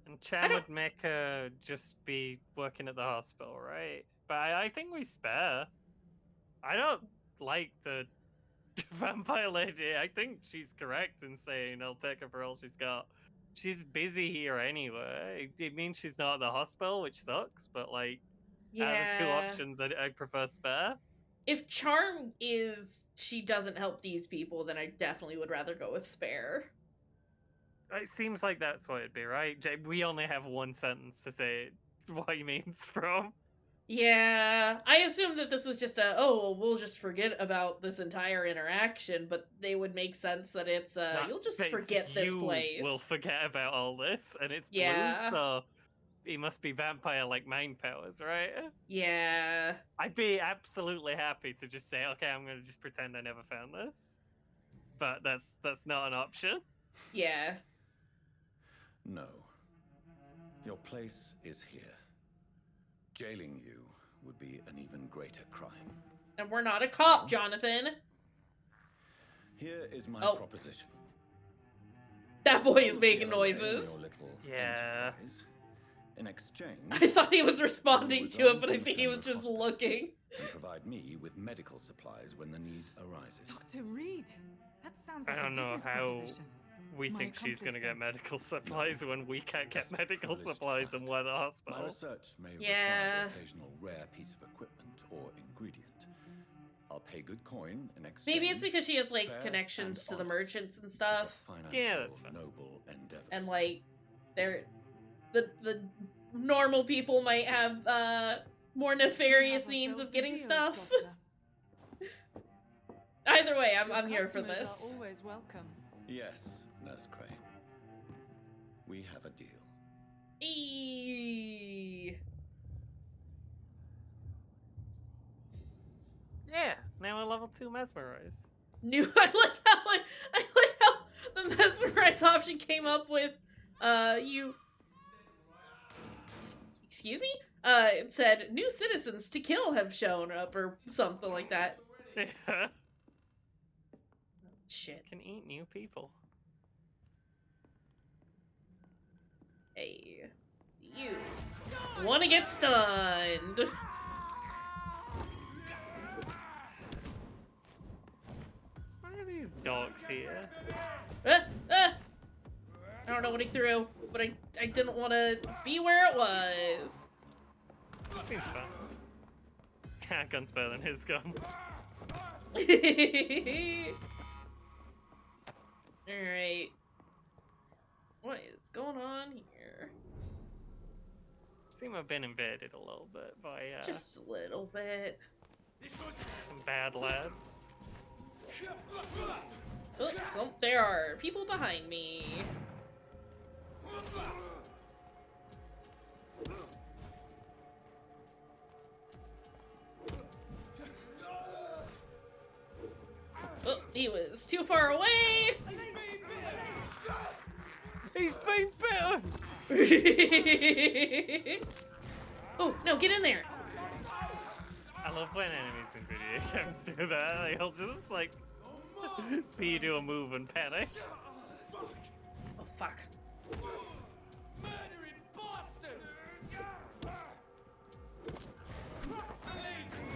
And Chan would make her just be working at the hospital, right? But I think we spare. I don't like the vampire lady. I think she's correct in saying I'll take her for all she's got. She's busy here anyway. It means she's not at the hospital, which sucks, but like, out of the two Yeah. options, I'd prefer spare. If charm is she doesn't help these people, then I definitely would rather go with spare. It seems like that's what it'd be, right? We only have one sentence to say what he means from. Yeah, I assumed that this was just we'll just forget about this entire interaction, but they would make sense that it's, you'll just But it's forget this place. We'll forget about all this, and it's Yeah. blue, so he must be vampire-like mind powers, right? Yeah. I'd be absolutely happy to just say, okay, I'm gonna just pretend I never found this. But that's not an option. Yeah. No. Your place is here. Jailing you would be an even greater crime. And we're not a cop, Jonathan. Here is my Oh. proposition. That boy is You'll making be allowed noises. your little Yeah. enterprise. In exchange, I thought he was responding you to resign it, but I from think he was Pembroke just Hospital looking. and provide me with medical supplies when the need arises. Dr. Reed, that sounds I like don't a know business how proposition. we My think she's gonna accomplice get then. medical supplies when we can't get Just medical privileged supplies and we're the My hospital. research may Yeah. require the occasional rare piece of equipment or ingredient. I'll pay good coin in exchange. Maybe it's because she has, like, fair connections and to the honest. merchants and stuff. Yeah, that's fine. Noble endeavors. And, like, they're... The normal people might have, more nefarious means of getting stuff. Either way, I'm here for Customers this. are always welcome. Yes, Nurse Crane. We have a deal. Eee. Yeah, now we're level 2 mesmerized. I like how the mesmerize option came up with, excuse me? It said, new citizens to kill have shown up, or something like that. Yeah. Shit. Can eat new people. Hey. You. Wanna get stunned. Why are these dogs here? I don't know what he threw, but I didn't want to be where it was. Seems fun. Gun's better than his gun. Alright. What is going on here? Seem to have been invaded a little bit by Just a little bit. some bad lads. Oh, so there are people behind me. Oh, he was too far away. He's been bitten. Oh no, get in there. I love when enemies in video games do that. They'll just like see you do a move and panic. Oh fuck.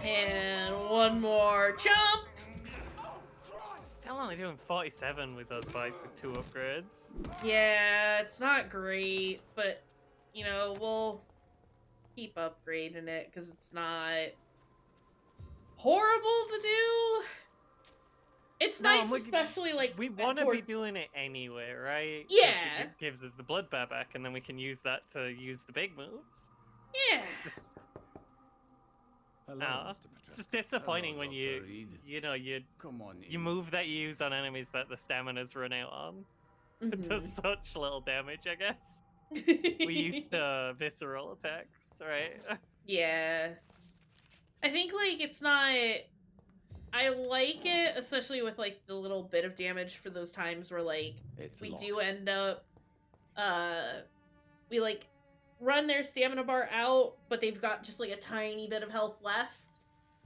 And one more jump. Still only doing 47 with those bites with 2 upgrades. Yeah, it's not great, but you know, we'll keep upgrading it because it's not horrible to do. It's nice, especially like we want to be doing it anyway, right? 'Cause Yeah. it gives us the blood bar back, and then we can use that to use the big moves. Yeah. Hello, It's just disappointing when you know, you move that you use on enemies that the stamina's run out on. It does such little damage, I guess. We used visceral attacks, right? Yeah. I think, like, it's not... I like it, especially with, like, the little bit of damage for those times where, like, we do end up, we, like, run their stamina bar out, but they've got just, like, a tiny bit of health left.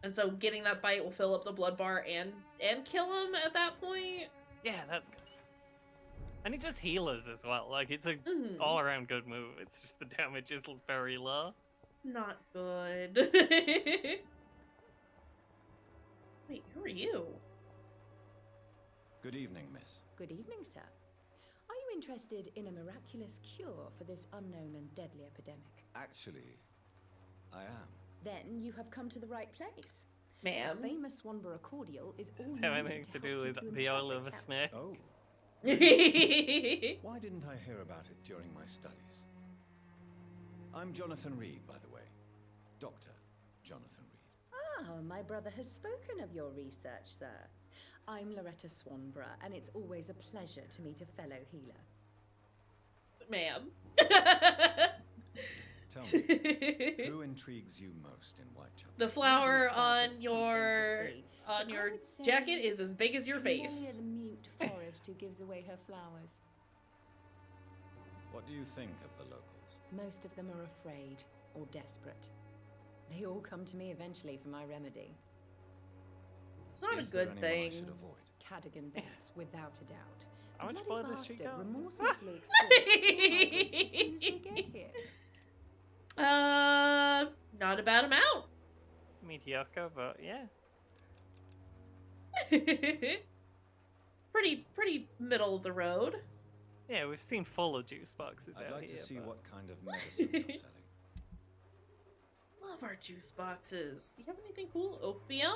And so getting that bite will fill up the blood bar and kill him at that point. Yeah, that's good. And it just heals as well. Like, it's a all-around good move. It's just the damage is very low. Not good. Wait, who are you? Good evening, miss. Good evening, sir. Are you interested in a miraculous cure for this unknown and deadly epidemic? Actually, I am. Then you have come to the right place. Ma'am. The famous Swanborough cordial is all Does you it have need anything to help do keep with you in the oil of a perfect snake? Oh. Why didn't I hear about it during my studies? I'm Jonathan Reed, by the way. Dr. Jonathan Reed. Ah, my brother has spoken of your research, sir. I'm Loretta Swanborough, and it's always a pleasure to meet a fellow healer. Ma'am. Tell me, who intrigues you most in Whitechapel? The flower on your jacket is as big as your Camellia face. the mute forest who gives away her flowers. What do you think of the locals? Most of them are afraid or desperate. They all come to me eventually for my remedy. It's not Is a there good anyone I thing. should avoid? Cadogan Bates, without a doubt. How much The blood bloody does she bastard got? remorselessly exploits as soon as they get here. Not a bad amount. Mediocre, but yeah. pretty middle of the road. Yeah, we've seen full of juice boxes I'd out like here. to see but- what kind of medicine you're selling. Love our juice boxes. Do you have anything cool? Opium?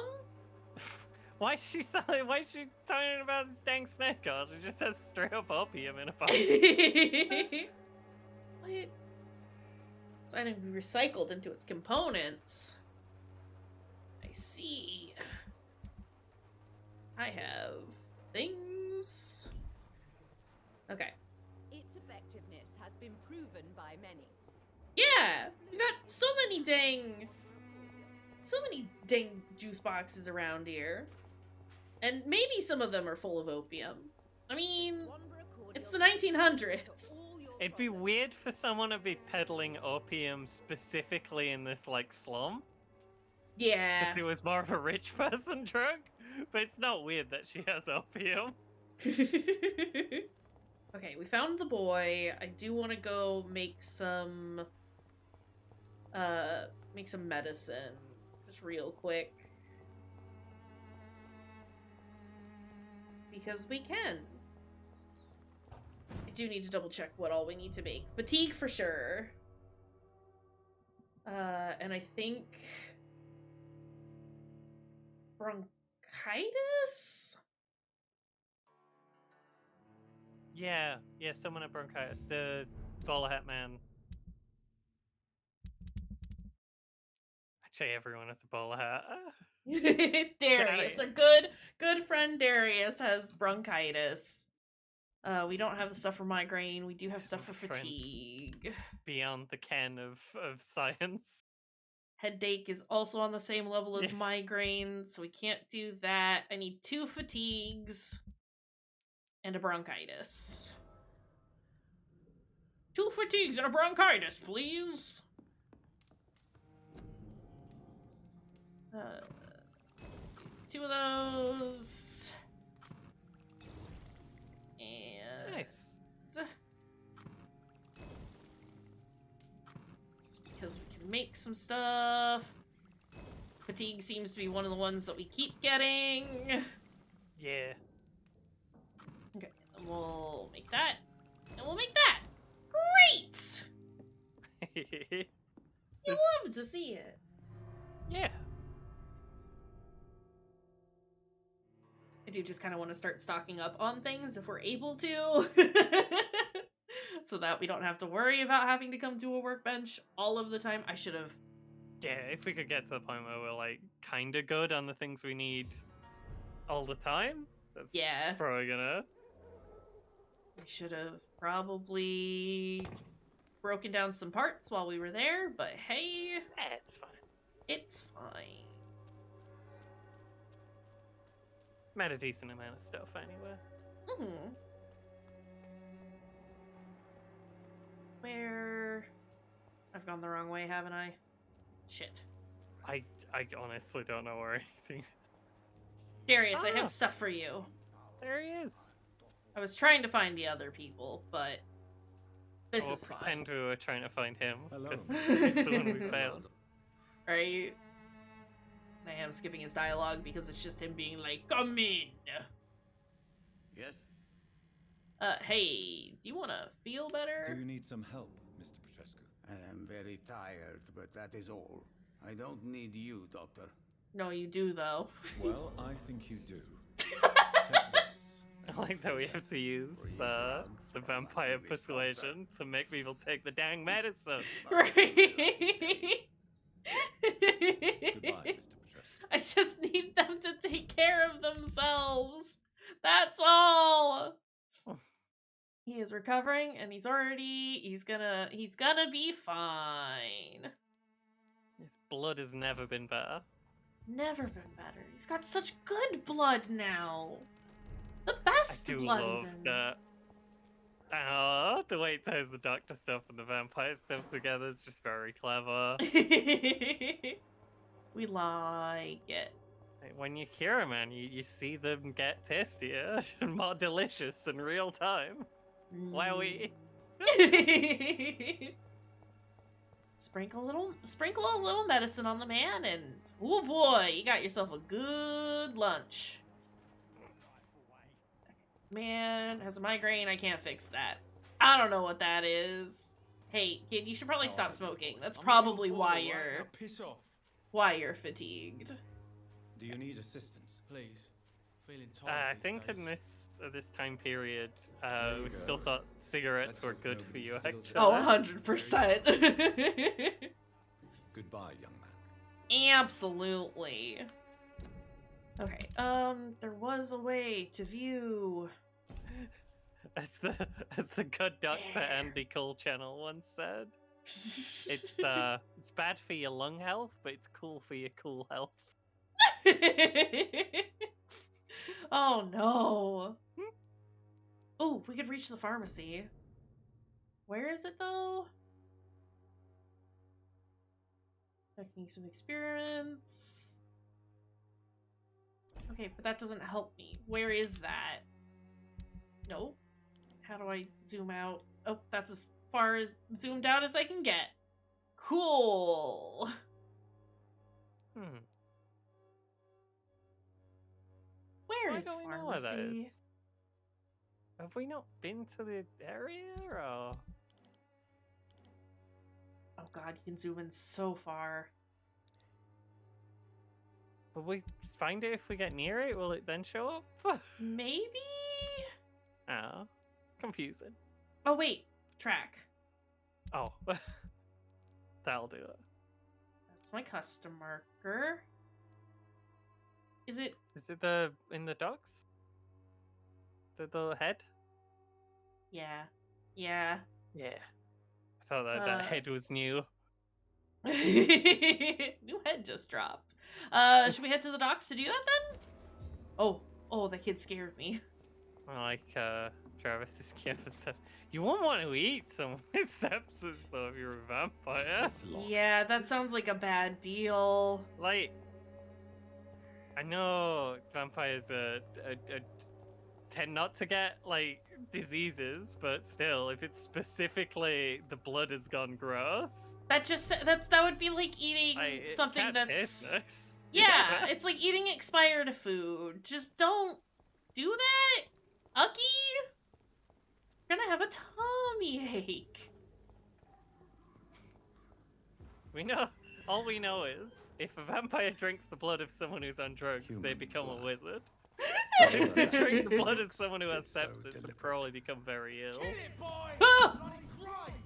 Why is she selling? Why is she talking about this dang snake oil? She just has straight up opium in a box. What? It's item to be recycled into its components. I see. I have things. Okay. Its effectiveness has been proven by many. Yeah, we got so many dang juice boxes around here. And maybe some of them are full of opium. I mean, it's the 1900s. It'd be weird for someone to be peddling opium specifically in this, like, slum. Yeah. Because it was more of a rich person drug. But it's not weird that she has opium. Okay, we found the boy. I do want to go make some medicine just real quick. Because we can. I do need to double check what all we need to make. Fatigue for sure. And I think bronchitis? Yeah, someone had bronchitis. The bowler hat man. Actually, everyone has a bowler hat. Darius, our good friend Darius has bronchitis. We don't have the stuff for migraine. We do have stuff for fatigue. Beyond the ken of science. Headache is also on the same level as migraine, so we can't do that. I need 2 fatigues and a bronchitis. 2 fatigues and a bronchitis, please. 2 of those. And nice. Just because we can make some stuff. Fatigue seems to be one of the ones that we keep getting. Yeah. Okay, and we'll make that. And we'll make that. Great! You love to see it. Yeah. I do just kind of want to start stocking up on things if we're able to. So that we don't have to worry about having to come to a workbench all of the time. I should have. Yeah, if we could get to the point where we're like kind of good on the things we need all the time, that's probably gonna. I should have probably broken down some parts while we were there, but hey. It's fine. It's fine. Met a decent amount of stuff anyway. Mm-hmm. Where? I've gone the wrong way, haven't I? Shit. I honestly don't know where anything is. Darius, I have stuff for you. There he is. I was trying to find the other people, but this is fine. Pretend we were trying to find him. Hello. Because he's the one we found. Right? I am skipping his dialogue because it's just him being like, "Come in." Yes? Hey, do you want to feel better? Do you need some help, Mr. Petrescu? I am very tired, but that is all. I don't need you, Doctor. No, you do, though. Well, I think you do. I like that we have to use the vampire persuasion to make people take the dang medicine. Right? Goodbye, Mr. Petrescu. I just need them to take care of themselves. That's all. He is recovering, and he's gonna be fine. His blood has never been better. Never been better. He's got such good blood now. The best I do blood. love even. that. The way it ties the doctor stuff and the vampire stuff together is just very clever. We like it. When you cure a man, you see them get tastier and more delicious in real time. Wowie. Sprinkle a little medicine on the man, and oh boy, you got yourself a good lunch. Man has a migraine. I can't fix that. I don't know what that is. Hey, kid, you should probably stop smoking. That's probably why you're fatigued. Do you need assistance? Please. Feeling tired. I think in this time period, we still thought cigarettes were good for you, actually. Oh, 100%. Goodbye, young man. Absolutely. Okay, there was a way to view. As the good Dr. Andy Cole channel once said, it's bad for your lung health, but it's cool for your cool health. Oh no. Oh, we could reach the pharmacy. Where is it though? Making some experiments. Okay, but that doesn't help me. Where is that? Nope. How do I zoom out? Oh, that's as far as zoomed out as I can get. Cool. Where I is don't know where that pharmacy? is. Have we not been to the area, or...? Oh god, you can zoom in so far. Will we find it if we get near it? Will it then show up? Maybe? Oh, confusing. Oh wait, track. Oh, that'll do it. That's my custom marker. Is it the in the docks? The head? Yeah. Yeah. Yeah. I thought that head was new. New head just dropped. Should we head to the docks to do that then? Oh, that kid scared me. I like Travis's gift stuff. You won't want to eat someone with sepsis though if you're a vampire. Yeah, that sounds like a bad deal. Like, I know vampires tend not to get like diseases, but still, if it's specifically the blood has gone gross, that would be like eating something can't that's taste nice. Yeah, it's like eating expired food. Just don't do that, Ucky. You're gonna have a tummy ache. All we know is if a vampire drinks the blood of someone who's on drugs, they become a wizard. So if they drink the blood of someone who has sepsis, they probably become very ill. Ah!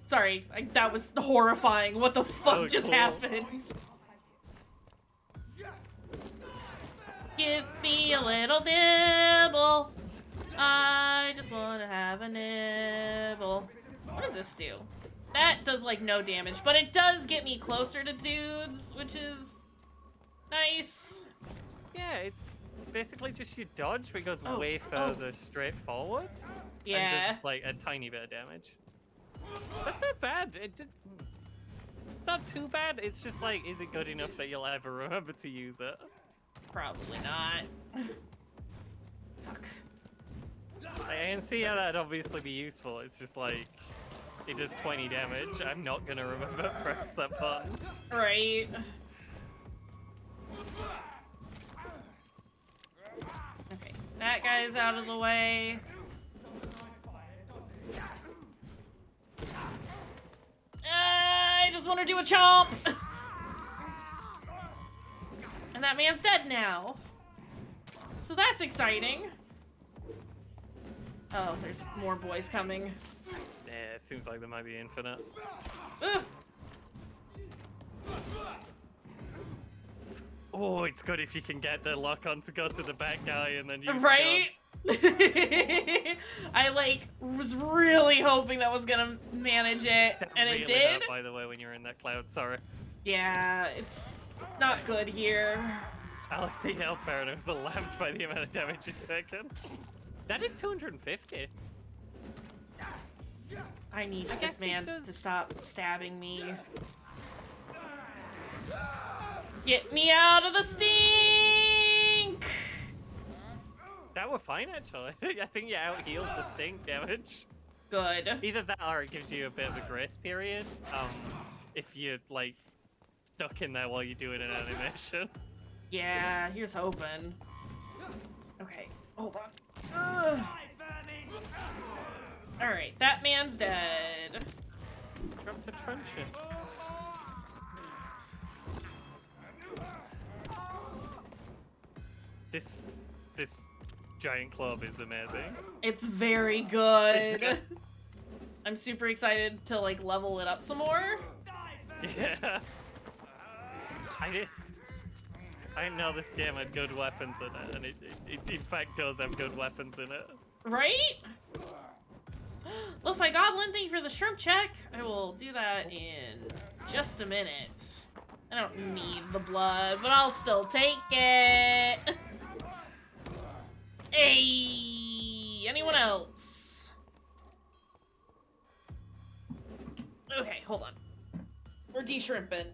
Sorry, that was horrifying. What the fuck just happened? Give me a little nibble. I just want to have a nibble. What does this do? That does like no damage, but it does get me closer to dudes, which is nice. Yeah, it's basically just you dodge, but it goes way further straight forward. Yeah. And does like a tiny bit of damage. That's not bad. It's not too bad. It's just like, is it good enough that you'll ever remember to use it? Probably not. Fuck. I can see how that'd obviously be useful. It's just like, it does 20 damage. I'm not gonna remember to press that button. Right. Okay, that guy's out of the way. I just want to do a chomp. And that man's dead now. So that's exciting. Oh, there's more boys coming. Yeah, it seems like there might be infinite. Ugh. Oh, it's good if you can get the lock on to go to the back guy and then you right? I like was really hoping that was gonna manage it, and it did. Hurt, by the way, when you're in that cloud, sorry. Yeah, it's not good here. I like the health bar and it was alarmed by the amount of damage it's taken. That did 250. I need this man to stop stabbing me. Get me out of the stink! That were fine, actually. I think you out-healed the stink damage. Good. Either that or it gives you a bit of a grace period. If you're, like, stuck in there while you're doing an animation. Yeah, here's hoping. Okay, hold on. Alright, that man's dead. Drop to truncheon. This giant club is amazing. It's very good. I'm super excited to like level it up some more. Yeah. I didn't know this game had good weapons in it, and it in fact does have good weapons in it. Right? Lo-Fi Goblin, thank you for the shrimp check. I will do that in just a minute. I don't need the blood, but I'll still take it. Hey, anyone else? Okay, hold on. We're de-shrimping.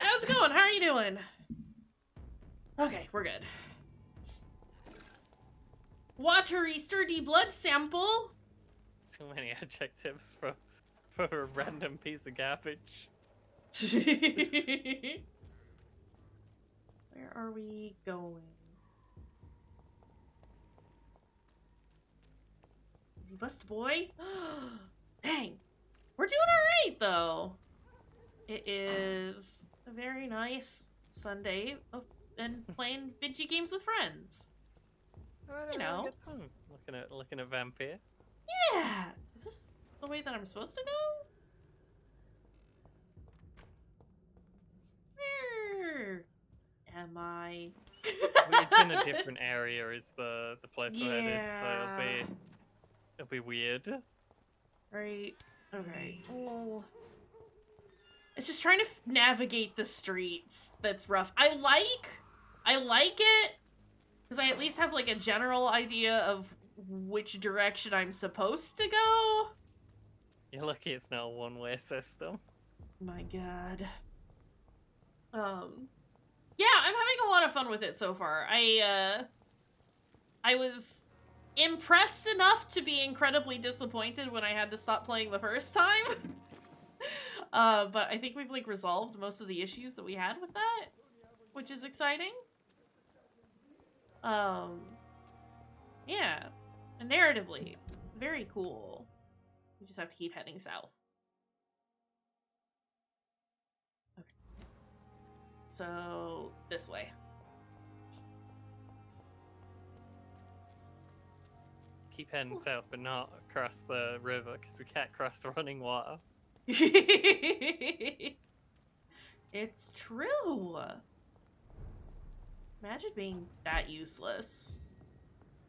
How's it going? How are you doing? Okay, we're good. Watery, sturdy blood sample. So many adjectives for a random piece of garbage. Where are we going? Easy bust, boy. Dang. We're doing alright, though. It is a very nice Sunday and playing video games with friends. You know. Looking at Vampyr. Yeah! Is this the way that I'm supposed to go? Where am I? It's in a different area is the place we're headed, so it'll be weird. Right. Okay. Oh. It's just trying to navigate the streets that's rough. I like it because I at least have like a general idea of which direction I'm supposed to go. You're lucky it's not a one-way system. My god. Yeah, I'm having a lot of fun with it so far. I was impressed enough to be incredibly disappointed when I had to stop playing the first time. But I think we've like resolved most of the issues that we had with that, which is exciting. Yeah, and narratively, very cool. We just have to keep heading south. Okay. So, this way. Keep heading south, but not across the river, because we can't cross running water. It's true. Imagine being that useless.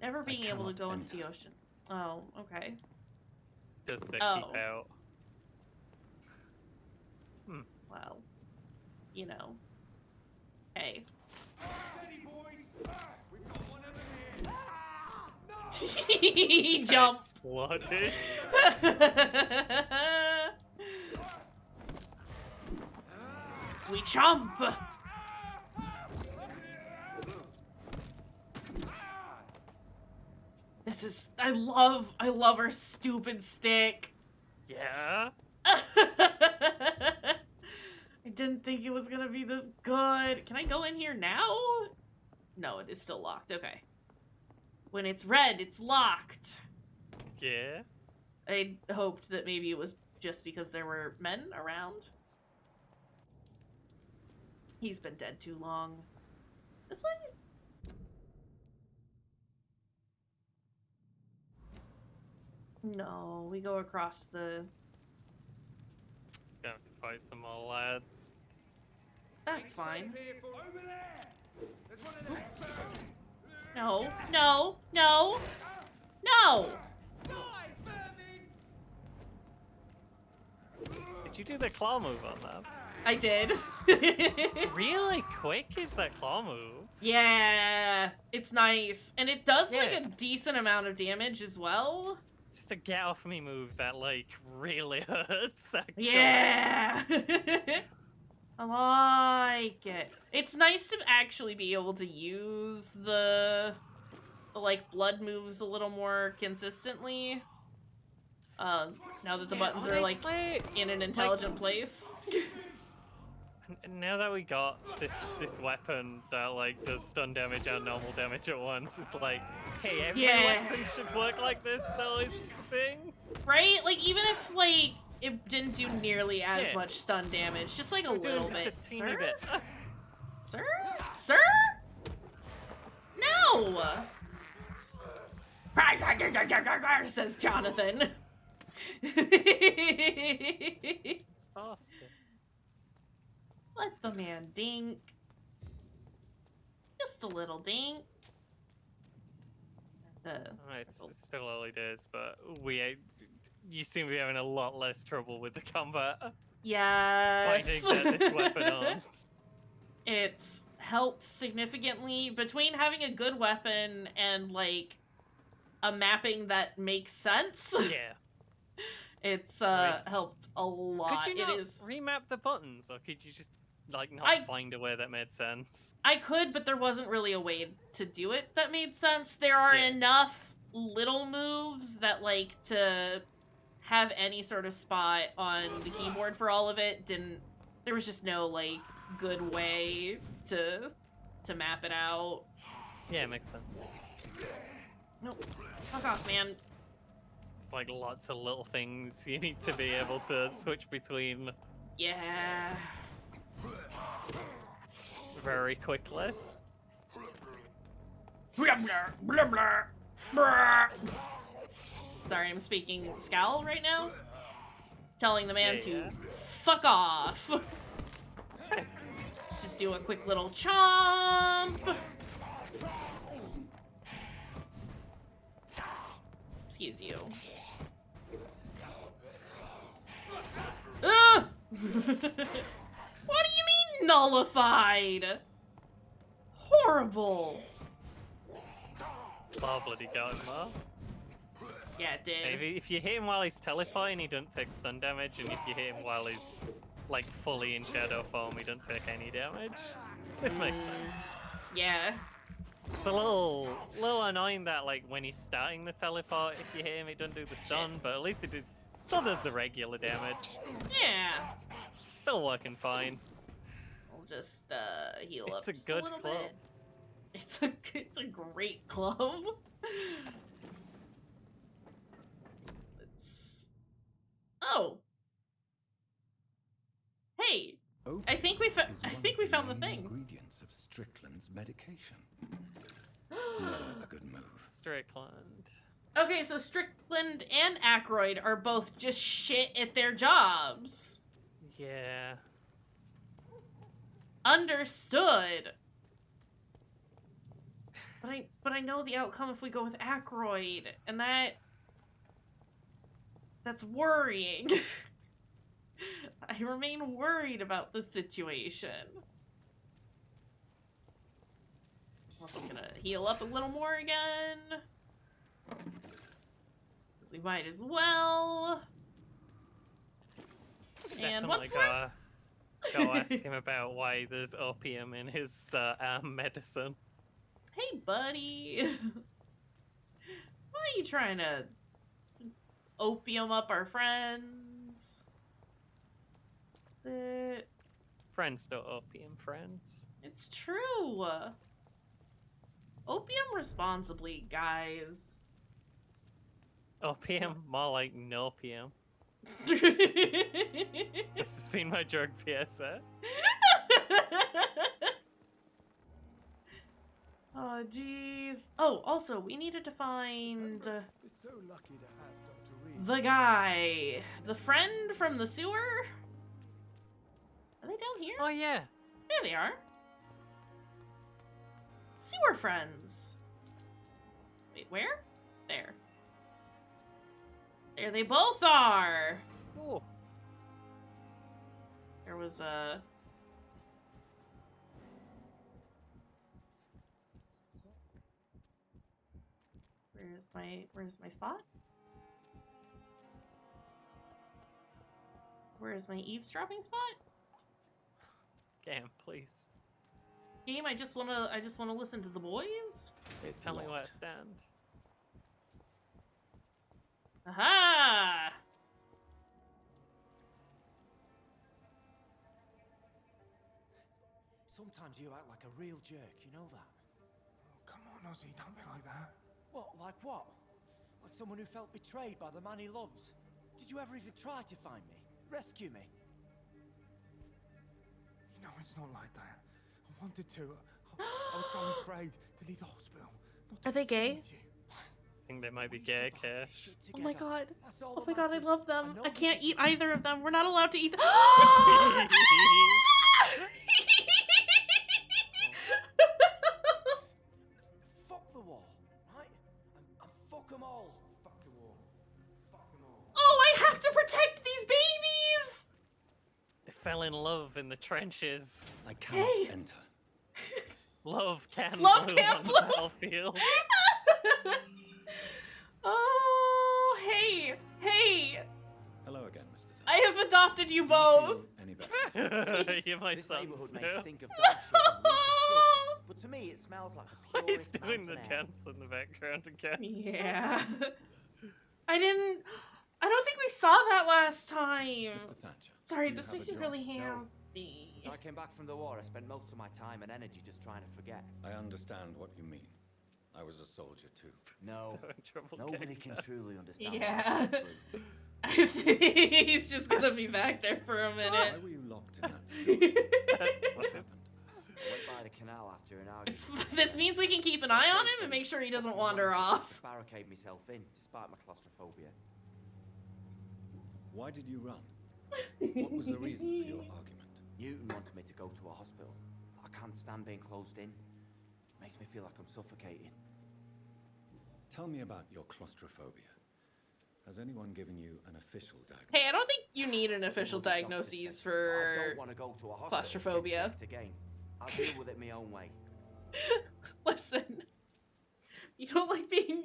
Never being able to go into the ocean. Oh, okay. Just to keep out. Well, you know. Hey. He jumps. Exploded. We chomp. This is I love her stupid stick. Yeah. I didn't think it was gonna be this good. Can I go in here now? No, it is still locked. Okay. When it's red, it's locked. Yeah. I hoped that maybe it was just because there were men around. He's been dead too long. This way? No, we go across the... Gonna have to fight some more lads. That's fine. Oops. No, no, no, no! Did you do the claw move on that? I did. Really quick is that claw move. Yeah, it's nice. And it does like a decent amount of damage as well. Just a get off me move that like really hurts actually. Yeah! I like it. It's nice to actually be able to use the like blood moves a little more consistently. Now that the buttons are like in an intelligent place. Now that we got this weapon that like does stun damage and normal damage at once, it's like, hey, every weapon should work like this though, is the thing. Right? Like even if like it didn't do nearly as much stun damage, just like a little bit. Just a teeny bit. Sir? Sir? No! Says Jonathan. Let the man dink. Just a little dink. It's still early days, but you seem to be having a lot less trouble with the combat. Yes. Finding this weapon on. It's helped significantly between having a good weapon and like a mapping that makes sense. Yeah. It's helped a lot. Could you not it is remap the buttons, or could you just like not find a way that made sense. I could, but there wasn't really a way to do it that made sense. There are enough little moves that, like, to have any sort of spot on the keyboard for all of it there was just no, like, good way to map it out. Yeah, it makes sense. Nope. Fuck off, man. It's like lots of little things you need to be able to switch between. Yeah. Very quickly. Blah, blah, blah, blah, blah. Sorry, I'm speaking Scowl right now. Telling the man to fuck off. Let's just do a quick little chomp. Excuse you. Ugh! What do you mean nullified? Horrible. Oh, bloody got him there. Yeah, it did. Maybe if you hit him while he's teleporting, he doesn't take stun damage, and if you hit him while he's like fully in shadow form, he doesn't take any damage. This makes sense. Yeah. It's a little annoying that like when he's starting the teleport, if you hit him, it doesn't do the stun, but at least it did. So does the regular damage. Yeah. Still working fine. We'll just heal up It's just a a good little club. bit. It's a great club. Oh. Hey. I think we found the thing. Ingredients of Strickland's medication. Never a good move. Strickland. Okay, so Strickland and Aykroyd are both just shit at their jobs. Yeah. Understood. But I know the outcome if we go with Aykroyd, and that's worrying. I remain worried about the situation. Also, I'm gonna heal up a little more again. Because we might as well. And once more. Go ask him about why there's opium in his arm medicine. Hey, buddy. Why are you trying to opium up our friends? Is it? Friends don't opium friends. It's true. Opium responsibly, guys. Opium? More like nopium. This has been my drug PSA. Oh, jeez. Oh, also, we needed to find so lucky to have Dr. Reed. the guy. The friend from the sewer? Are they down here? Oh, yeah. There they are. Sewer friends. Wait, where? There. There they both are. Oh. There was a... Where's my spot? Where's my eavesdropping spot? Game, please. Game, I just wanna listen to the boys. Tell me where I stand. Aha! Sometimes you act like a real jerk, you know that? Oh, come on, Ozzy, don't be like that. What, like what? Like someone who felt betrayed by the man he loves? Did you ever even try to find me? Rescue me? You know, it's not like that. I wanted to. I was so afraid to leave the hospital. Are they gay? I think they might be gay, Cash. Oh my god. Oh my god, I love them. I can't eat either of them. We're not allowed to eat. Fuck the war, right? And fuck them all. Fuck the war. Fuck them all. Oh, I have to protect these babies! They fell in love in the trenches. I can't enter. Love can Love bloom can on bloom. the battlefield. Oh, hey. Hello again, Mr. I have adopted you both. You're my This son neighborhood may still. stink of dog shit and reek of piss, but to me it smells like the He's purest doing the mountain air. dance in the background again. Yeah. I don't think we saw that last time. Mr. Thatcher. Sorry, do you this have makes a me job? really No. happy. Since I came back from the war, I spent most of my time and energy just trying to forget. I understand what you mean. I was a soldier too. No, So in trouble nobody getting can that. truly understand Yeah. what I've been through. He's just gonna be back there for a Why minute. were you locked in that cell? What happened? I went by the canal after an argument. This means we can keep an eye on him and make sure he doesn't wander off. Barricade myself in, despite my claustrophobia. Why did you run? What was the reason for your argument? Newton wanted me to go to a hospital, but I can't stand being closed in. Makes me feel like I'm suffocating. Tell me about your claustrophobia. Has anyone given you an official diagnosis? Hey, I don't think you need an official diagnosis I for don't want to go to a hospital claustrophobia. and get checked again. I'll deal with it my own way. Listen, you don't like being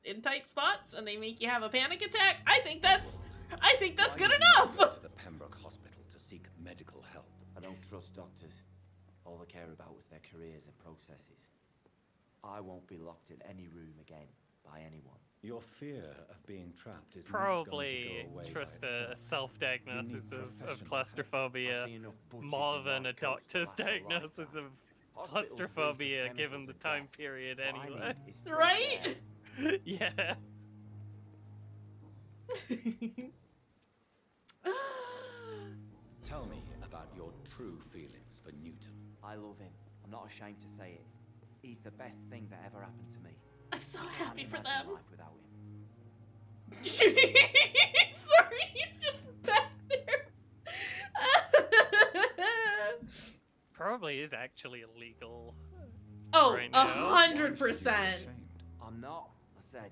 in tight spots and they make you have a panic attack? I think that's good enough. Go to the Pembroke Hospital to seek medical help. I don't trust doctors. All they care about is their careers and processes. I won't be locked in any room again by anyone. Your fear of being trapped is Probably not going to go away trust by a itself. self-diagnosis You need of professional I've claustrophobia seen enough butchers more in than a white coats to doctor's last a diagnosis lifetime. of Hospitals reek of claustrophobia given chemicals the and time death. period What I anyway. need is fresh Right? air. Yeah. Tell me about your true feelings for Newton. I love him. I'm not ashamed to say it. He's the best thing that ever happened to me. I'm so I happy can't for imagine them. life without him. Sorry, he's just back there. Probably is actually illegal. Oh, right now. 100%. I'm not, I said.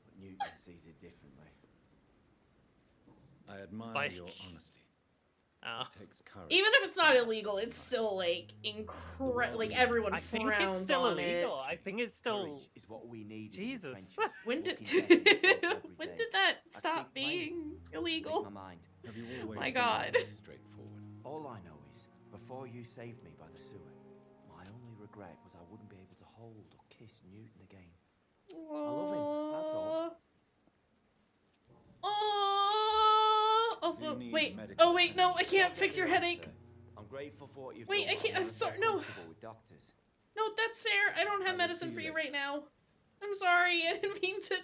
But Newton sees it differently. I admire Like- your honesty. Oh. It takes courage. Even if it's not illegal, it's still like like everyone I think frowns it's still on illegal. it. I think it's still. Courage is what we need. Jesus. When did Looking death in the face every when day. did that I stop speak plain. being Speak illegal? my mind. Have you always My been God. straightforward? All I know is, before you saved me by the sewer, my only regret was I wouldn't be able to hold or kiss Newton again. I love him, that's all. Oh, also, You need wait. medical Oh, wait, no, I can't Don't fix get your me wrong, headache. sir. I'm grateful for what you've Wait, done. I can't- but I'm never felt sorry, no. comfortable with doctors. No, that's fair. I don't have will medicine see for you you later. right now. I'm sorry. I didn't mean to.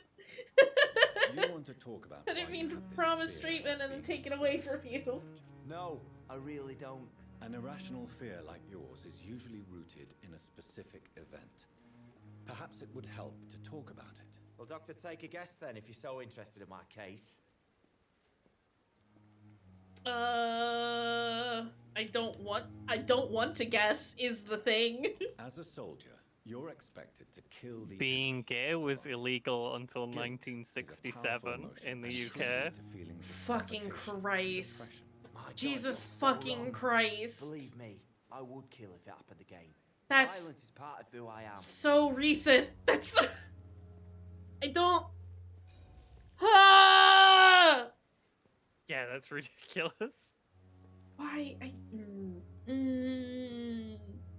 Do you want to talk about I didn't why mean you to have this promise fear treatment of and then being take it away from Mr. you. Thatcher? No, I really don't. An irrational fear like yours is usually rooted in a specific event. Perhaps it would help to talk about it. Well, Doctor, take a guess then if you're so interested in my case. I don't want to guess is the thing. As a soldier, you're expected to kill the Being enemy gay as was well. illegal until Guilt is a powerful 1967 emotion in the and UK. leads to feelings of Fucking suffocation and Christ. depression. My God, Jesus you're so fucking wrong. Christ. Believe me, I would kill if it happened again. That's Violence is part of who I am. so recent. That's. I don't. Ah! Yeah, that's ridiculous. Why?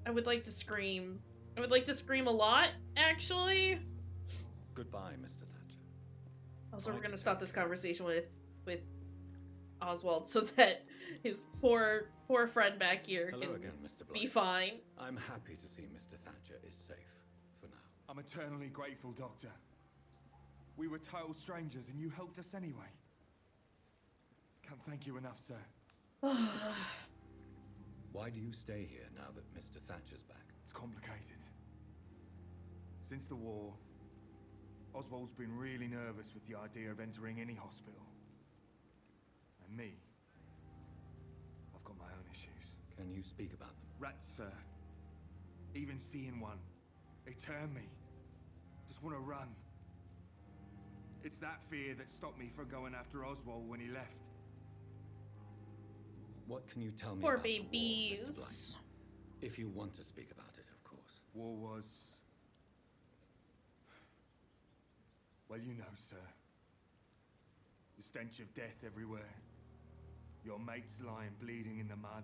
I would like to scream. I would like to scream a lot, actually. Goodbye, Mr. Thatcher. Also, we're gonna stop this conversation with Oswald so that his poor friend back here Hello can again, Mr. be Blythe. fine. I'm happy to see Mr. Thatcher is safe for now. I'm eternally grateful, Doctor. We were total strangers and you helped us anyway. Can't thank you enough, sir. Why do you stay here now that Mr. Thatcher's back? It's complicated. Since the war, Oswald's been really nervous with the idea of entering any hospital. And me, I've got my own issues. Can you speak about them? Rats, sir. Even seeing one, they turn me. Just want to run. It's that fear that stopped me from going after Oswald when he left. What can you tell me Poor about the war, Mr. babies. Blythe? If you want to speak about it, of course. War was... Well, you know, sir. The stench of death everywhere. Your mate's lying bleeding in the mud.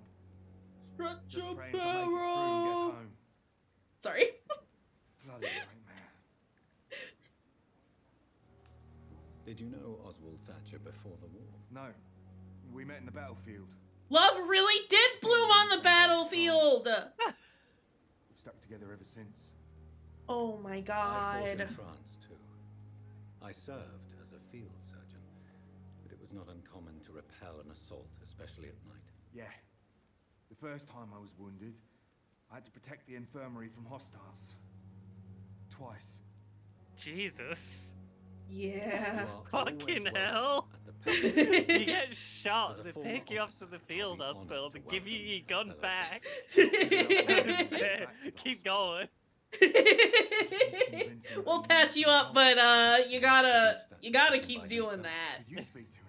Stretch Just your praying to make it through and get barrel. home. Sorry. Bloody nightmare. Did you know Oswald Thatcher before the war? No. We met in the battlefield. Love really did bloom on the battlefield. We've stuck together ever since. Oh my I fought god. in France too. I served as a field surgeon, but it was not uncommon to repel an assault, especially at night. Yeah. The first time I was wounded, I had to protect the infirmary from hostiles. Twice. Jesus. Yeah. Fucking hell. You get shot, they take you off to the field hospital, they give you your gun back. Keep going. We'll patch you up, but you gotta keep doing that. Could you speak to him?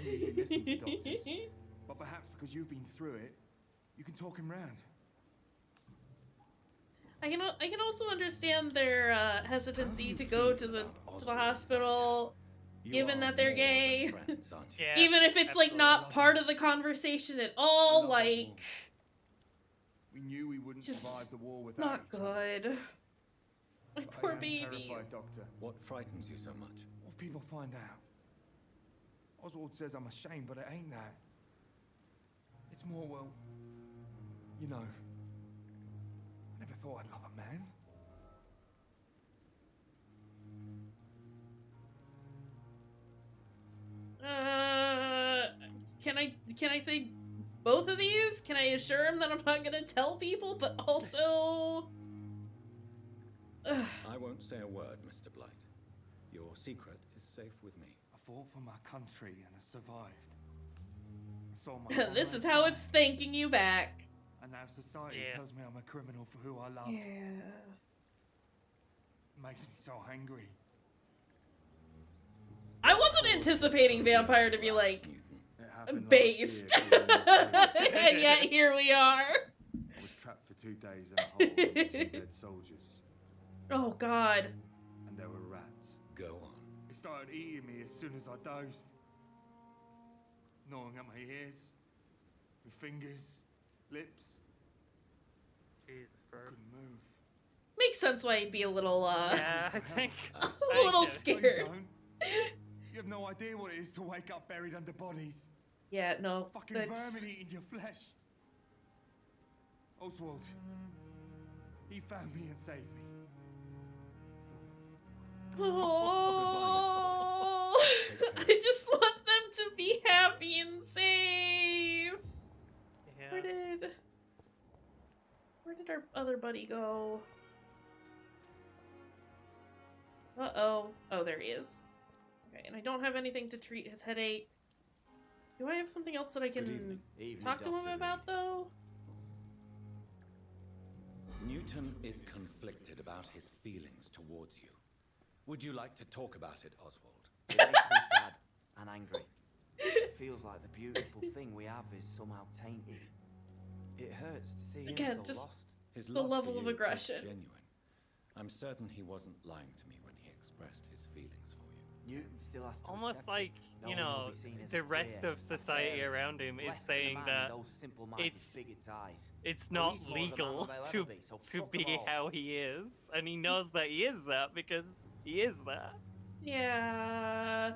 He doesn't usually listen to doctors, but perhaps because you've been through it, you can talk him round. I can also understand their hesitancy to go to the hospital, given that they're gay. Yeah, even if it's like not part of the conversation at all, like We knew we wouldn't just survive the war without not each other. good. My But poor I am babies. terrified, Doctor. What frightens you so much? What if people find out? Oswald says I'm ashamed, but it ain't that. It's more, well, you know, I never thought I'd love a man. Can I say both of these? Can I assure him that I'm not gonna tell people, but also I won't say a word, Mr. Blight. Your secret is safe with me. I fought for my country and I survived. I saw my this is how it's thanking you back. And now society tells me I'm a criminal for who I love. Yeah. It makes me so angry. I wasn't anticipating Vampyr to be like based. And yet here we are. I was trapped for 2 days in a hole with 2 dead soldiers. Oh god. And there were rats. Go on. They started eating me as soon as I dozed. Gnawing at my ears. With fingers. Lips. Jesus, bro. Couldn't move. Makes sense why he'd be a little Yeah, I think a little No, you scared. don't. You have no idea what it is to wake up buried under bodies. Yeah, no. Fucking That's... vermin eating your flesh. Oswald. He found me and saved me. Oh, I just want them to be happy and safe. Yeah. Where did our other buddy go? Uh-oh. Oh, there he is. Okay, and I don't have anything to treat his headache. Do I have something else that I can talk to him about, though? Newton is conflicted about his feelings towards you. Would you like to talk about it, Oswald? It makes me sad and angry. It feels like the beautiful thing we have is somehow tainted. It hurts to see Again, him so just lost. His the love level for of you is aggression. genuine. I'm certain he wasn't lying to me when he expressed his feelings for you. Newton still has to Almost accept like, it. you No one know, will be seen as the a rest peer, of society a fairy, around him is less than a saying man that with those simple-minded it's bigot's eyes. it's Well, not he's more of a man legal than they'll to ever be, so to fuck 'em be all. how he is, and he knows that he is that because he is that. Yeah.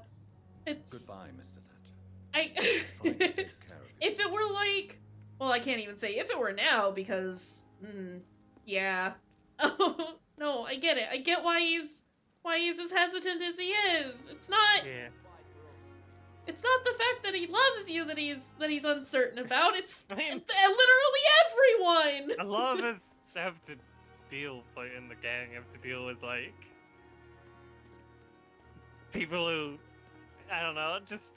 It's... Goodbye, Mr. Thatcher. I... Trying to take care of you. If it were like... Well, I can't even say if it were now, because... yeah. Oh, no, I get it. I get why he's as hesitant as he is. It's not... Yeah. It's not the fact that he loves you that he's uncertain about. It's I mean, literally everyone. a lot of us have to deal, like in the gang, have to deal with like people who, I don't know, just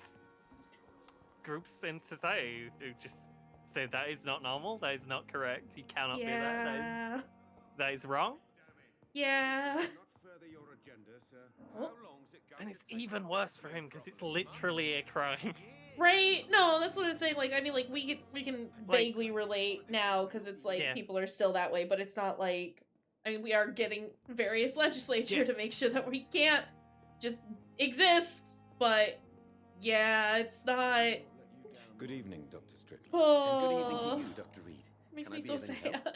groups in society who just say that is not normal, that is not correct, you cannot do that, that is wrong. Yeah. Not further your agenda, sir. How long's it going And to it's take even to worse find for the him because it's proper literally a crime. Right? No, that's what I'm saying. Like, I mean, like, we can vaguely relate now because it's like Yeah. people are still that way, but it's not like, I mean, we are getting various legislature Yeah. to make sure that we can't just exist, but Yeah, it's not. Good evening, Dr. Strickland. Oh, And good evening to you, Dr. Reed. Makes Can me I so be of any sad. help?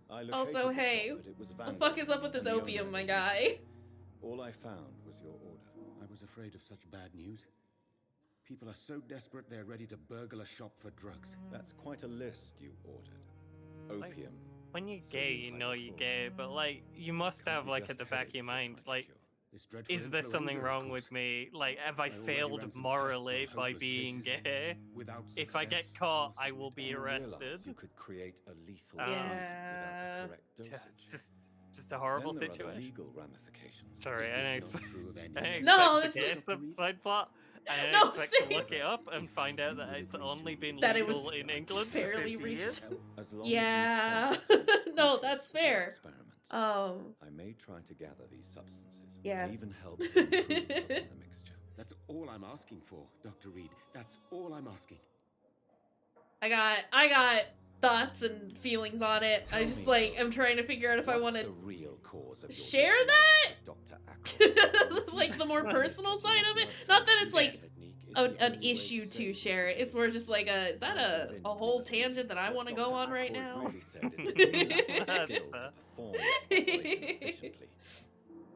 I located Also, the hey, shop, but it was the fuck is up with this vandalized and the opium, owner my is guy? missing. All I found was your order. I was afraid of such bad news. People are so desperate they're ready to burgle a shop for drugs. That's quite a list you ordered. Opium. When you're gay, you know you're gay, but like, you must have like at the back of your mind, like, is there something wrong with me? Like, have I failed morally by being gay? If I get caught, I will be arrested. You could create a lethal Yeah. poison without the correct dosage. Just a horrible Then there are the situation. legal ramifications. Sorry, I didn't Is this not expect, true of any I didn't No, expect the that's- gay side plot. I didn't No, expect to look it up and find out that it's only been That it legal was in England for fairly 50 years. recent. As long Yeah. as you practice No, that's fair. experiments. I may try to gather these substances. Yeah. And even help improve upon the mixture. That's all I'm asking for, Dr. Reed. That's all I'm asking. I got thoughts and feelings on it. I just like I'm trying to figure out if I want to the real cause of your share that, Dr. like the more personal side of it. Not that it's like an issue to share it. It's more just like is that a whole tangent that I want to go on right now?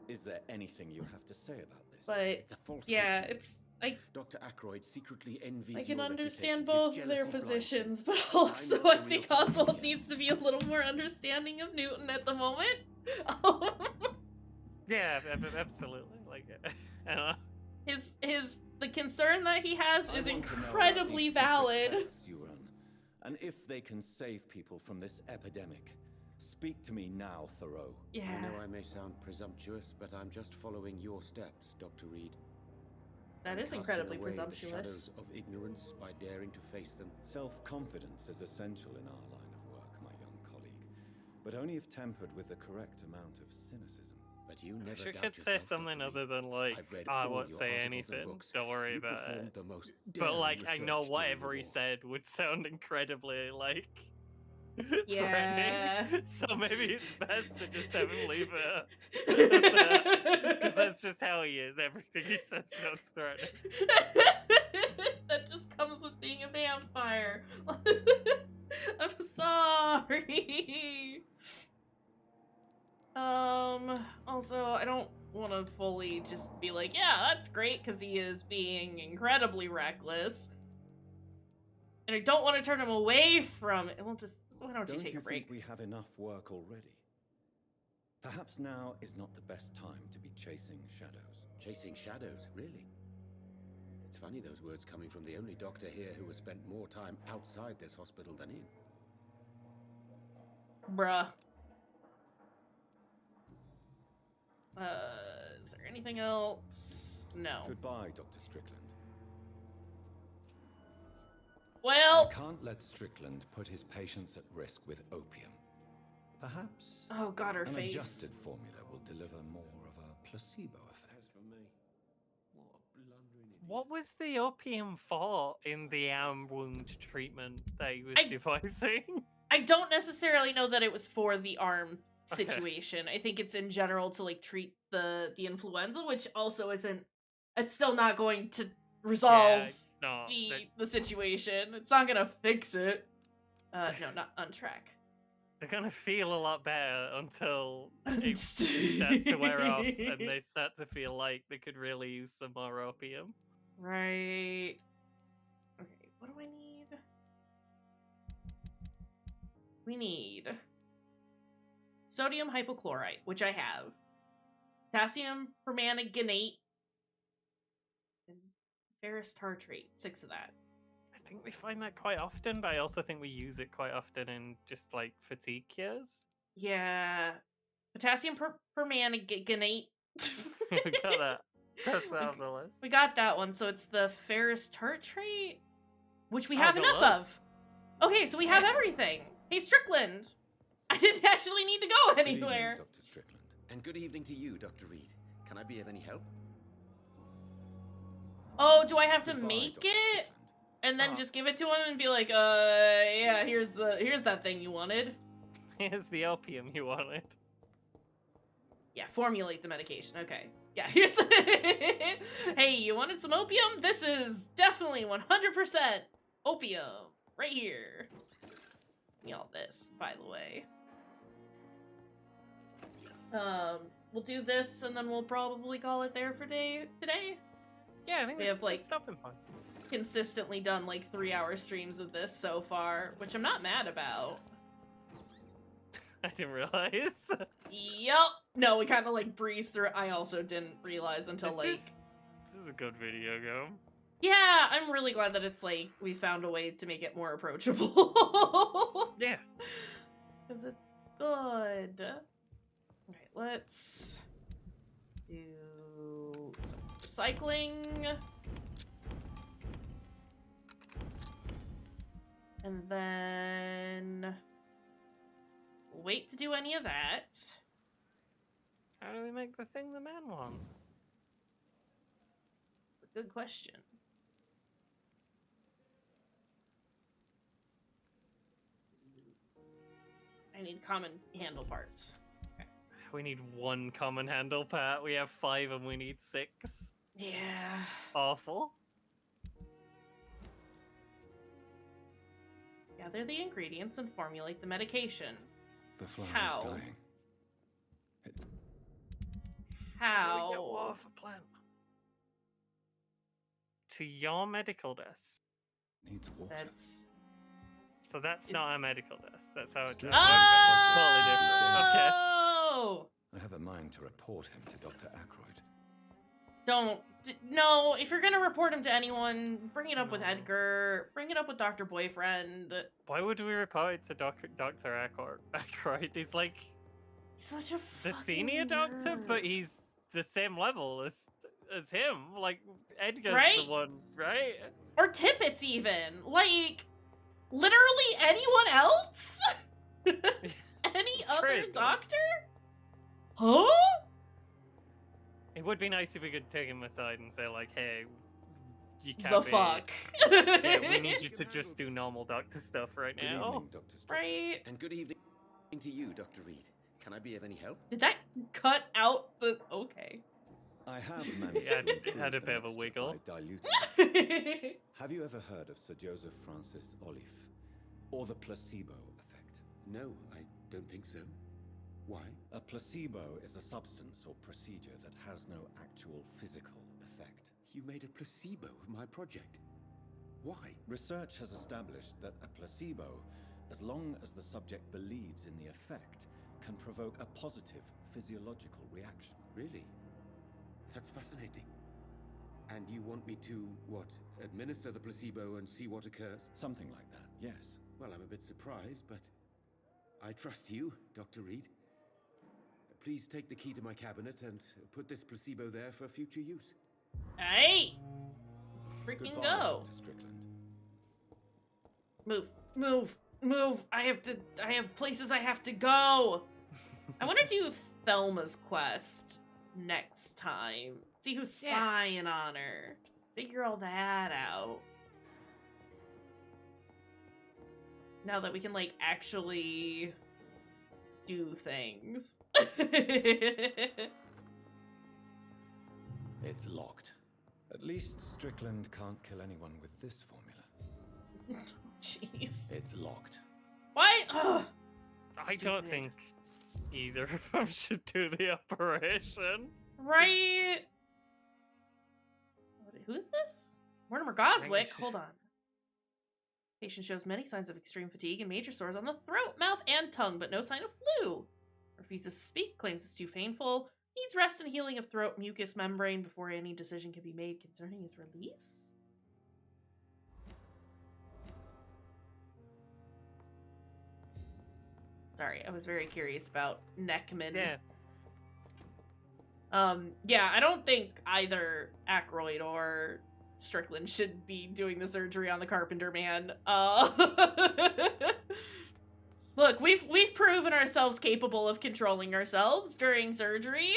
Is there anything you have to say about this? But It's a false yeah, cliche. it's Dr. Ackroyd secretly envies I can your understand reputation. both He's their jealousy positions, blinded. but also I'm I not the think real Oswald Tasmania. needs to be a little more understanding of Newton at the moment. Yeah, absolutely. Like, I don't know. The concern that he has I is want to know about incredibly these secret valid. tests you run, and if they can save people from this epidemic. Speak to me now, Thoreau. Yeah. I know I may sound presumptuous, but I'm just following your steps, Dr. Reed. That I'm is casting incredibly away the presumptuous. shadows of ignorance by daring to face them. Self-confidence is essential in our line of work, my young colleague, but only if tempered with the correct amount of cynicism. But you never She doubt could say yourself, something Dr. other than like, I've read I all won't your say articles and anything. books. Don't worry You about performed it. the most But daring like, I know research during whatever the he war. said would sound incredibly like Yeah. threatening. So maybe it's best to just have him leave it. Because that's just how he is. Everything he says sounds threatening. That just comes with being a vampire. I'm sorry. Also, I don't want to fully just be like, yeah, that's great, because he is being incredibly reckless. And I don't want to turn him away from it. Well, just, why don't you take a break? Think we have enough work already? Perhaps now is not the best time to be chasing shadows. Chasing shadows, really? It's funny those words coming from the only doctor here who has spent more time outside this hospital than in. Bruh. Is there anything else? No. Goodbye, Dr. Strickland. Well, I can't let Strickland put his patients at risk with opium. Perhaps oh god, her an face. adjusted formula will deliver more of a placebo effect. As for me, what a blundering idiot. What was the opium for in the arm wound treatment that he was I- devising? I don't necessarily know that it was for the arm Okay. situation. I think it's in general to like treat the influenza, which also isn't. It's still not going to resolve Yeah, it's not. the situation. It's not gonna fix it. No, not on track. They're gonna feel a lot better until it starts to wear off and they start to feel like they could really use some more opium. Right. Okay, what do I need? We need sodium hypochlorite, which I have. Potassium permanganate. And ferrous tartrate. 6 of that. I think we find that quite often, but I also think we use it quite often in just like fatigue cures. Yeah. Potassium permanganate. We got that. That's that on the list. We got that one, so it's the ferrous tartrate, which we Oh, have the enough loads. of. Okay, so we have everything. Hey, Strickland. I didn't actually need to go Good evening, anywhere. Dr. Strickland. And good evening to you, Dr. Reed. Can I be of any help? Oh, do I have to Goodbye, make Dr. it? And then Oh. just give it to him and be like, yeah, here's that thing you wanted. Here's the opium you wanted. Yeah, formulate the medication. Okay. Yeah, here's hey, you wanted some opium? This is definitely 100% opium right here. Give me all this, by the way. We'll do this and then we'll probably call it there for today. Yeah, I think we have like stopping point. Consistently done like 3-hour streams of this so far, which I'm not mad about. I didn't realize. Yup. No, we kind of like breezed through it. I also didn't realize until This is a good video game. Yeah, I'm really glad that it's like we found a way to make it more approachable. Yeah. Because it's good. Okay, let's do some recycling. And then we'll wait to do any of that. How do we make the thing the man wants? It's a good question. I need common handle parts. Okay. We need 1 common handle part. We have 5 and we need 6. Yeah. Awful. Gather the ingredients and formulate the medication. The flower How? is dying. How? We get off a plant. To your medical desk. Needs water. So that's not a medical desk. That's how it Straight works. It's totally different. Okay. Oh! I have a mind to report him to Dr. Ackroyd. Don't. No, if you're gonna report him to anyone, bring it up with Edgar. Bring it up with Dr. Boyfriend. Why would we report it to Dr. Ackroyd? He's like such a the senior doctor, but he's the same level as him. Like Edgar's Right? the one, right? Or Tippett's even. Like, literally anyone else? Any other crazy. doctor? Huh? It would be nice if we could take him aside and say like, hey, you can't The be... fuck? Yeah, we need you to just do normal doctor stuff right Good now. evening, Dr. Strickland. Right. And good evening to you, Dr. Reed. Can I be of any help? Did that cut out the... Okay. I have managed Yeah, to it improve had a the bit of a mixture wiggle. by diluting. Have you ever heard of Sir Joseph Francis Olive? Or the placebo effect? No, I don't think so. Why? A placebo is a substance or procedure that has no actual physical effect. You made a placebo of my project. Why? Research has established that a placebo, as long as the subject believes in the effect, can provoke a positive physiological reaction. Really? That's fascinating. And you want me to, what, administer the placebo and see what occurs? Something like that, yes. Well, I'm a bit surprised, but I trust you, Dr. Reed. Please take the key to my cabinet and put this placebo there for future use. Hey! Freaking Goodbye, go. Dr. Strickland. Move. Move. Move. I have places I have to go. I want to do Thelma's quest next time. See who's spying on her. Figure all that out. Now that we can, like, actually do things. It's locked. At least Strickland can't kill anyone with this formula. Jeez. It's locked. Why? Ugh. I don't think either of them should do the operation. Right? Who's this? Mortimer Goswick? Hold on. Patient shows many signs of extreme fatigue and major sores on the throat, mouth, and tongue, but no sign of flu. Refuses to speak, claims it's too painful, needs rest and healing of throat mucous membrane before any decision can be made concerning his release. Sorry, I was very curious about Neckman. Yeah. Yeah, I don't think either Ackroyd or Strickland should be doing the surgery on the Carpenter man. Look, we've proven ourselves capable of controlling ourselves during surgery.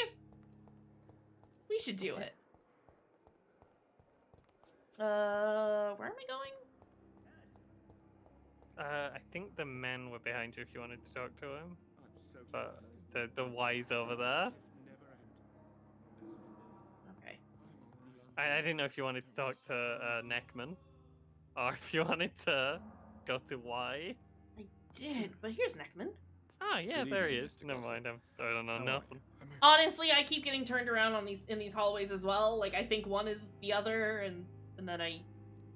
We should do it. Where am I going? I think the men were behind you if you wanted to talk to him. But the Y's over there. I didn't know if you wanted to talk to Neckman, or if you wanted to go to Y. I did, but here's Neckman. Oh yeah, Good there he evening, is. Mr. Never mind, I don't know How are nothing. Honestly, I keep getting turned around on in these hallways as well. Like, I think one is the other, and then I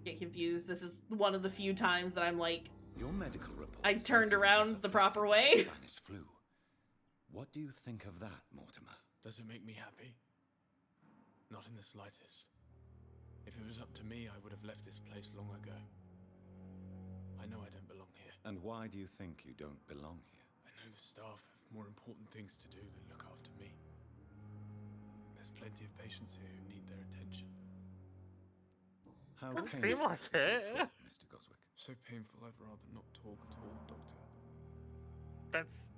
get confused. This is one of the few times that I'm like, Your medical report I says turned you're around not the affected proper by way. the Spanish flu. What do you think of that, Mortimer? Does it make me happy? Not in the slightest. If it was up to me, I would have left this place long ago. I know I don't belong here. And why do you think you don't belong here? I know the staff have more important things to do than look after me. There's plenty of patients here who need their attention. How Don't painful seem like is your it. foot, Mr. Goswick? So painful, I'd rather not talk at all, Doctor. That's...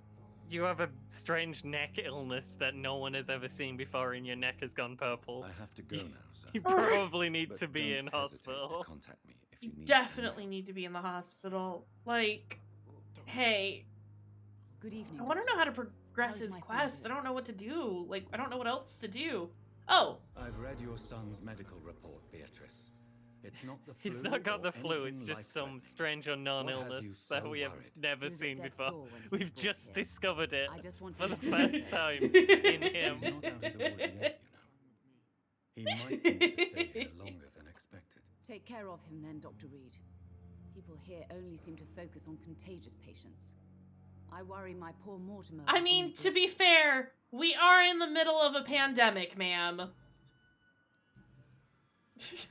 You have a strange neck illness that no one has ever seen before, and your neck has gone purple. I have to go now, sir. You probably need But to be don't in hesitate hospital. to contact me if You you need definitely need to be in the hospital. Like, hey, Good evening. I want to know how to progress How's his my son quest. I doing? don't know what to do. Like, I don't know what else to do. Oh, I've read your son's medical report, Beatrice. It's not the flu. He's not got the or flu, it's anything just some life-threatening. strange unknown What has you illness that so we have worried? never He was at seen death's before. door when he We've was brought just here. discovered it I just wanted for the to- first time in him. He's not out of the woods yet, you know. He might need to stay here longer than expected. Take care of him then, Dr. Reed. People here only seem to focus on contagious patients. I worry my poor Mortimer. I mean, to be fair, we are in the middle of a pandemic, ma'am.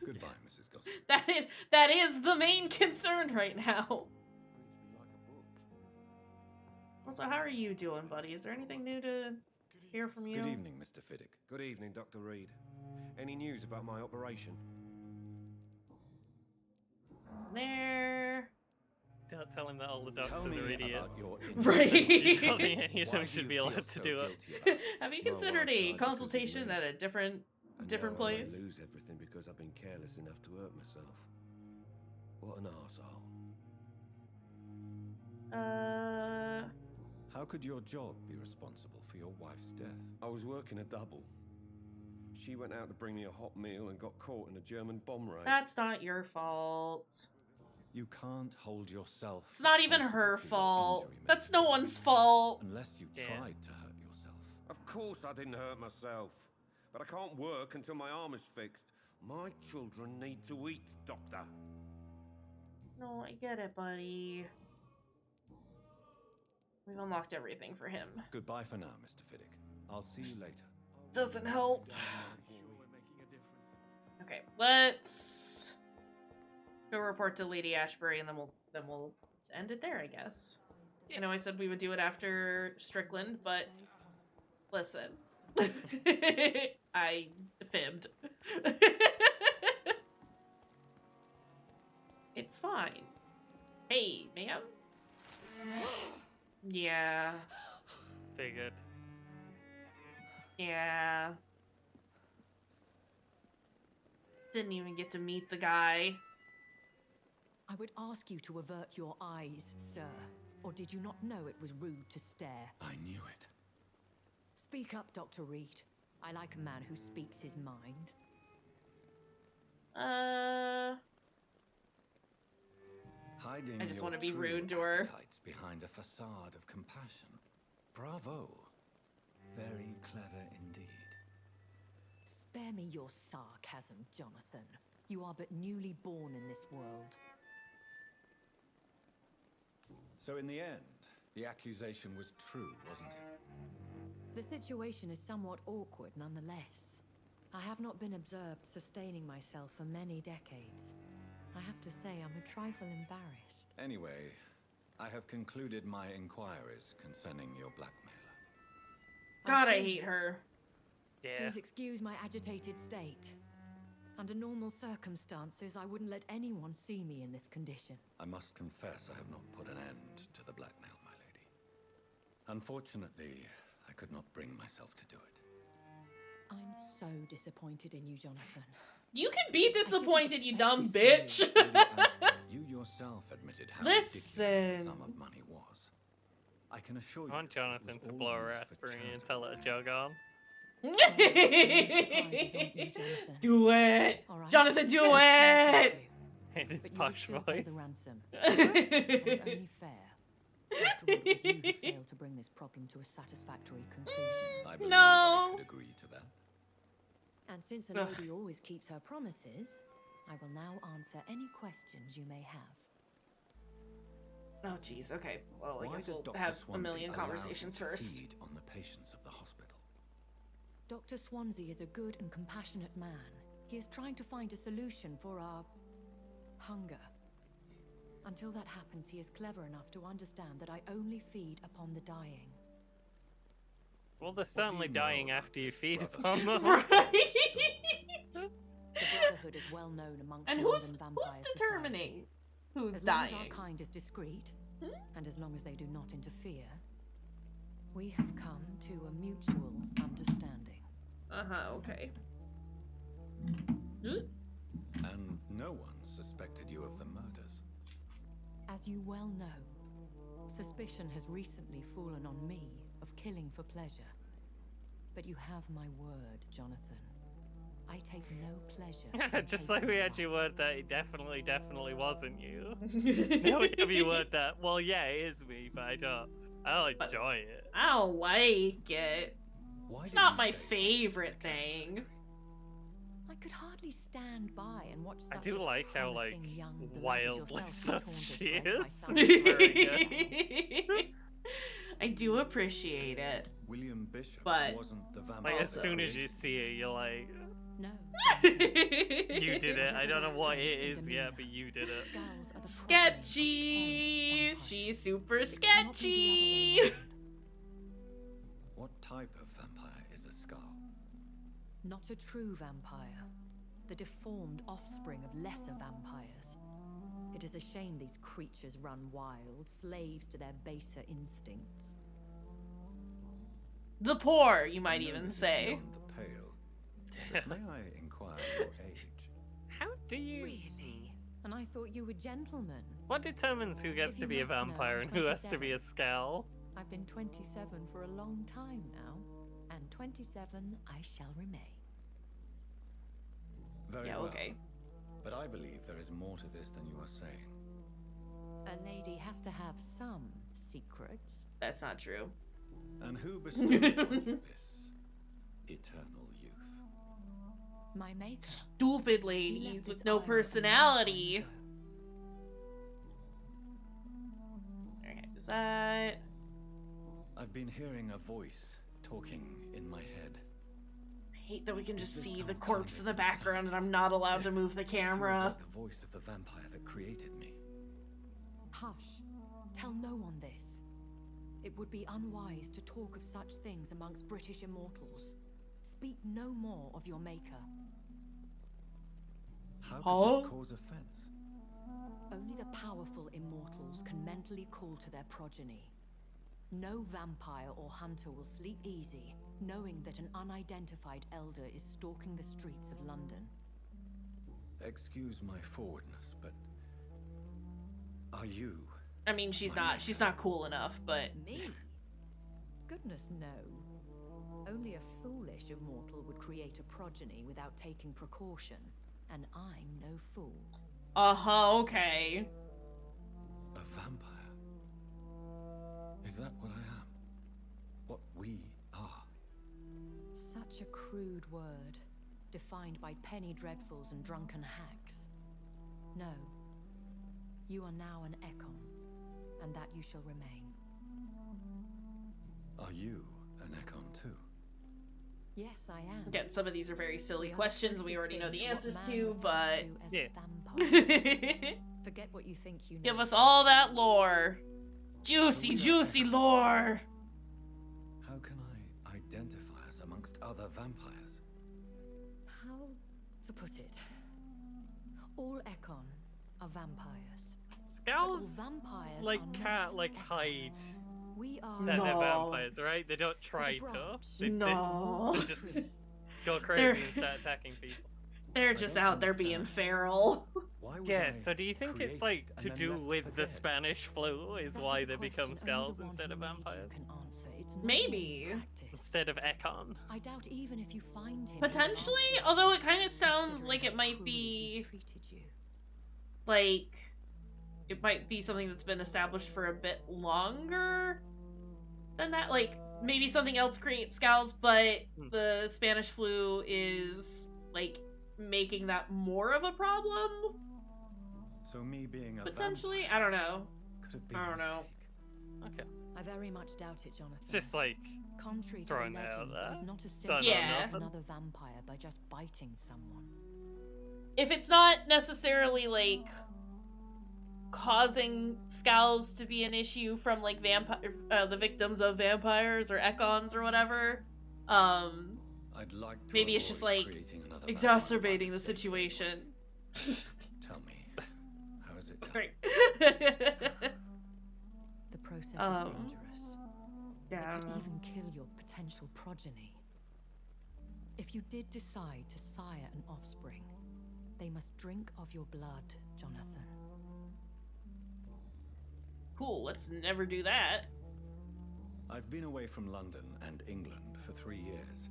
Goodbye, Mrs. Goswick. That is the main concern right now. Also, how are you doing, buddy? Is there anything new to hear from you? Good evening, Mr. Fiddick. Good evening, Dr. Reed. Any news about my operation? There. Don't tell him that all the Tell doctors me are about idiots. your Right. You don't think any of Why them do should you be feel allowed to so do it. guilty about it? Have you My considered wife a died because of consultation me. at a different And different now I may place? lose everything because I've been careless enough to hurt myself. What an arsehole. How could your job be responsible for your wife's death? I was working a double. She went out to bring me a hot meal and got caught in a German bomb raid. That's not your fault. You can't hold yourself. It's not even responsible her for your fault. injury, Mr. That's no Fiddick, one's fault. Unless you Yeah. tried to hurt yourself. Of course I didn't hurt myself. But I can't work until my arm is fixed. My children need to eat, Doctor. No, I get it, buddy. We've unlocked everything for him. Goodbye for now, Mr. Fiddick. I'll see you later. Doesn't help. Okay, let's go report to Lady Ashbury, and then we'll end it there, I guess. I know I said we would do it after Strickland, but listen, I fibbed. It's fine. Hey, ma'am. Yeah. Figured. Yeah. Didn't even get to meet the guy. I would ask you to avert your eyes, sir. Or did you not know it was rude to stare? I knew it. Speak up, Dr. Reed. I like a man who speaks his mind. Hiding I just your want to be true rude to her. appetites behind a facade of compassion. Bravo. Very clever indeed. Spare me your sarcasm, Jonathan. You are but newly born in this world. So in the end, the accusation was true, wasn't it? The situation is somewhat awkward nonetheless. I have not been observed sustaining myself for many decades. I have to say I'm a trifle embarrassed. Anyway, I have concluded my inquiries concerning your blackmailer. God, I hate her. Yeah. Please excuse my agitated state. Under normal circumstances, I wouldn't let anyone see me in this condition. I must confess I have not put an end to the blackmail, my lady. Unfortunately, I could not bring myself to do it. I'm so disappointed in you, Jonathan. You can be disappointed, you dumb bitch. You yourself admitted how Listen. ridiculous the sum of money was. I can assure you. I want Jonathan it was to all blow her used for aspirin and charitable tell her to jog on. Do it! All right. Jonathan, do it! It is But you would posh still pay the voice. ransom. It was only fair. After all, it was you who failed to bring this problem to a satisfactory conclusion. I believe I could agree to that. And since a lady always keeps her promises, I will now answer any questions you may have. Oh, jeez. Okay. Well, I Why guess does we'll Dr. have Swansea a million allow conversations you to first. feed on the patients of the hospital? Dr. Swansea is a good and compassionate man. He is trying to find a solution for our hunger. Until that happens, he is clever enough to understand that I only feed upon the dying. Well, they're certainly dying after you feed upon them. The Brotherhood is well known amongst And Northern who's Vampire determining who's as long dying? as our kind is discreet, and as long as they do not interfere, we have come to a mutual understanding. Okay. And no one suspected you of the murders. As you well know, suspicion has recently fallen on me of killing for pleasure. But you have my word, Jonathan. I take no pleasure. Just like we had your word that it definitely wasn't you. Now we have your word that, well, yeah, it is me, but I don't enjoy it. I don't like it. It's not my favorite thing. I could hardly stand by and watch I such do a like how, like, promising young blood as wildly yourself be sus torn to she shreds by is. some It's very good. I do appreciate it. William Bishop But wasn't the vampire. Like, as soon as you see it, you're like, no. you did it. I don't know what it is yet, but you did it. Sketchy. She's super sketchy. What type of vampire is a Scar? Not a true vampire. The deformed offspring of lesser vampires. It is a shame these creatures run wild, slaves to their baser instincts. The poor, you might even say. Beyond the pale. But may I inquire your age? How do you... Really? And I thought you were gentlemen. What determines who gets If to you be a must know, vampire and who has to be a 27. skull? I've been 27 for a long time now, and 27 I shall remain. Very Yeah, well. okay. But I believe there is more to this than you are saying. A lady has to have some secrets. That's not true. And who bestowed upon you this eternal youth? My maker. Stupid ladies with no personality. Okay, is that... I've been hearing a voice talking in my head. I hate that we can just see the corpse in the background and I'm not allowed to move the Feels camera. like the voice of the vampire that created me. Hush. Tell no one this. It would be unwise to talk of such things amongst British immortals. Speak no more of your maker. How could this cause offense? Only the powerful immortals can mentally call to their progeny. No vampire or hunter will sleep easy, knowing that an unidentified elder is stalking the streets of London. Excuse my forwardness, but are you? I mean, she's not cool enough, but... Me? Goodness, no. Only a foolish immortal would create a progeny without taking precaution, and I'm no fool. Okay. A vampire? Is that what I am? What we are? Such a crude word, defined by penny dreadfuls and drunken hacks. No. You are now an Ekon, and that you shall remain. Are you an Ekon too? Yes, I am. Again, some of these are very silly We are questions we closest already know thing the to what answers man to, refers but... to as Yeah. a vampire. Forget what you think you know. Give us all that lore. Juicy, juicy lore. How can I identify us amongst other vampires? How to put it? All Ekon are vampires. Skulls, But all vampires like, are can't, not like, Ekon. hide We are that they're vampires, right? They don't try to. They just go crazy and start attacking people. They're just out there being feral. Yeah, so do you think it's like to do with the Spanish flu is why they become skulls instead of vampires? Can answer. It's not Maybe. only practice. Instead of Ekon. I doubt even if you find him. Potentially, although it kind of sounds like it might be like it might be something that's been established for a bit longer than that. Like maybe something else creates scowls, but the Spanish flu is like making that more of a problem. So me being a Potentially, I don't know. Could have been I don't know. Okay. I very much doubt it, Jonathan. It's just like Contrary to the throwing it out legends, there. it is not as Don't simple know to nothing. make another vampire by just biting someone. If it's not necessarily like causing scowls to be an issue from like the victims of vampires or Ekons or whatever, I'd like to maybe it's just avoid like creating another exacerbating the situation. Tell me, how is it done? Right. The process is dangerous. Yeah, It could even kill your potential progeny. If you did decide to sire an offspring, they must drink of your blood, Jonathan. Cool, let's never do that. I've been away from London and England for 3 years.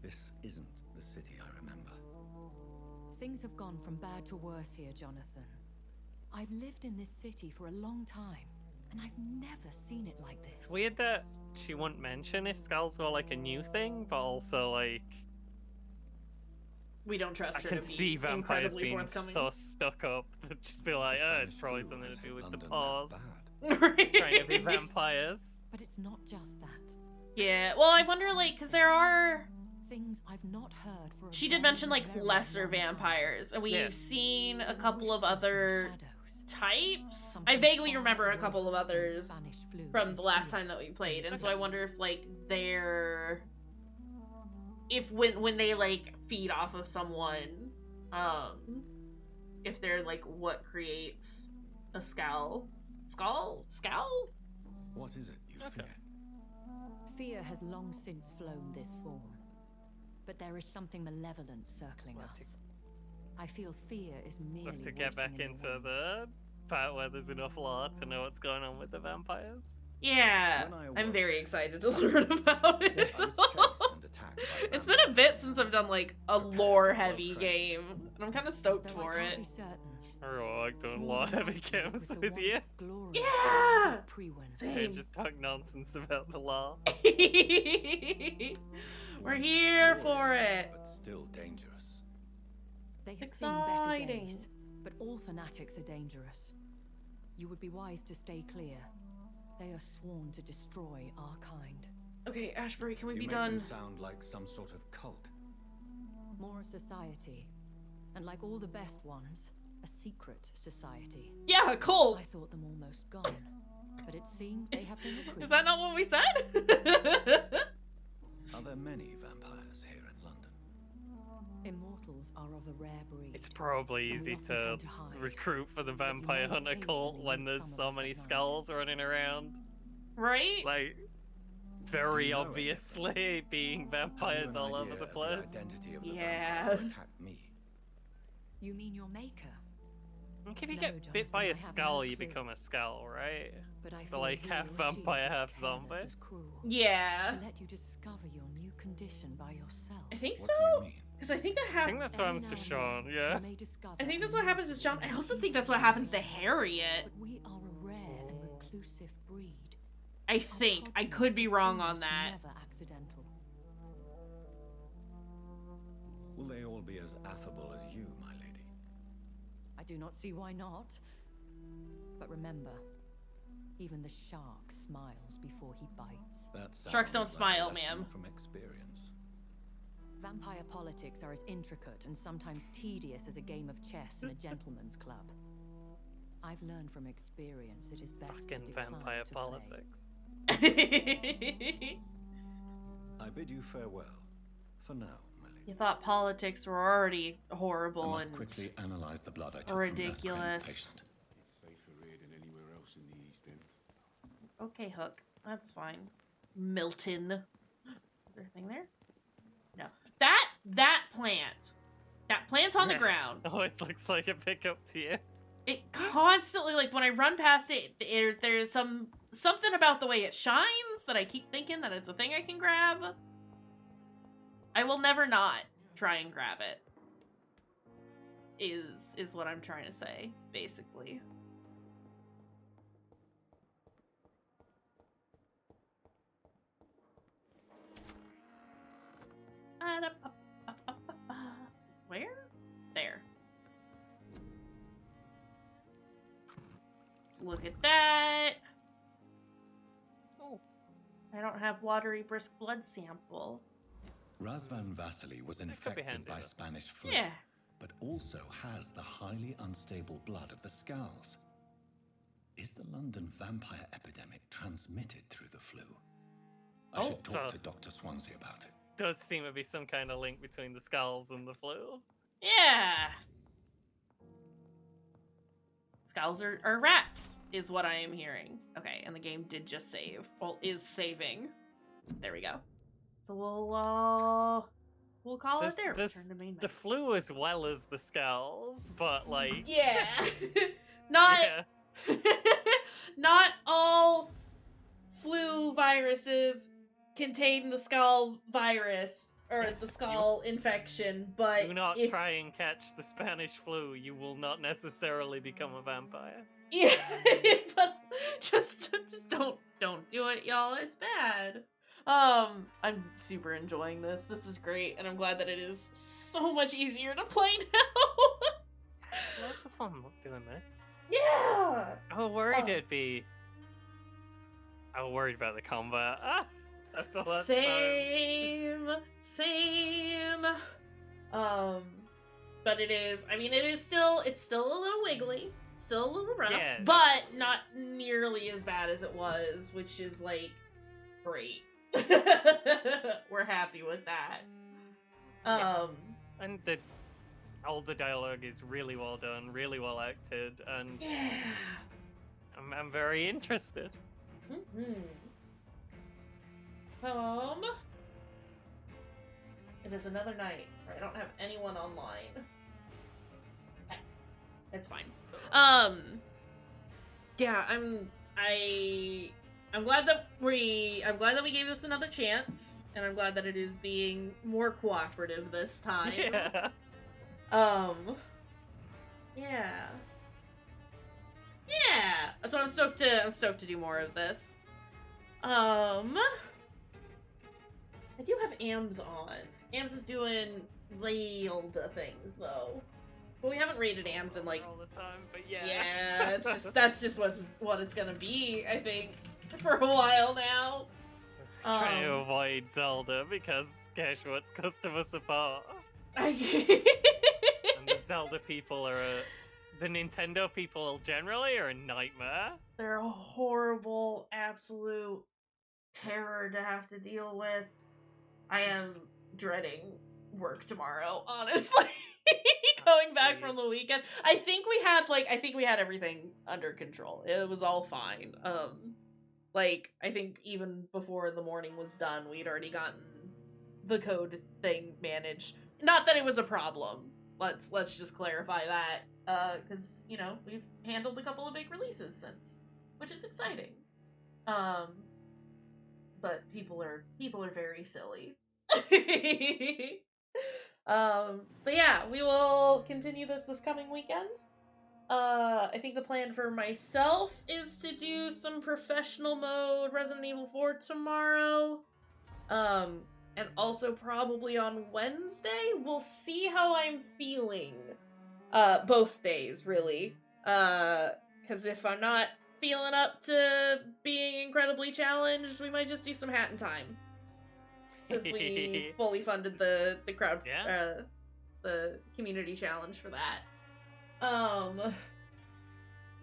This isn't the city I remember. Things have gone from bad to worse here, Jonathan. I've lived in this city for a long time, and I've never seen it like this. It's weird that she wouldn't mention if scowls were like a new thing, but also like We don't trust I her can to be see vampires incredibly being forthcoming. so stuck up that just be like, oh, it's probably something to do with the paws. Right. Trying to be vampires. But it's not just that. Yeah, well, I wonder, like, because there are... Things I've not heard for a She did very, mention, like, very lesser long time. vampires, and we've Yeah. seen a couple of other types. I vaguely remember a couple of others from the last time that we played, and so I wonder if, like, they're... If when they, like, feed off of someone, if they're, like, what creates a scowl? Scowl? What is it you fear? Fear has long since flown this form. But there is something malevolent circling us. I feel fear is merely To get back into the part where there's enough lore to know what's going on with the vampires. Yeah, I'm very excited to learn about it. It's been a bit since I've done like a lore-heavy game, and I'm kind of stoked for it. Oh, I've done lore heavy games with you. Yeah! I Same. just talk nonsense about the law. We're here for it. But still dangerous. They have seen better Exciting. days, but all fanatics are dangerous. You would be wise to stay clear. They are sworn to destroy our kind. Okay, Ashbury, can we You be make done? them sound like some sort of cult. More a society. And like all the best ones, a secret society. Yeah, cool. I thought them almost gone. But it seems they have been recruited. Is that not what we said? Are there many vampires here in London? Immortals are of a rare breed. It's probably and we easy often to tend to hide. recruit for the vampire may hunter cult occasionally when meet there's some so of us many at night. skulls running around. Right? Like, Do very you know obviously being Have you vampires an all idea over the of place. identity of the Yeah. vampire who attacked me. You mean your maker? Like, if you No, get bit by Jonathan, a I have skull, no you clue. become a skull, right? But I So feel like he half or she vampire, is half as zombie. careless as cruel. Yeah. To let you discover your new condition by yourself. I think What do so. you mean? Because I think that I happens. think that's what happens to Sean, yeah. You may discover I think that's a what new happens to John. I condition also by think that's what happens to Harriet. But we are a rare and reclusive breed. I think. I could be wrong on that. Never accidental. Will they all be as affable as you, my lady? I do not see why not. But remember, even the shark smiles before he bites. That Sharks don't sounds like a smile, lesson ma'am. From experience. Vampire politics are as intricate and sometimes tedious as a game of chess in a gentleman's club. I've learned from experience it is best Fucking to decline vampire to play. politics. I bid you farewell. For now, my lady. You thought politics were already I horrible must and quickly analyze the blood I took ridiculous. from that patient. It's safer here than anywhere else in the East End. Okay, Hook. That's fine. Milton. Is there a thing there? No. That plant. That plant's on the Yeah. ground. Always looks like a pickup to you. it constantly, like, when I run past it, there's something about the way it shines that I keep thinking that it's a thing I can grab. I will never not try and grab it. Is what I'm trying to say, basically. Where? There. Let's look at that. Oh. I don't have watery brisk blood sample. Razvan Vasily was infected by Spanish flu, Yeah. but also has the highly unstable blood of the Skulls. Is the London vampire epidemic transmitted through the flu? I should talk to Dr. Swansea about it. Does seem to be some kind of link between the Skulls and the flu. Yeah. Skulls are rats, is what I am hearing. Okay, and the game did just save. Well, is saving. There we go. So we'll call it there. Return to main menu. The flu as well as the Skulls, but like yeah, not not all flu viruses contain the skull virus or the skull infection, but do not try and catch the Spanish flu. You will not necessarily become a vampire. Yeah, but just don't do it, y'all. It's bad. I'm super enjoying this. This is great, and I'm glad that it is so much easier to play now. Lots of fun doing this. Yeah! I was worried it'd be... I was worried about the combat. After last time. Same. But it is, I mean, it's still a little wiggly. Still a little rough, yeah, but not nearly as bad as it was, which is, like, great. We're happy with that. And all the dialogue is really well done, really well acted, and I'm very interested. It is another night where I don't have anyone online. Okay. It's fine. Yeah, I'm glad that we gave this another chance, and I'm glad that it is being more cooperative this time. Yeah. Yeah. So I'm stoked to do more of this. I do have AMS on. AMS is doing Zelda things though. But we haven't rated AMS in like all the time, but yeah. Yeah, that's just what it's gonna be, I think, for a while now. Trying to avoid Zelda because Kayshurrr's customer support. And the Zelda people are the Nintendo people generally are a nightmare. They're a horrible, absolute terror to have to deal with. I am dreading work tomorrow, honestly. Going back from the weekend. I think we had everything under control. It was all fine. Like, I think even before the morning was done, we'd already gotten the code thing managed. Not that it was a problem. Let's just clarify that. Because, you know, we've handled a couple of big releases since, which is exciting. But people are very silly. But yeah, we will continue this coming weekend. I think the plan for myself is to do some professional mode Resident Evil 4 tomorrow. And also probably on Wednesday. We'll see how I'm feeling. Both days, really. Because if I'm not feeling up to being incredibly challenged, we might just do some Hat in Time. Since we fully funded the crowd, the community challenge for that.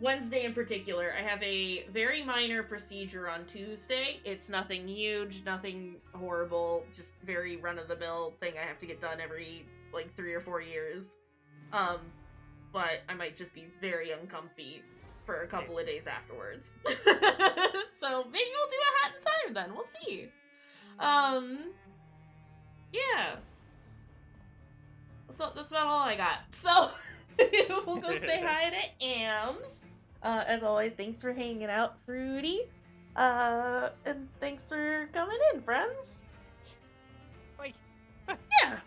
Wednesday in particular, I have a very minor procedure on Tuesday. It's nothing huge, nothing horrible, just very run-of-the-mill thing I have to get done every, like, 3 or 4 years. But I might just be very uncomfy for a couple of days afterwards. So maybe we'll do a Hat in Time then, we'll see. Yeah. That's about all I got. So, We'll go say hi to Ams. As always, thanks for hanging out, Fruity. And thanks for coming in, friends. Bye. Yeah.